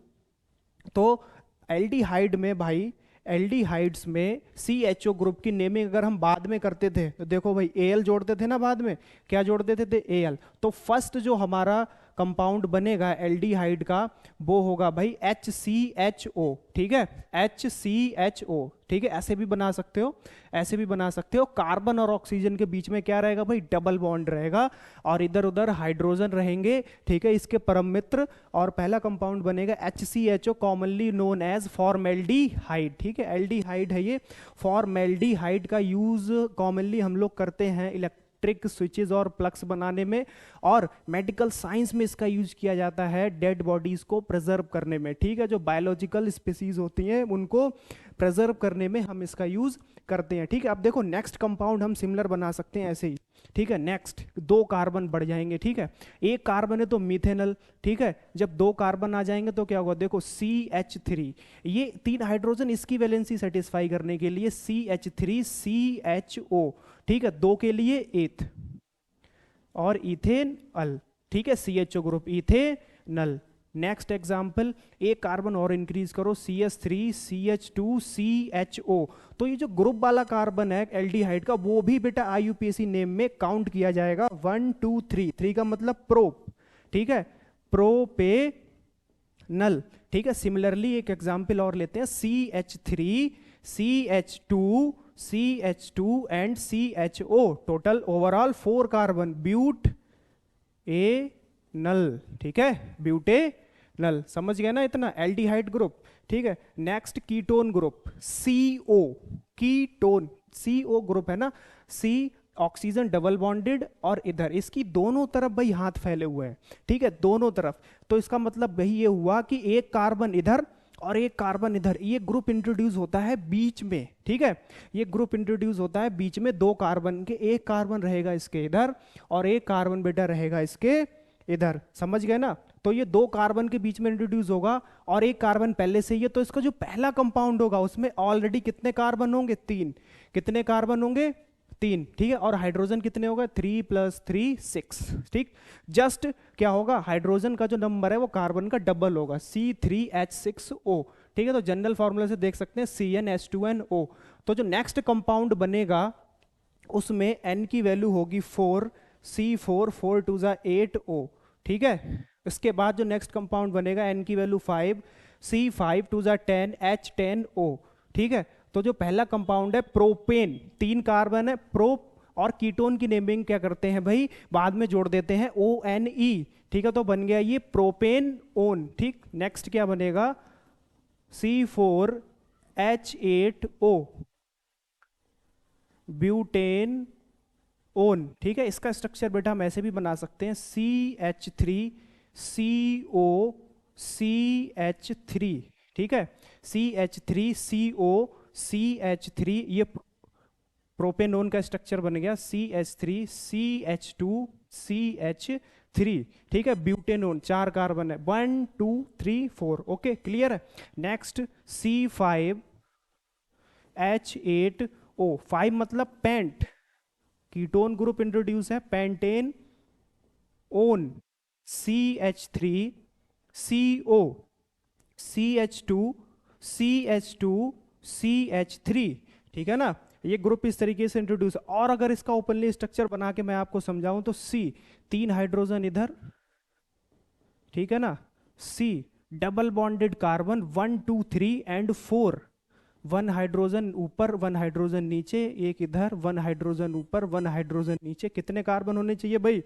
तो एल्डिहाइड में भाई, एल्डिहाइड्स में CHO ग्रुप की नेमिंग अगर हम बाद में करते थे तो देखो भाई AL जोड़ते थे ना, बाद में क्या जोड़ देते थे, AL। तो फर्स्ट जो हमारा कंपाउंड बनेगा एल्डिहाइड का वो होगा भाई HCHO, ठीक है, HCHO, ठीक है। ऐसे भी बना सकते हो, ऐसे भी बना सकते हो। कार्बन और ऑक्सीजन के बीच में क्या रहेगा भाई, डबल बॉन्ड रहेगा और इधर उधर हाइड्रोजन रहेंगे, ठीक है, इसके परम मित्र। और पहला कंपाउंड बनेगा HCHO, commonly known as formaldehyde, ठीक है, एल्डिहाइड है ये। फॉर्मेल्डिहाइड का यूज कॉमनली हम लोग करते हैं इलेक्ट्रिक स्विचेस और प्लग्स बनाने में, और मेडिकल साइंस में इसका यूज किया जाता है डेड बॉडीज को प्रिजर्व करने में, ठीक है, जो बायोलॉजिकल स्पीसीज होती हैं उनको प्रिजर्व करने में हम इसका यूज करते हैं, ठीक है। अब देखो नेक्स्ट कंपाउंड हम सिमिलर बना सकते हैं ऐसे ही, ठीक है। नेक्स्ट 2 कार्बन बढ़ जाएंगे, ठीक है, एक कार्बन है तो मिथेनल, ठीक है, जब 2 कार्बन आ जाएंगे तो क्या होगा, देखो CH3, ये 3 हाइड्रोजन इसकी वैलेंसी सेटिस्फाई करने के लिए CH3 CHO, ठीक है, 2 के लिए एथ और इथेन अल, ठीक है, CHO group ethanal. Next example, एक कार्बन और इंक्रीज करो CH3 CH2 CHO, तो ये जो ग्रुप वाला कार्बन है एल्डिहाइड का वो भी बेटा IUPAC नेम में काउंट किया जाएगा, 1 2 3, 3 का मतलब प्रोप, ठीक है, प्रोपेनल, ठीक है। सिमिलरली एक एग्जाम्पल और लेते हैं, CH3 CH2 CH2 and CHO, total overall 4 carbon, butanal, ठीक है, ब्यूटे नल, समझ गया ना इतना, एल्डिहाइड ग्रुप, ठीक है। Next ketone group, CO, ketone, CO group है ना, C ऑक्सीजन डबल बॉन्डेड और इधर इसकी दोनों तरफ भाई हाथ फैले हुए हैं, ठीक है, दोनों तरफ, तो इसका मतलब भाई ये हुआ कि एक कार्बन इधर और एक कार्बन इधर, ये ग्रुप इंट्रोड्यूस होता है बीच में, ठीक है, ये ग्रुप इंट्रोड्यूस होता है बीच में 2 कार्बन के, एक कार्बन रहेगा इसके इधर और एक कार्बन बेटा रहेगा इसके इधर, समझ गए ना। तो ये 2 कार्बन के बीच में इंट्रोड्यूस होगा और एक कार्बन पहले से ही है, तो इसका जो पहला कंपाउंड होगा उसमें ऑलरेडी कितने कार्बन होंगे, 3, कितने कार्बन होंगे, 3, ठीक है, और हाइड्रोजन कितने होगा, 3 + 3 6, ठीक। जस्ट क्या होगा, हाइड्रोजन का जो नंबर है वो कार्बन का डबल होगा, C3H6O, ठीक है। तो जनरल फॉर्मूला से देख सकते हैं CnH2nO। तो जो नेक्स्ट कंपाउंड बनेगा उसमें N की वैल्यू होगी 4, C4 4 2 8O, ठीक है। इसके बाद जो नेक्स्ट कंपाउंड बनेगा N की वैल्यू 5, C5 2 10 H10O, ठीक है। तो जो पहला कंपाउंड है प्रोपेन, 3 कार्बन है, प्रोप, और कीटोन की नेमिंग क्या करते हैं भाई, बाद में जोड़ देते हैं ONE, ठीक है, तो बन गया ये प्रोपेन ओन, ठीक। नेक्स्ट क्या बनेगा, C4H8O, ब्यूटेन ओन, ठीक है। इसका स्ट्रक्चर बेटा हम ऐसे भी बना सकते हैं, CH3CO CH3, ठीक है, CH3CO CH3, ये प्रोपेनोन का स्ट्रक्चर बन गया, CH3 CH2 CH3, ठीक है। ब्यूटेनोन 4 कार्बन है, 1 2 3 4, ओके, क्लियर है। नेक्स्ट C5H8O, 5 मतलब पेंट, कीटोन ग्रुप इंट्रोड्यूस है, पेंटेन ओन CH3CO CH2CH2CH3, ठीक है ना। ये ग्रुप इस तरीके से इंट्रोड्यूस। और अगर इसका ओपनली स्ट्रक्चर बना के मैं आपको समझाऊं तो C, 3 हाइड्रोजन इधर, ठीक है ना, C double bonded carbon 1 2 3 and 4, 1 hydrogen ऊपर 1 हाइड्रोजन नीचे, एक इधर 1 हाइड्रोजन ऊपर 1 हाइड्रोजन नीचे। कितने कार्बन होने चाहिए भाई?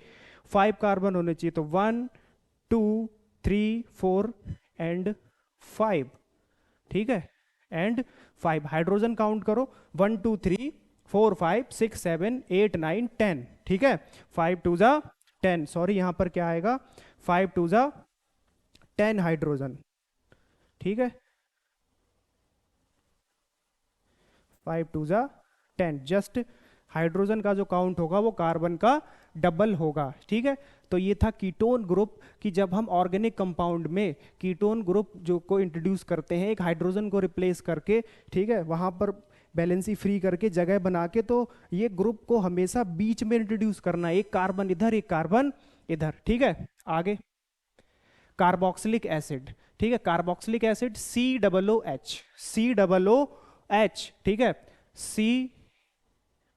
5 कार्बन होने चाहिए। तो 1 2 3 4 एंड 5, ठीक है, एंड 5 हाइड्रोजन काउंट करो, 1 2 3 4 5 6 7 8 9 10, ठीक है। 5 2 जा 10, सॉरी यहां पर क्या आएगा, 5 2 जा 10 हाइड्रोजन, ठीक है, 5 2 जा 10। जस्ट हाइड्रोजन का जो काउंट होगा वो कार्बन का डबल होगा, ठीक है। तो ये था कीटोन ग्रुप, कि जब हम ऑर्गेनिक कंपाउंड में कीटोन ग्रुप जो को इंट्रोड्यूस करते हैं एक हाइड्रोजन को रिप्लेस करके, ठीक है, वहां पर बैलेंसी फ्री करके जगह बना के, तो ये ग्रुप को हमेशा बीच में इंट्रोड्यूस करना है, एक कार्बन इधर एक कार्बन इधर, ठीक है। आगे कार्बोक्सिलिक एसिड, ठीक है, कार्बोक्सिलिक एसिड COOH, ठीक है, C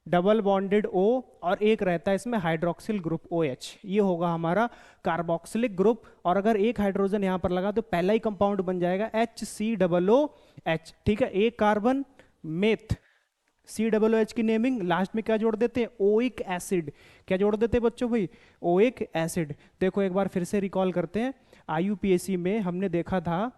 डबल बॉन्डेड O और एक रहता है इसमें हाइड्रोक्सिल ग्रुप OH, ये होगा हमारा कार्बोक्सिलिक ग्रुप। और अगर एक हाइड्रोजन यहां पर लगा तो पहला ही कंपाउंड बन जाएगा HCOOH, ठीक है, एक कार्बन मेथ। COOH की नेमिंग लास्ट में क्या जोड़ देते हैं? Oic acid. क्या जोड़ देते हैं बच्चों भाई? Oic acid. देखो एक बार फिर से रिकॉल करते हैं, IUPAC में हमने देखा था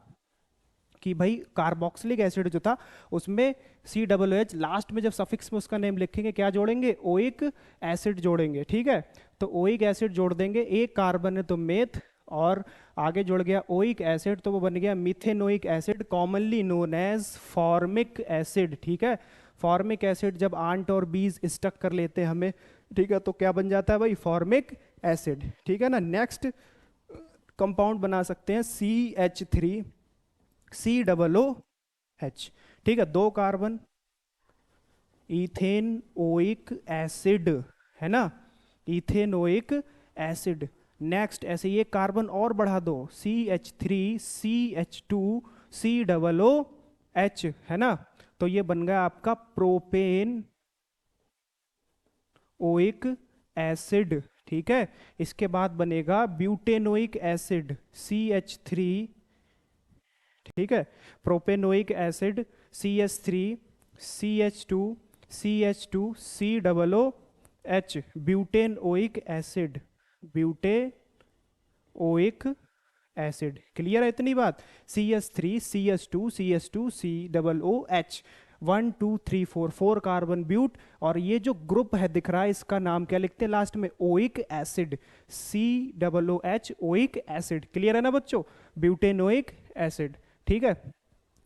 कि भाई कार्बोक्सिलिक एसिड जो था उसमें COOH लास्ट में जब सफिक्स में उसका नेम लिखेंगे क्या जोड़ेंगे? ओइक एसिड जोड़ेंगे, ठीक है। तो ओइक एसिड जोड़ देंगे, एक कार्बन है तो मेथ, और आगे जुड़ गया ओइक एसिड तो वो बन गया methanoic acid, commonly known as formic acid, ठीक है। फॉर्मिक एसिड जब आंट और बीज स्टक कर लेते हैं हमें, ठीक है, तो क्या बन जाता है भाई? फॉर्मिक एसिड, ठीक है ना। नेक्स्ट कंपाउंड बना सकते हैं CH3COOH, ठीक है, 2 कार्बन, इथेनोइक एसिड, है ना, इथेनोइक एसिड। नेक्स्ट ऐसे ये कार्बन और बढ़ा दो, CH3CH2COOH, है ना, तो ये बन गया आपका प्रोपेन ओइक एसिड, ठीक है। इसके बाद बनेगा ब्यूटेनोइक एसिड CH3, ठीक है, propanoic acid CH3CH2CH2COOH, butanoic acid, butanoic acid. Clear है इतनी बात? CH3CH2CH2COOH, 1 2 3 4, 4 कार्बन ब्यूट, और ये जो ग्रुप है दिख रहा है इसका नाम क्या लिखते हैं लास्ट में? Oic acid, COOH oic acid. Clear है ना बच्चों? ब्यूटेनोइक एसिड, ठीक है।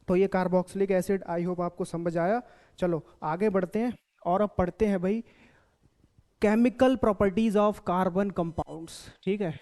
तो ये कार्बोक्सिलिक एसिड, आई होप आपको समझ आया। चलो आगे बढ़ते हैं और अब पढ़ते हैं भाई chemical properties of carbon compounds, ठीक है।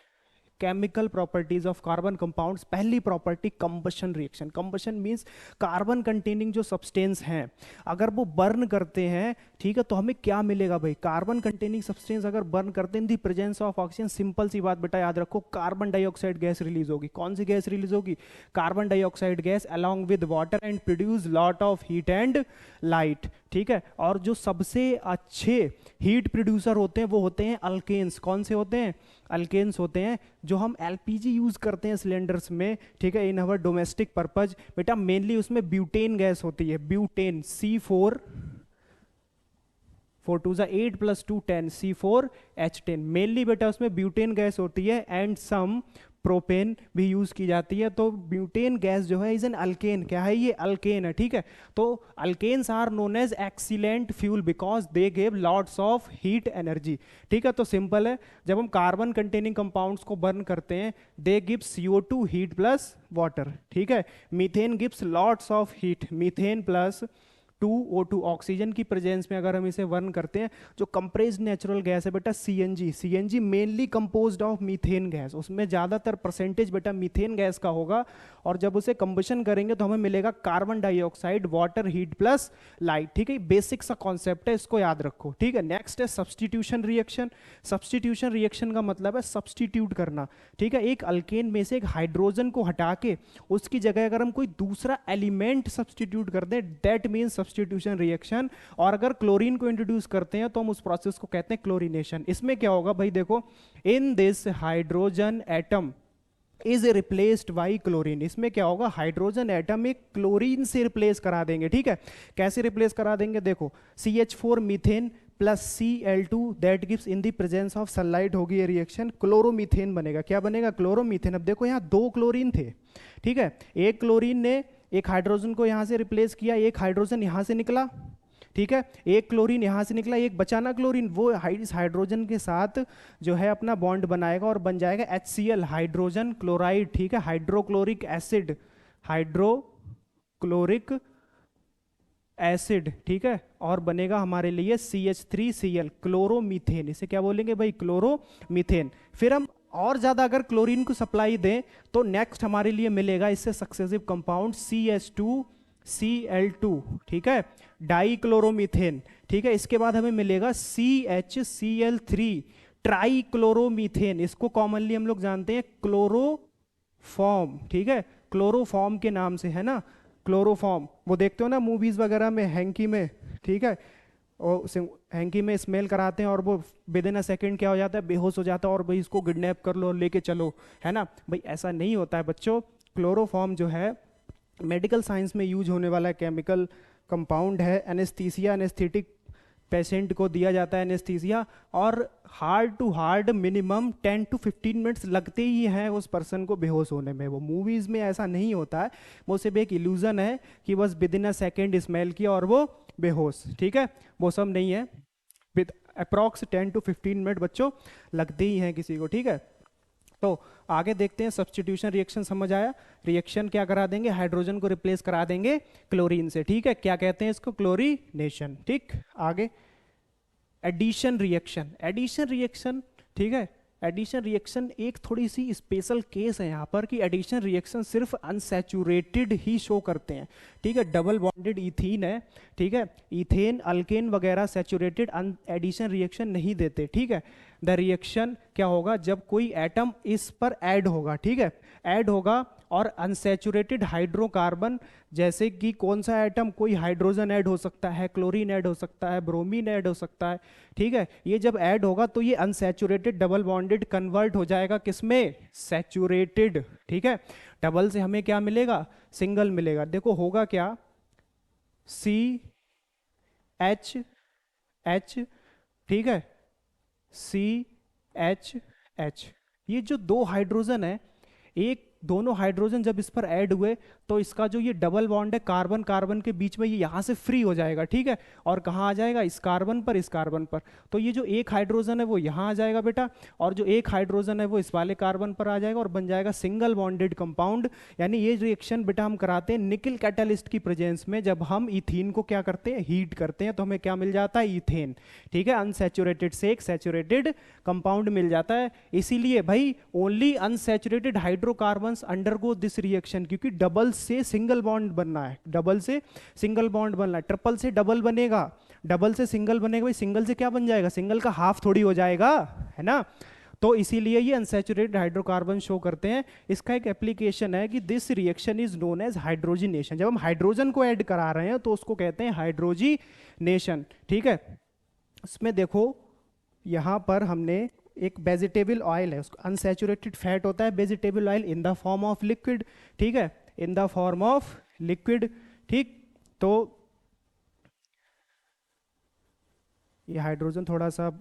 Chemical properties of carbon compounds. पहली property combustion reaction. Combustion means carbon containing जो सब्सटेंस हैं अगर वो बर्न करते हैं, ठीक है, तो हमें क्या मिलेगा भाई? कार्बन कंटेनिंग सब्सटेंस अगर बर्न करते हैं in the presence of oxygen, simple सी बात बेटा याद रखो, कार्बन डाइऑक्साइड गैस रिलीज होगी। कौन सी गैस रिलीज होगी? Carbon dioxide gas along with water and produce lot of heat and light, ठीक है। और जो सबसे अच्छे हीट प्रोड्यूसर होते हैं वो होते हैं अल्केन्स। कौन से होते हैं? अल्केन्स होते हैं जो हम LPG यूज करते हैं सिलेंडर्स में, ठीक है, इन अवर डोमेस्टिक पर्पज। बेटा मेनली उसमें ब्यूटेन गैस होती है, ब्यूटेन, C4 4 2 8 + 2 10, C4H10। मेनली बेटा उसमें ब्यूटेन गैस होती है एंड सम प्रोपेन भी यूज की जाती है। तो ब्यूटेन गैस जो है इज एन अल्केन। क्या है ये? अल्केन है, ठीक है। तो alkanes are known as excellent fuel because they give lots of heat energy, ठीक है। तो सिंपल है, जब हम कार्बन कंटेनिंग कंपाउंड्स को बर्न करते हैं they give CO2 heat plus water, ठीक है। Methane gives lots of heat, methane plus H2O2 oxygen की प्रेजेंस में अगर हम इसे बर्न करते हैं, जो कंप्रेस्ड नेचुरल गैस है बेटा CNG mainly composed of methane gas, उसमें ज़्यादातर परसेंटेज बेटा मीथेन गैस का होगा। और जब उसे कंबशन करेंगे तो हमें मिलेगा carbon dioxide, water, heat plus light. ठीक है, बेसिक सा कॉन्सेप्ट है, इसको याद रखो। ठीक है, नेक्स्ट है सब्सटीट्यूशन रिएक्शन। सब्सटीट्यूशन रिएक्शन का मतलब है सब्सटीट्यूट करना। ठीक है, एक अल्केन में से एक हाइड्रोजन को हटा के उसकी जगह अगर हम कोई दूसरा एलिमेंट सब्सटीट्यूट कर दें, दैट मीन सब्सटीट्यूशन रिएक्शन। और अगर क्लोरीन को इंट्रोड्यूस करते हैं तो हम उस प्रोसेस को कहते हैं क्लोरीनेशन। इसमें क्या होगा भाई, देखो, in this hydrogen atom is replaced by chlorine. इसमें क्या होगा, हाइड्रोजन एटम एक क्लोरीन से रिप्लेस करा देंगे। ठीक है, कैसे रिप्लेस करा देंगे, देखो, CH4 methane plus Cl2 that gives in the presence of sunlight होगी ये रिएक्शन, क्लोरोमीथेन बनेगा। क्या बनेगा, क्लोरोमीथेन। अब देखो यहाँ दो क्लोरीन थे। ठीक है, एक क्लोरीन ने एक हाइड्रोजन को यहाँ से रिप्लेस किया, एक हाइड्रोजन यहाँ से निकला। ठीक है, एक क्लोरीन यहाँ से निकला, एक बचाना क्लोरीन, वो इस हाइड्रोजन के साथ जो है अपना बॉन्ड बनाएगा और बन जाएगा HCl, हाइड्रोजन क्लोराइड। ठीक है, हाइड्रोक्लोरिक एसिड, हाइड्रोक्लोरिक एसिड। ठीक है, और बनेगा हमारे लिए CH3Cl, क्लोरोमीथेन। इसे क्या बोलेंगे भाई, क्लोरोमीथेन। फिर हम और ज्यादा अगर क्लोरीन को सप्लाई दें तो नेक्स्ट हमारे लिए मिलेगा इससे सक्सेसिव कंपाउंड CH2Cl2। ठीक है, डाइक्लोरोमीथेन। ठीक है, इसके बाद हमें मिलेगा CHCl3, ट्राइक्लोरोमीथेन। इसको कॉमनली हम लोग जानते हैं क्लोरोफॉर्म। ठीक है, क्लोरोफॉर्म के नाम से है ना, क्लोरोफॉर्म। वो देखते हो ना मूवीज वगैरह में, हैंकी में। ठीक है, और हैंकी में स्मेल कराते हैं और वो विद इन अ सेकेंड क्या हो जाता है, बेहोश हो जाता है, और भाई इसको किडनैप कर लो, लेके चलो, है ना भाई। ऐसा नहीं होता है बच्चों। क्लोरोफॉर्म जो है मेडिकल साइंस में यूज होने वाला केमिकल कंपाउंड है। एनेस्थीसिया, एनेस्थेटिक पेशेंट को दिया जाता है एनेस्थीसिया, और hard to hard minimum 10 to 15 minutes लगते ही हैं उस पर्सन को बेहोश होने में। वो मूवीज में ऐसा नहीं होता है, वो सिर्फ एक इल्यूजन है कि बस with in a second smell किया और वो बेहोश। ठीक है, वो सब नहीं है, विद अप्रॉक्स 10 to 15 मिनट बच्चों लगते ही हैं किसी को। ठीक है, तो आगे देखते हैं। सब्स्टिट्यूशन रिएक्शन समझ आया। रिएक्शन क्या करा देंगे, हाइड्रोजन को रिप्लेस करा देंगे क्लोरीन से। ठीक है, क्या कहते हैं इसको, क्लोरीनेशन। ठीक, आगे एडिशन रिएक्शन। एडिशन रिएक्शन, ठीक है, एडिशन रिएक्शन एक थोड़ी सी स्पेशल केस है यहाँ पर कि एडिशन रिएक्शन सिर्फ अनसैचुरेटेड ही शो करते हैं। ठीक है, डबल बॉन्डेड इथीन है। ठीक है, इथेन, अल्केन वगैरह सैचुरेटेड एडिशन रिएक्शन नहीं देते। ठीक है, द रिएक्शन क्या होगा, जब कोई एटम इस पर ऐड होगा। ठीक है, ऐड होगा और अनसैचुरेटेड हाइड्रोकार्बन, जैसे कि कौन सा एटम, कोई हाइड्रोजन ऐड हो सकता है, क्लोरीन ऐड हो सकता है, ब्रोमीन ऐड हो सकता है। ठीक है, ये जब ऐड होगा तो ये अनसैचुरेटेड डबल बॉन्डेड कन्वर्ट हो जाएगा किसमें, सैचुरेटेड। ठीक है, डबल से हमें क्या मिलेगा, सिंगल मिलेगा। देखो होगा क्या, CH, ठीक है, CH, ये जो दो हाइड्रोजन है, एक दोनों हाइड्रोजन जब इस पर ऐड हुए तो इसका जो ये डबल बॉन्ड है कार्बन कार्बन के बीच में, ये यहां से फ्री हो जाएगा। ठीक है, और कहां आ जाएगा, इस कार्बन पर, इस कार्बन पर। तो ये जो एक हाइड्रोजन है वो यहां आ जाएगा बेटा, और जो एक हाइड्रोजन है वो इस वाले कार्बन पर आ जाएगा और बन जाएगा सिंगल बॉन्डेड कंपाउंड। यानी ये रिएक्शन बेटा हम कराते हैं निकल कैटलिस्ट की प्रेजेंस में। जब हम इथीन को क्या करते हैं, हीट करते हैं, तो हमें क्या मिल जाता है, इथेन। ठीक है, अनसैचुरेटेड से एक सैचुरेटेड कंपाउंड मिल जाता है। इसीलिए भाई only unsaturated hydrocarbon undergo this reaction, क्योंकि डबल से सिंगल बॉन्ड बनना है, डबल से सिंगल बॉन्ड बनना है। ट्रिपल से डबल बनेगा, डबल से सिंगल बनेगा, भाई सिंगल से क्या बन जाएगा, सिंगल का हाफ थोड़ी हो जाएगा, है ना। तो इसीलिए ये अनसैचुरेटेड हाइड्रोकार्बन शो करते हैं। इसका एक एप्लीकेशन है कि this reaction is known as hydrogenation. जब हम हाइड्रोजन को ऐड करा रहे हैं तो उसको कहते हैं हाइड्रोजिनेशन। ठीक है, इसमें देखो यहां पर हमने एक वेजिटेबल ऑयल है, उसको अनसैचुरेटेड फैट होता है vegetable oil in the form of liquid. ठीक है, इन द फॉर्म ऑफ लिक्विड। ठीक, तो ये हाइड्रोजन थोड़ा सा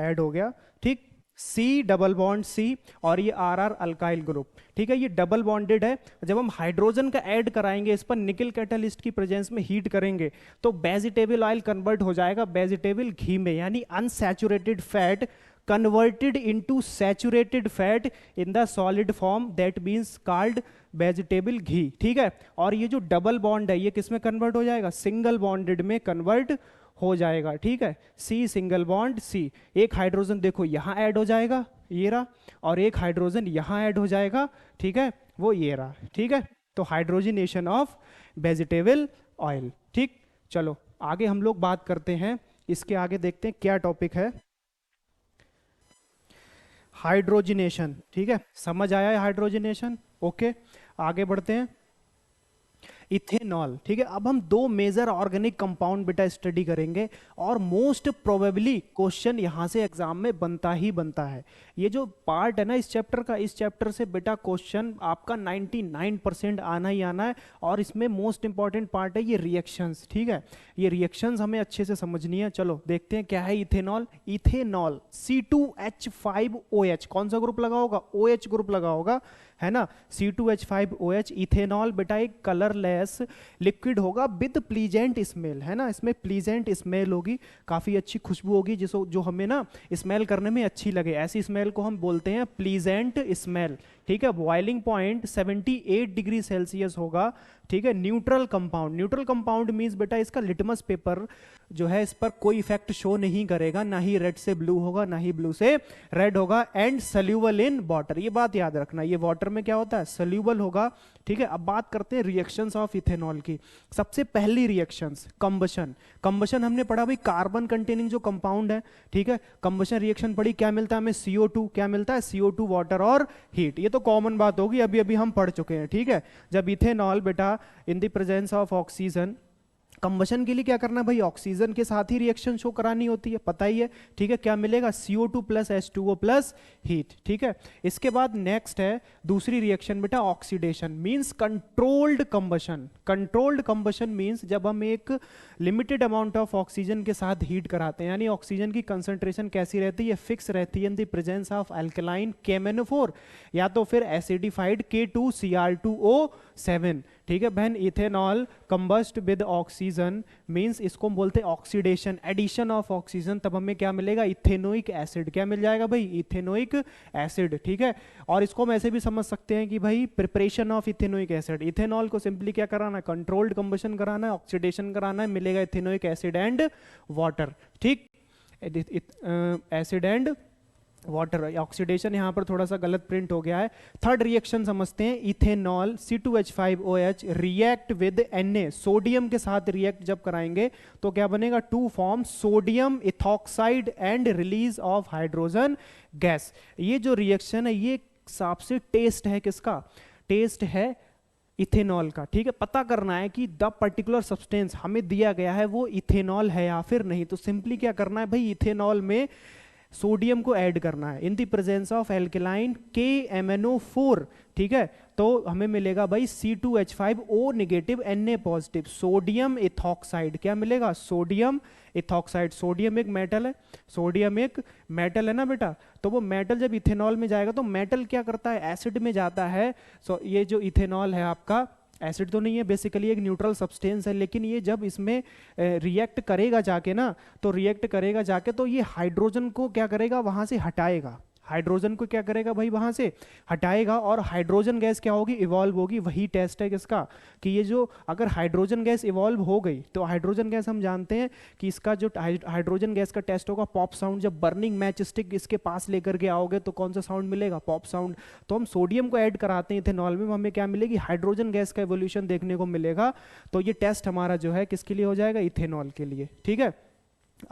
ऐड हो गया। ठीक, C डबल बॉन्ड C और ये RR अल्काइल ग्रुप। ठीक है, ये डबल बॉन्डेड है। जब हम हाइड्रोजन का ऐड कराएंगे इस पर निकल कैटलिस्ट की प्रेजेंस में हीट करेंगे तो वेजिटेबल ऑयल कन्वर्ट हो जाएगा वेजिटेबल घी में, यानी unsaturated fat converted into saturated fat in the solid form, that means called vegetable घी, ठीक है। और ये जो डबल बॉन्ड है ये किस में कन्वर्ट हो जाएगा, सिंगल बॉन्डेड में कन्वर्ट हो जाएगा, ठीक है। सी सिंगल बॉन्ड सी, एक हाइड्रोजन देखो यहां ऐड हो जाएगा ये रहा, और एक हाइड्रोजन यहां ऐड हो जाएगा, ठीक है, वो ये रहा, ठीक है। तो हाइड्रोजनेशन ऑफ वेजिटेबल ऑयल, ठीक। चलो आगे हम लोग बात करते हैं, इसके आगे देखते हैं क्या टॉपिक है, हाइड्रोजनेशन, ठीक है। समझ आया है हाइड्रोजनेशन, ओके। आगे बढ़ते हैं, इथेनॉल, ठीक है। अब हम दो मेजर ऑर्गेनिक कंपाउंड बेटा स्टडी करेंगे, और मोस्ट प्रोबेबली क्वेश्चन यहां से एग्जाम में बनता ही बनता है। ये जो पार्ट है ना इस चैप्टर का, इस चैप्टर से बेटा क्वेश्चन आपका 99% आना ही आना है। और इसमें मोस्ट इंपॉर्टेंट पार्ट है ये रिएक्शंस, ठीक है। ये रिएक्शंस हमें अच्छे से समझनी है। चलो देखते हैं क्या है इथेनॉल। इथेनॉल C2H5OH, कौन सा ग्रुप लगा होगा, OH ग्रुप लगा होगा, है ना। C2H5OH इथेनॉल बेटा एक कलरलेस लिक्विड होगा विद प्लीजेंट स्मेल, है ना। इसमें प्लीजेंट स्मेल होगी, काफी अच्छी खुशबू होगी, जिसको जो हमें ना स्मेल करने में अच्छी लगे, ऐसी स्मेल को हम बोलते हैं प्लीजेंट स्मेल, ठीक है। बॉइलिंग पॉइंट 78 डिग्री सेल्सियस होगा, ठीक है। Neutral compound, neutral compound means बेटा इसका लिटमस पेपर जो है इस पर कोई इफेक्ट शो नहीं करेगा, ना ही रेड से ब्लू होगा, ना ही ब्लू से रेड होगा, एंड सोल्यूबल इन वाटर, ये बात याद रखना, ये वाटर में क्या होता है, सोल्यूबल होगा, ठीक है। अब बात करते हैं रिएक्शंस ऑफ इथेनॉल की। सबसे पहली रिएक्शंस कंबशन, कंबशन हमने पढ़ा भाई कार्बन कंटेनिंग जो कंपाउंड है, ठीक है। कंबशन रिएक्शन पढ़ी, क्या मिलता है हमें, CO2, क्या मिलता है, CO2 वाटर और हीट, ये तो कॉमन बात होगी, अभी अभी हम पढ़ चुके हैं, ठीक है। जब इथेनॉल बेटा in the presence of oxygen, combustion के लिए क्या करना है भाई, ऑक्सीजन के साथ ही रिएक्शन शो करानी होती है, पता ही है, ठीक है। क्या मिलेगा, CO2 plus H2O plus heat, ठीक है। इसके बाद नेक्स्ट है दूसरी रिएक्शन बेटा oxidation, means controlled combustion. Controlled combustion means जब हम एक लिमिटेड अमाउंट ऑफ ऑक्सीजन के साथ हीट कराते हैं, यानी ऑक्सीजन की कंसंट्रेशन कैसी रहती है, फिक्स रहती है in the presence of alkaline KMnO4 या तो फिर एसिडिफाइड K2Cr2O7, ठीक है बहन। Ethanol combust with oxygen means इसको हम बोलते हैं ऑक्सीडेशन, एडिशन ऑफ ऑक्सीजन, तब हमें क्या मिलेगा, इथेनोइक एसिड, क्या मिल जाएगा भाई, इथेनोइक एसिड, ठीक है। और इसको हम ऐसे भी समझ सकते हैं कि भाई preparation of ethanoic acid, ethanol को सिंपली क्या कराना है, कंट्रोल्ड कंबशन कराना है, ऑक्सीडेशन कराना है, मिलेगा इथेनोइक एसिड एंड वाटर, ठीक। एसिड एंड वाटर, ऑक्सीडेशन यहां पर थोड़ा सा गलत प्रिंट हो गया है। थर्ड रिएक्शन समझते हैं, ethanol C2H5OH react with Na, sodium के साथ रिएक्ट जब कराएंगे तो क्या बनेगा, to form sodium ethoxide and release of hydrogen gas. ये जो रिएक्शन है ये हिसाब से टेस्ट है किसका, टेस्ट है इथेनॉल का, ठीक है। पता करना है कि द पर्टिकुलर सब्सटेंस हमें दिया गया है वो इथेनॉल है या फिर नहीं, तो सिंपली क्या करना है भाई, इथेनॉल में सोडियम को ऐड करना है in the presence of alkaline KMnO4, ठीक है। तो हमें मिलेगा भाई C2H5O negative Na positive, sodium ethoxide, क्या मिलेगा, सोडियम इथॉक्साइड। सोडियम एक मेटल है, सोडियम एक मेटल है ना बेटा, तो वो मेटल जब इथेनॉल में जाएगा तो मेटल क्या करता है, एसिड में जाता है। सो ये जो इथेनॉल है आपका एसिड तो नहीं है, बेसिकली एक न्यूट्रल सब्सटेंस है, लेकिन ये जब इसमें रिएक्ट करेगा जाके ना, तो रिएक्ट करेगा जाके तो ये हाइड्रोजन को क्या करेगा, वहां से हटाएगा, हाइड्रोजन को क्या करेगा भाई, वहां से हटाएगा, और हाइड्रोजन गैस क्या होगी, इवॉल्व होगी। वही टेस्ट है किसका, कि ये जो अगर हाइड्रोजन गैस इवॉल्व हो गई, तो हाइड्रोजन गैस हम जानते हैं कि इसका जो हाइड्रोजन गैस का टेस्ट होगा पॉप साउंड, जब बर्निंग मैच स्टिक इसके पास लेकर के आओगे तो कौन सा साउंड मिलेगा, पॉप साउंड। तो हम सोडियम को ऐड कराते हैं इथेनॉल में, हमें क्या मिलेगी, हाइड्रोजन गैस का एवोल्यूशन देखने को मिलेगा। तो ये टेस्ट हमारा जो है किसके लिए हो जाएगा, इथेनॉल के लिए, ठीक है।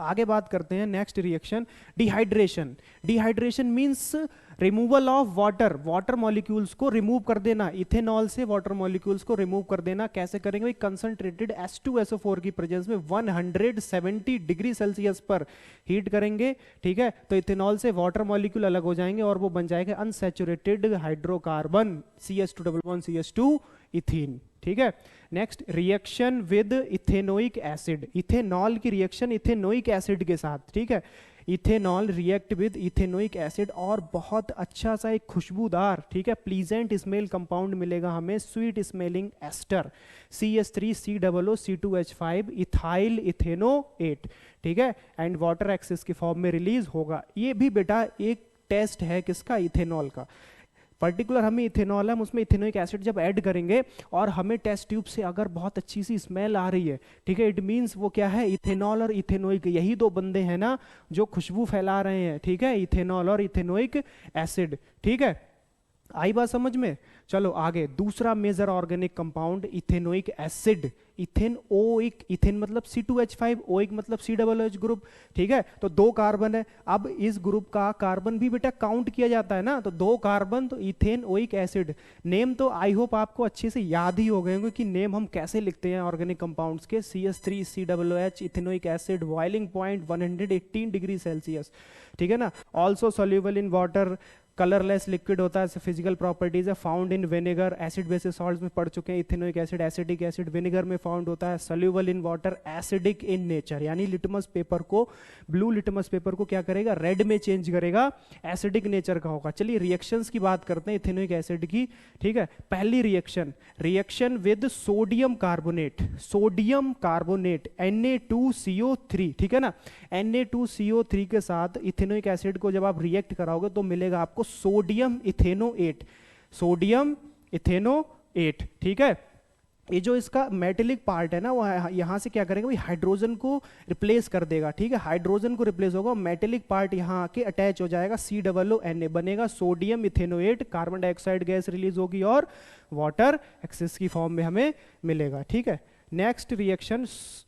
आगे बात करते हैं next reaction, dehydration. Dehydration means removal of water, water molecules को रिमूव कर देना, इथेनॉल से वाटर मॉलिक्यूल्स को रिमूव कर देना। कैसे करेंगे भाई, कंसंट्रेटेड H2SO4 की प्रेजेंस में 170 डिग्री सेल्सियस पर हीट करेंगे, ठीक है। तो इथेनॉल से वाटर मॉलिक्यूल अलग हो जाएंगे और वो बन जाएगा अनसैचुरेटेड हाइड्रोकार्बन CH211CH2 इथीन, ठीक है। Next reaction with ethanoic acid, ethanol की रिएक्शन इथेनोइक एसिड के साथ, ठीक है। Ethanol react with ethanoic acid और बहुत अच्छा सा एक खुशबूदार, ठीक है, प्लीजेंट स्मेल कंपाउंड मिलेगा हमें, sweet smelling ester, CH3COO C2H5 ethyl ethanoate, ठीक है, एंड वाटर एक्सेस की फॉर्म में रिलीज होगा। ये भी बेटा एक टेस्ट है किसका, इथेनॉल का। पर्टिकुलर हमें इथेनॉल है, हम उसमें इथेनोइक एसिड जब ऐड करेंगे और हमें टेस्ट ट्यूब से अगर बहुत अच्छी सी स्मेल आ रही है, ठीक है, इट मींस वो क्या है, इथेनॉल और इथेनोइक, यही दो बंदे हैं ना जो खुशबू फैला रहे हैं, ठीक है, इथेनॉल और इथेनोइक एसिड, ठीक है। आई बात समझ में? चलो आगे, दूसरा major organic compound ethanoic acid, ethane oic, ethane मतलब C2H5, ओइक मतलब COOH ग्रुप, ठीक है, तो दो कार्बन है। अब इस ग्रुप का कार्बन भी बेटा काउंट किया जाता है ना, तो दो कार्बन, तो इथेन ओइक एसिड। नेम तो आई होप आपको अच्छे से याद ही हो गए होंगे कि नेम हम कैसे लिखते हैं ऑर्गेनिक कंपाउंड्स के। CH3COOH ethanoic acid, boiling point 118 degree Celsius, ठीक है ना। Also soluble in water, colourless liquid होता है, फिजिकल प्रॉपर्टीज है, found in vinegar, acid basis salts में पढ़ चुके हैं, ethanoic acid acidic acid vinegar में फाउंड होता है, soluble in water, acidic in nature, यानी लिटमस पेपर को, ब्लू लिटमस पेपर को क्या करेगा, रेड में चेंज करेगा, एसिडिक नेचर का होगा। चलिए रिएक्शंस की बात करते हैं इथेनोइक एसिड की, ठीक है। पहली reaction, reaction with sodium carbonate, sodium carbonate Na2CO3, ठीक है ना, Na2CO3 के साथ इथेनोइक एसिड को जब आप रिएक्ट कराओगे तो मिलेगा आपको सोडियम इथेनोएट, सोडियम इथेनोएट, ठीक है। ये जो इसका मेटेलिक पार्ट है ना, वो यहां से क्या करेगा भाई, हाइड्रोजन को रिप्लेस कर देगा, ठीक है, हाइड्रोजन को रिप्लेस होगा, मेटेलिक पार्ट यहाँ आके अटैच हो जाएगा, COONA बनेगा sodium ethanoate, carbon dioxide gas release होगी और वाटर एक्सेस की फॉर्म में हमें मिलेगा, ठीक है। Next reaction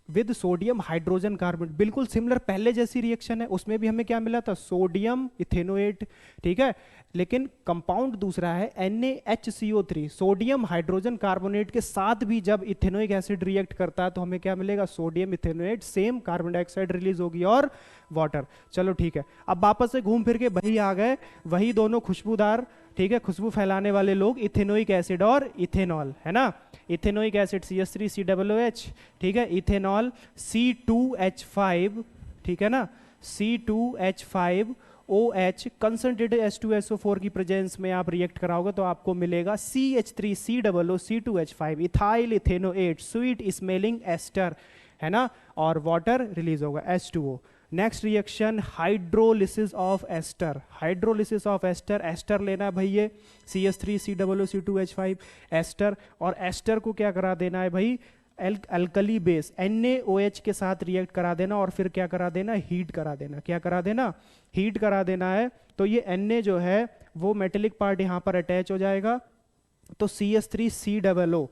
with sodium hydrogen carbonate, बिल्कुल सिमिलर पहले जैसी रिएक्शन है, उसमें भी हमें क्या मिला था, सोडियम इथेनोएट, ठीक है, लेकिन कंपाउंड दूसरा है NaHCO3, सोडियम हाइड्रोजन कार्बोनेट के साथ भी जब इथेनोइक एसिड रिएक्ट करता है तो हमें क्या मिलेगा, sodium ethanoate, same carbon dioxide release होगी और वाटर। चलो ठीक है, अब वापस से घूम फिर के वही आ गए, वही दोनों खुशबूदार, ठीक है, खुशबू फैलाने वाले लोग, इथेनोइक एसिड और इथेनॉल, है ना। इथेनोइक एसिड CH3COOH, ठीक है, इथेनॉल C2H5, ठीक है ना, C2H5OH, कंसंट्रेटेड H2SO4 की प्रेजेंस में आप रिएक्ट कराओगे तो आपको मिलेगा CH3COOC2H5 ethyl ethanoate, sweet smelling ester, है ना, और वाटर रिलीज होगा H2O। Next reaction hydrolysis of ester, hydrolysis of ester, ester लेना है भाई, ये CH3COOC2H5 एस्टर, और एस्टर को क्या करा देना है भाई, अल्कली बेस NaOH के साथ रिएक्ट करा देना और फिर क्या करा देना, हीट करा देना, क्या करा देना, हीट करा देना है। तो ये Na जो है वो मेटेलिक पार्ट यहाँ पर अटैच हो जाएगा, तो CH3COO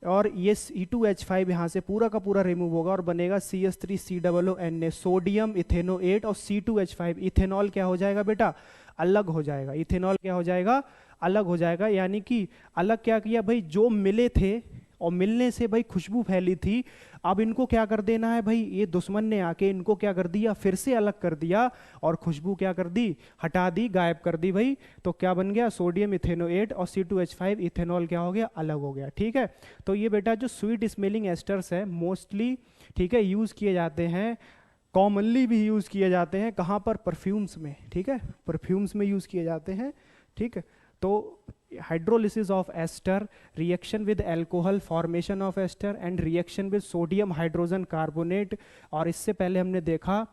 और ये C2H5 यहाँ से पूरा का पूरा रिमूव होगा और बनेगा CH3COONA, सोडियम इथेनोएट, और C2H5 इथेनॉल क्या हो जाएगा बेटा, अलग हो जाएगा, इथेनॉल क्या हो जाएगा, अलग हो जाएगा। यानी कि अलग क्या किया भाई, जो मिले थे और मिलने से भाई खुशबू फैली थी, अब इनको क्या कर देना है भाई, ये दुश्मन ने आके इनको क्या कर दिया, फिर से अलग कर दिया और खुशबू क्या कर दी, हटा दी, गायब कर दी भाई। तो क्या बन गया, सोडियम इथेनोएट और C2H5 इथेनॉल क्या हो गया, अलग हो गया, ठीक है। तो ये बेटा जो स्वीट स्मेलिंग एस्टर्स है मोस्टली, ठीक है, यूज किए जाते हैं, कॉमनली भी यूज किए जाते हैं, कहाँ पर, परफ्यूम्स में, ठीक है, परफ्यूम्स में यूज किए जाते हैं, ठीक है। तो hydrolysis of ester, reaction with alcohol, formation of ester and reaction with sodium hydrogen carbonate, और इससे पहले हमने देखा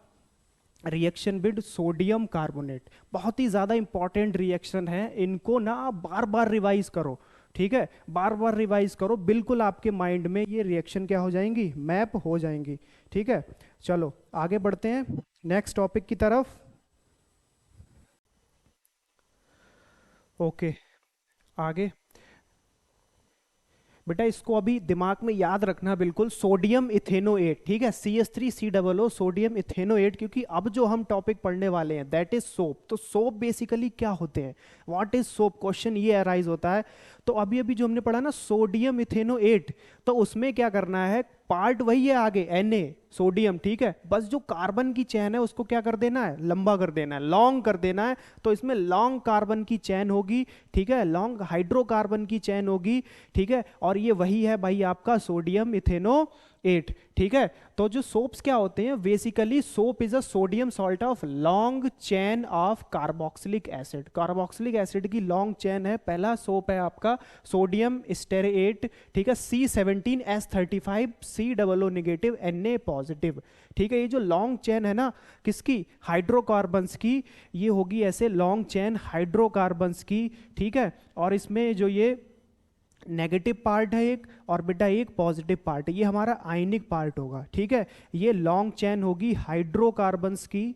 रिएक्शन विद सोडियम कार्बोनेट। बहुत ही ज़्यादा इंपॉर्टेंट रिएक्शन है, इनको ना बार बार रिवाइज करो, ठीक है, बार बार रिवाइज करो, बिल्कुल आपके माइंड में ये रिएक्शन क्या हो जाएंगी, मैप हो जाएंगी, ठीक है। चलो आगे बढ़ते हैं नेक्स्ट टॉपिक की तरफ। ओके आगे बेटा, इसको अभी दिमाग में याद रखना बिल्कुल, सोडियम इथेनोएट, ठीक है, CH3COO सोडियम इथेनोएट, क्योंकि अब जो हम टॉपिक पढ़ने वाले हैं दैट इज सोप। तो सोप बेसिकली क्या होते हैं, व्हाट इज सोप, क्वेश्चन ये अराइज होता है। तो अभी अभी जो हमने पढ़ा ना सोडियम इथेनोएट, तो उसमें क्या करना है, पार्ट वही है आगे Na सोडियम, ठीक है, बस जो कार्बन की चेन है उसको क्या कर देना है, लंबा कर देना है, लॉन्ग कर देना है। तो इसमें लॉन्ग कार्बन की चेन होगी, ठीक है, लॉन्ग हाइड्रोकार्बन की चेन होगी, ठीक है, और ये वही है भाई आपका सोडियम इथेनोएट, 8। ठीक है, तो जो सोप्स क्या होते हैं, basically soap is a sodium salt of long chain of carboxylic acid. Carboxylic acid की लॉन्ग चेन है। पहला सोप है आपका सोडियम स्टेरेट, ठीक है, C17H35 COO negative Na positive. ठीक है, ये जो लॉन्ग चेन है ना, किसकी, हाइड्रोकार्बन्स की, ये होगी ऐसे लॉन्ग चेन हाइड्रोकार्बन्स की। ठीक है, और इसमें जो ये नेगेटिव पार्ट है एक, और बेटा एक पॉजिटिव पार्ट है, ये हमारा आयनिक पार्ट होगा। ठीक है, ये लॉन्ग चेन होगी हाइड्रोकार्बन्स की,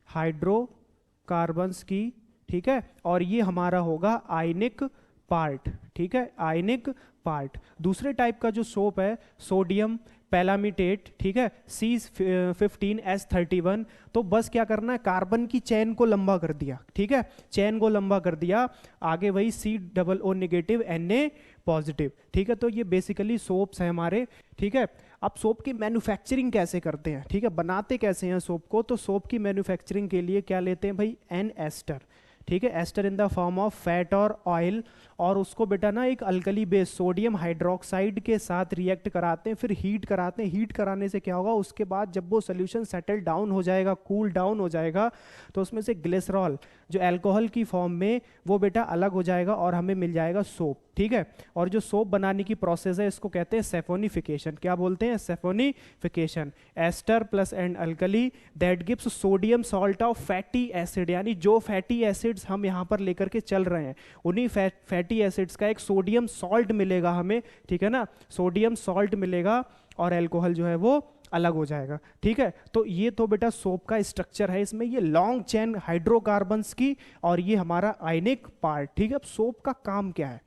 हाइड्रोकार्बन्स की। ठीक है, और ये हमारा होगा आयनिक पार्ट। ठीक है, आयनिक पार्ट। दूसरे टाइप का जो सोप है सोडियम पैलामिटेट, ठीक है, C15H31। तो बस क्या करना है, कार्बन की चेन को लंबा कर दिया। ठीक है, चेन को लंबा कर दिया, आगे वही COO नेगेटिव Na पॉजिटिव। ठीक है, तो ये बेसिकली सोप्स हैं हमारे। ठीक है, अब सोप की मैन्युफैक्चरिंग कैसे करते हैं, ठीक है, बनाते कैसे हैं सोप को, तो सोप की मैन्युफैक्चरिंग के लिए क्या लेते हैं भाई, एन एस्टर। ठीक है, ester in the form of fat और ऑयल, और उसको बेटा ना एक अल्कली बेस सोडियम हाइड्रोक्साइड के साथ रिएक्ट कराते हैं, फिर हीट कराते हैं। हीट कराने से क्या होगा, उसके बाद जब वो सोल्यूशन सेटल डाउन हो जाएगा, कूल डाउन हो जाएगा, तो उसमें से ग्लिसरॉल जो अल्कोहल की फॉर्म में वो बेटा अलग हो जाएगा और हमें मिल जाएगा सोप। ठीक है, और जो सोप बनाने की प्रोसेस है इसको कहते हैं सेफोनिफिकेशन। क्या बोलते हैं, saponification. Ester plus and alkali that gives sodium salt of fatty acid, यानी जो फैटी एसिड्स हम यहाँ पर लेकर के चल रहे हैं उन्हीं फैटी एसिड्स का एक सोडियम सॉल्ट मिलेगा हमें। ठीक है ना, सोडियम सॉल्ट मिलेगा और अल्कोहल जो है वो अलग हो जाएगा। ठीक है, तो ये तो बेटा सोप का स्ट्रक्चर है, इसमें ये लॉन्ग चेन हाइड्रोकार्बन्स की और ये हमारा आयनिक पार्ट। ठीक है, अब सोप का काम क्या है,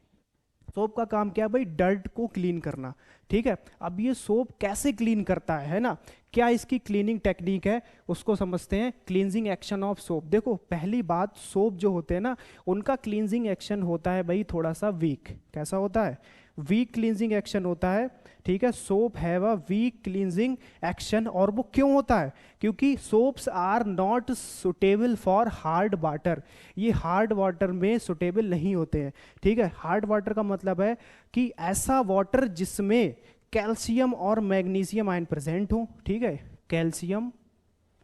सोप का काम क्या है भाई, डर्ट को क्लीन करना। ठीक है, अब ये सोप कैसे क्लीन करता है ना, क्या इसकी क्लीनिंग टेक्निक है उसको समझते हैं। क्लींजिंग एक्शन ऑफ सोप, देखो पहली बात, सोप जो होते हैं ना उनका क्लींजिंग एक्शन होता है भाई थोड़ा सा वीक। कैसा होता है, वीक क्लींजिंग एक्शन होता है। ठीक है, soap have a weak cleansing action, और वो क्यों होता है, क्योंकि soaps are not suitable for hard water, ये हार्ड वाटर में सुटेबल नहीं होते हैं। ठीक है, हार्ड वाटर का मतलब है कि ऐसा वाटर जिसमें कैल्शियम और मैग्नीशियम आयन प्रेजेंट हो। ठीक है, कैल्शियम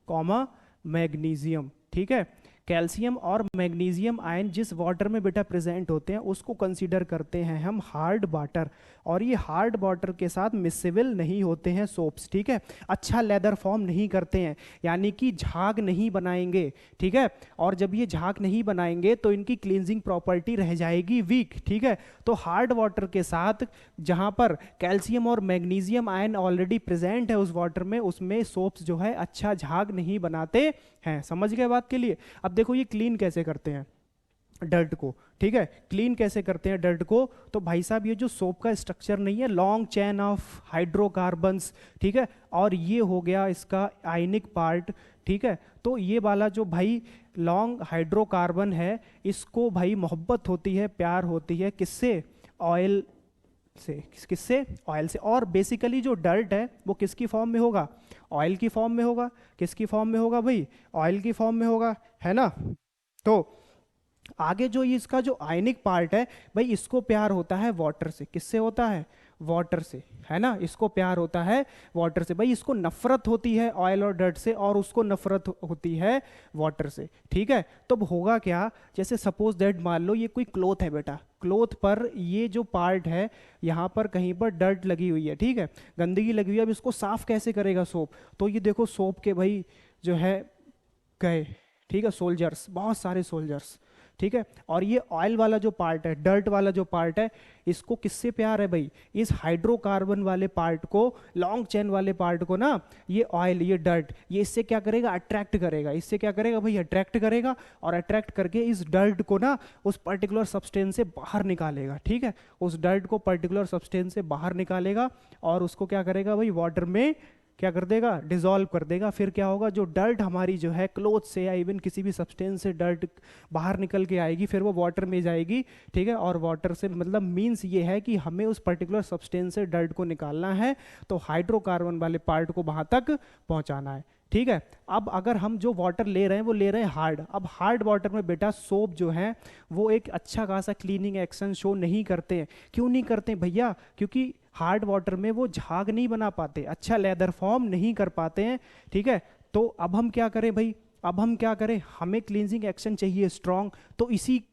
कॉमा मैग्नीशियम। ठीक है, कैल्शियम और मैग्नीशियम आयन जिस वाटर में बेटा प्रेजेंट होते हैं उसको कंसीडर करते हैं हम हार्ड वाटर, और ये हार्ड वाटर के साथ मिक्सेबल नहीं होते हैं सोप्स। ठीक है, अच्छा लेदर फॉर्म नहीं करते हैं, यानी कि झाग नहीं बनाएंगे। ठीक है, और जब ये झाग नहीं बनाएंगे तो इनकी क्लींजिंग प्रॉपर्टी रह जाएगी वीक। ठीक है, तो हार्ड वाटर के साथ जहां पर कैल्शियम और मैग्नीशियम आयन ऑलरेडी प्रेजेंट है उस वाटर में, उसमें सोप्स जो है अच्छा झाग नहीं बनाते हैं। समझ गए बात के लिए। अब देखो ये क्लीन कैसे करते हैं डर्ट को। ठीक है, क्लीन कैसे करते हैं डर्ट को, तो भाई साहब ये जो सोप का स्ट्रक्चर नहीं है, लॉन्ग चेन ऑफ हाइड्रोकार्बन्स। ठीक है, और ये हो गया इसका आयनिक पार्ट। ठीक है, तो ये वाला जो भाई लॉन्ग हाइड्रोकार्बन है इसको भाई मोहब्बत होती है, प्यार होती है किससे, ऑयल से। किससे, ऑयल से। और बेसिकली जो डर्ट है वो किसकी फॉर्म में होगा, ऑयल की फॉर्म में होगा। किसकी फॉर्म में होगा भाई, ऑयल की फॉर्म में होगा, है ना। तो आगे जो इसका जो आयनिक पार्ट है भाई इसको प्यार होता है वाटर से। किससे होता है, वाटर से, है ना, इसको प्यार होता है वाटर से। भाई इसको नफरत होती है ऑयल और डर्ट से, और उसको नफरत होती है वाटर से। ठीक है, तो अब होगा क्या, जैसे सपोज दैट मान लो ये कोई क्लोथ है बेटा, क्लोथ पर ये जो पार्ट है यहाँ पर कहीं पर डर्ट लगी हुई है। ठीक है, गंदगी लगी हुई है। अब इसको साफ कैसे करेगा सोप, तो ये देखो सोप के भाई जो है गए, ठीक है, सोल्जर्स, बहुत सारे सोल्जर्स। ठीक है, और ये ऑयल वाला जो पार्ट है, डर्ट वाला जो पार्ट है, इसको किससे प्यार है भाई, इस हाइड्रोकार्बन वाले पार्ट को, लॉन्ग चेन वाले पार्ट को ना, ये ऑयल, ये डर्ट, ये इससे क्या करेगा, अट्रैक्ट करेगा। इससे क्या करेगा भाई, अट्रैक्ट करेगा, और अट्रैक्ट करके इस डर्ट को ना उस पर्टिकुलर सब्सटेंस से बाहर निकालेगा। ठीक है, उस डर्ट को पर्टिकुलर सब्सटेंस से बाहर निकालेगा और उसको क्या करेगा भाई, वाटर में क्या कर देगा, डिसॉल्व कर देगा। फिर क्या होगा, जो डर्ट हमारी जो है क्लोथ से या इवन किसी भी सब्सटेंस से डर्ट बाहर निकल के आएगी, फिर वो वाटर में जाएगी। ठीक है, और वाटर से मतलब मींस ये है कि हमें उस पर्टिकुलर सब्सटेंस से डर्ट को निकालना है, तो हाइड्रोकार्बन वाले पार्ट को वहां तक पहुंचाना है। ठीक है। अब अगर हम जो वाटर ले रहे हैं वो ले रहे हैं हार्ड, अब हार्ड वाटर में बेटा सोप जो है वो एक अच्छा खासा क्लीनिंग एक्शन शो नहीं करते हैं। क्यों नहीं करते हैं भैया? क्योंकि हार्ड वाटर में वो झाग नहीं बना पाते, अच्छा लेदर फॉर्म नहीं कर पाते हैं। ठीक है, तो अब हम क्या करें भाई, अब हम क्या करें, हमें क्लींजिंग एक्शन चाहिए स्ट्रॉन्ग, तो इसी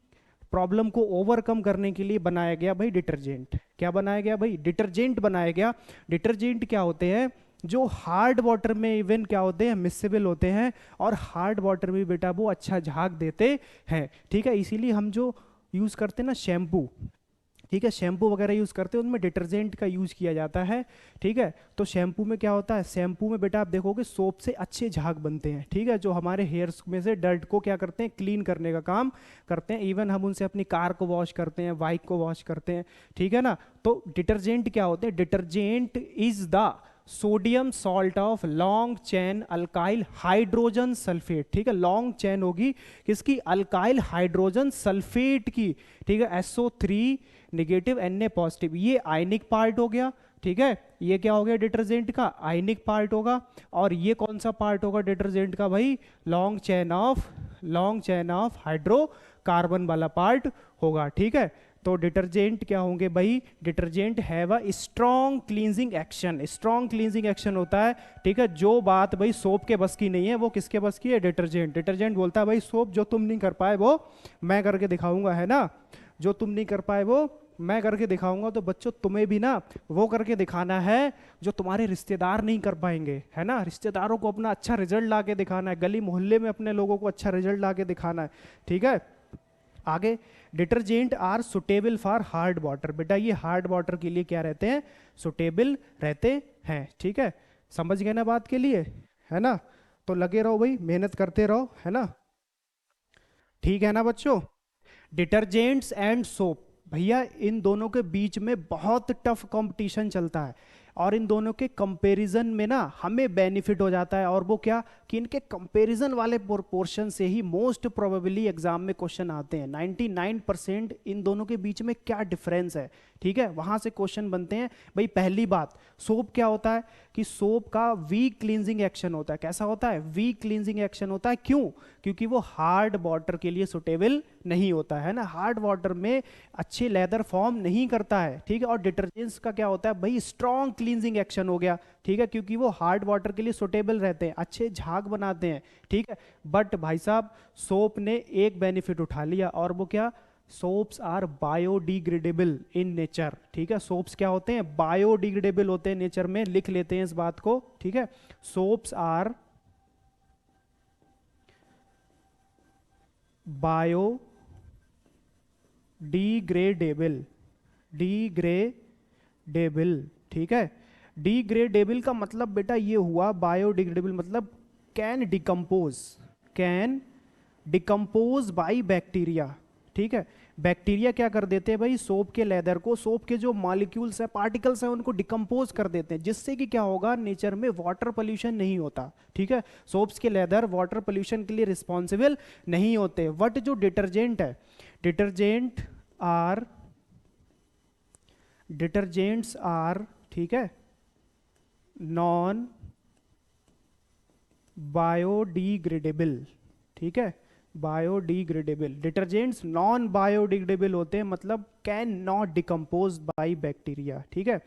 प्रॉब्लम को ओवरकम करने के लिए बनाया गया भाई डिटर्जेंट। क्या बनाया गया भाई? डिटर्जेंट बनाया गया। डिटर्जेंट क्या होते हैं? जो हार्ड वाटर में इवन क्या होते हैं, मिसेबल होते हैं, और हार्ड वाटर में बेटा वो अच्छा झाग देते हैं। ठीक है, इसीलिए हम जो यूज करते हैं ना शैम्पू, ठीक है, शैम्पू वगैरह यूज करते हैं उनमें डिटर्जेंट का यूज किया जाता है। ठीक है, तो शैम्पू में क्या होता है, शैम्पू में बेटा आप देखोगे सोप से अच्छे झाग बनते हैं। ठीक है, जो हमारे हेयर्स में से डर्ट को क्या करते हैं, क्लीन करने का काम करते हैं। इवन हम उनसे अपनी कार को वॉश करते हैं, बाइक को वॉश करते हैं। ठीक है ना, तो डिटर्जेंट क्या होते हैं? Detergent is the sodium salt of long chain alkyl hydrogen sulphate. ठीक है, लॉन्ग चेन होगी किसकी? अल्काइल हाइड्रोजन सल्फेट की। ठीक है, SO3 नेगेटिव Na पॉजिटिव, ये आयनिक पार्ट हो गया। ठीक है, ये क्या हो गया डिटर्जेंट का? आयनिक पार्ट होगा। और ये कौन सा पार्ट होगा डिटर्जेंट का भाई? लॉन्ग चेन ऑफ हाइड्रोकार्बन वाला पार्ट होगा। ठीक है, तो डिटर्जेंट क्या होंगे भाई? Detergent have a strong cleansing action, strong cleansing action होता है। ठीक है, जो बात भाई सोप के बस की नहीं है वो किसके बस की है? डिटर्जेंट। डिटर्जेंट बोलता है भाई सोप जो तुम नहीं कर पाए वो मैं करके दिखाऊंगा, है ना, जो तुम नहीं कर पाए वो मैं करके दिखाऊंगा। तो बच्चों तुम्हें भी ना वो करके दिखाना है जो तुम्हारे रिश्तेदार नहीं कर पाएंगे, है ना। रिश्तेदारों को अपना अच्छा रिजल्ट ला के दिखाना है, गली मोहल्ले में अपने लोगों को अच्छा रिजल्ट ला के दिखाना है। ठीक है, आगे, detergent are suitable for hard water. बेटा ये हार्ड वाटर के लिए क्या रहते हैं? सुटेबल रहते हैं। ठीक है, समझ गए ना बात के लिए, है ना। तो लगे रहो भाई, मेहनत करते रहो, है ना। ठीक है ना बच्चों। डिटर्जेंट्स एंड सोप, भैया इन दोनों के बीच में बहुत टफ कंपटीशन चलता है, और इन दोनों के कंपैरिजन में ना हमें बेनिफिट हो जाता है। और वो क्या कि इनके कंपैरिजन वाले पोर्शन से ही मोस्ट प्रोबेबली एग्जाम में क्वेश्चन आते हैं। 99% इन दोनों के बीच में क्या डिफरेंस है, ठीक है, वहां से क्वेश्चन बनते हैं। भाई पहली बात, सोप क्या होता है कि सोप का वीक क्लींजिंग एक्शन होता है। कैसा होता है? वीक क्लींजिंग एक्शन होता है। क्यों? क्योंकि वो हार्ड वाटर के लिए सुटेबल नहीं होता है ना, हार्ड वाटर में अच्छे लेदर फॉर्म नहीं करता है। ठीक है, और डिटर्जेंट्स का क्या होता है भाई? स्ट्रॉन्ग क्लींजिंग एक्शन हो गया। ठीक है, क्योंकि वो हार्ड वाटर के लिए सुटेबल रहते हैं, अच्छे झाग बनाते हैं। ठीक है, बट भाई साहब सोप ने एक बेनिफिट उठा लिया, और वो क्या? Soaps are biodegradable in nature. ठीक है, सोप्स क्या होते हैं? बायोडिग्रेडेबल होते हैं नेचर में, लिख लेते हैं इस बात को। ठीक है, सोप्स आर बायोडिग्रेडेबल, डिग्रेडेबल। ठीक है, डिग्रेडेबल का मतलब बेटा ये हुआ, बायोडिग्रेडेबल मतलब कैन डिकम्पोज बाई बैक्टीरिया। ठीक है, बैक्टीरिया क्या कर देते हैं भाई? सोप के लेदर को, सोप के जो मॉलिक्यूल्स हैं, पार्टिकल्स हैं, उनको डिकम्पोज कर देते हैं, जिससे कि क्या होगा, नेचर में वाटर पोल्यूशन नहीं होता। ठीक है, सोप्स के लेदर वाटर पोल्यूशन के लिए रिस्पॉन्सिबल नहीं होते। बट जो डिटर्जेंट है, डिटर्जेंट आर डिटर्जेंट्स आर, ठीक है, नॉन बायोडिग्रेडेबल। ठीक है, बायोडिग्रेडेबल, डिटर्जेंट्स नॉन बायोडिग्रेडेबल होते हैं, मतलब can not decompose by bacteria. ठीक है,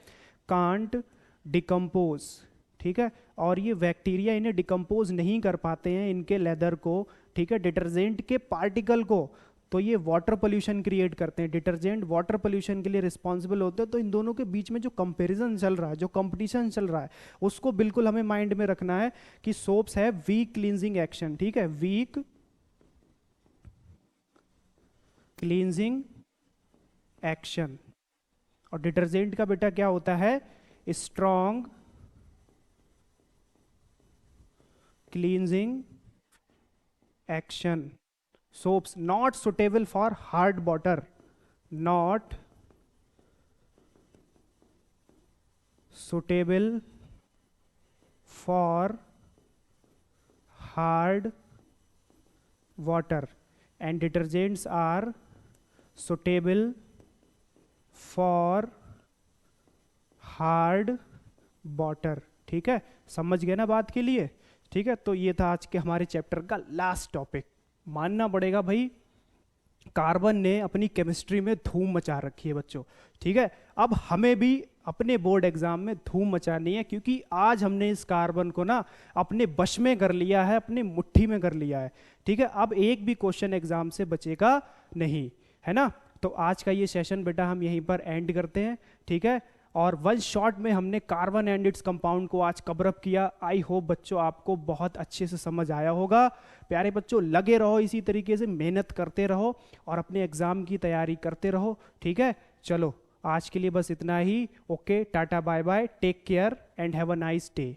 कांट डिकम्पोज। ठीक है, और ये बैक्टीरिया इन्हें डिकम्पोज नहीं कर पाते हैं, इनके लेदर को, ठीक है, डिटर्जेंट के पार्टिकल को, तो ये वाटर पोल्यूशन क्रिएट करते हैं। डिटर्जेंट वाटर पोल्यूशन के लिए रिस्पॉन्सिबल होते हैं। तो इन दोनों के बीच में जो कंपैरिजन चल रहा है, जो कंपटीशन चल रहा है, उसको बिल्कुल हमें माइंड में रखना है कि सोप्स है वीक क्लींजिंग एक्शन। ठीक है, वीक क्लींजिंग एक्शन, और डिटर्जेंट का बेटा क्या होता है? Strong cleansing action. Soaps not suitable for hard water, not suitable for hard water, and detergents are suitable for hard water. ठीक है, समझ गए ना बात के लिए। ठीक है, तो ये था आज के हमारे चैप्टर का लास्ट टॉपिक। मानना पड़ेगा भाई, कार्बन ने अपनी केमिस्ट्री में धूम मचा रखी है बच्चों। ठीक है, अब हमें भी अपने बोर्ड एग्जाम में धूम मचानी है, क्योंकि आज हमने इस कार्बन को ना अपने वश में कर लिया है, अपनी मुट्ठी में कर लिया है। ठीक है, अब एक भी क्वेश्चन एग्जाम से बचेगा नहीं, है ना। तो आज का ये सेशन बेटा हम यहीं पर एंड करते हैं। ठीक है, और वन शॉट में हमने कार्बन एंड इट्स कंपाउंड को आज कवर अप किया। आई होप बच्चों आपको बहुत अच्छे से समझ आया होगा। प्यारे बच्चों, लगे रहो इसी तरीके से, मेहनत करते रहो और अपने एग्जाम की तैयारी करते रहो। ठीक है, चलो आज के लिए बस इतना ही। Okay, tata bye bye, take care and have a nice day.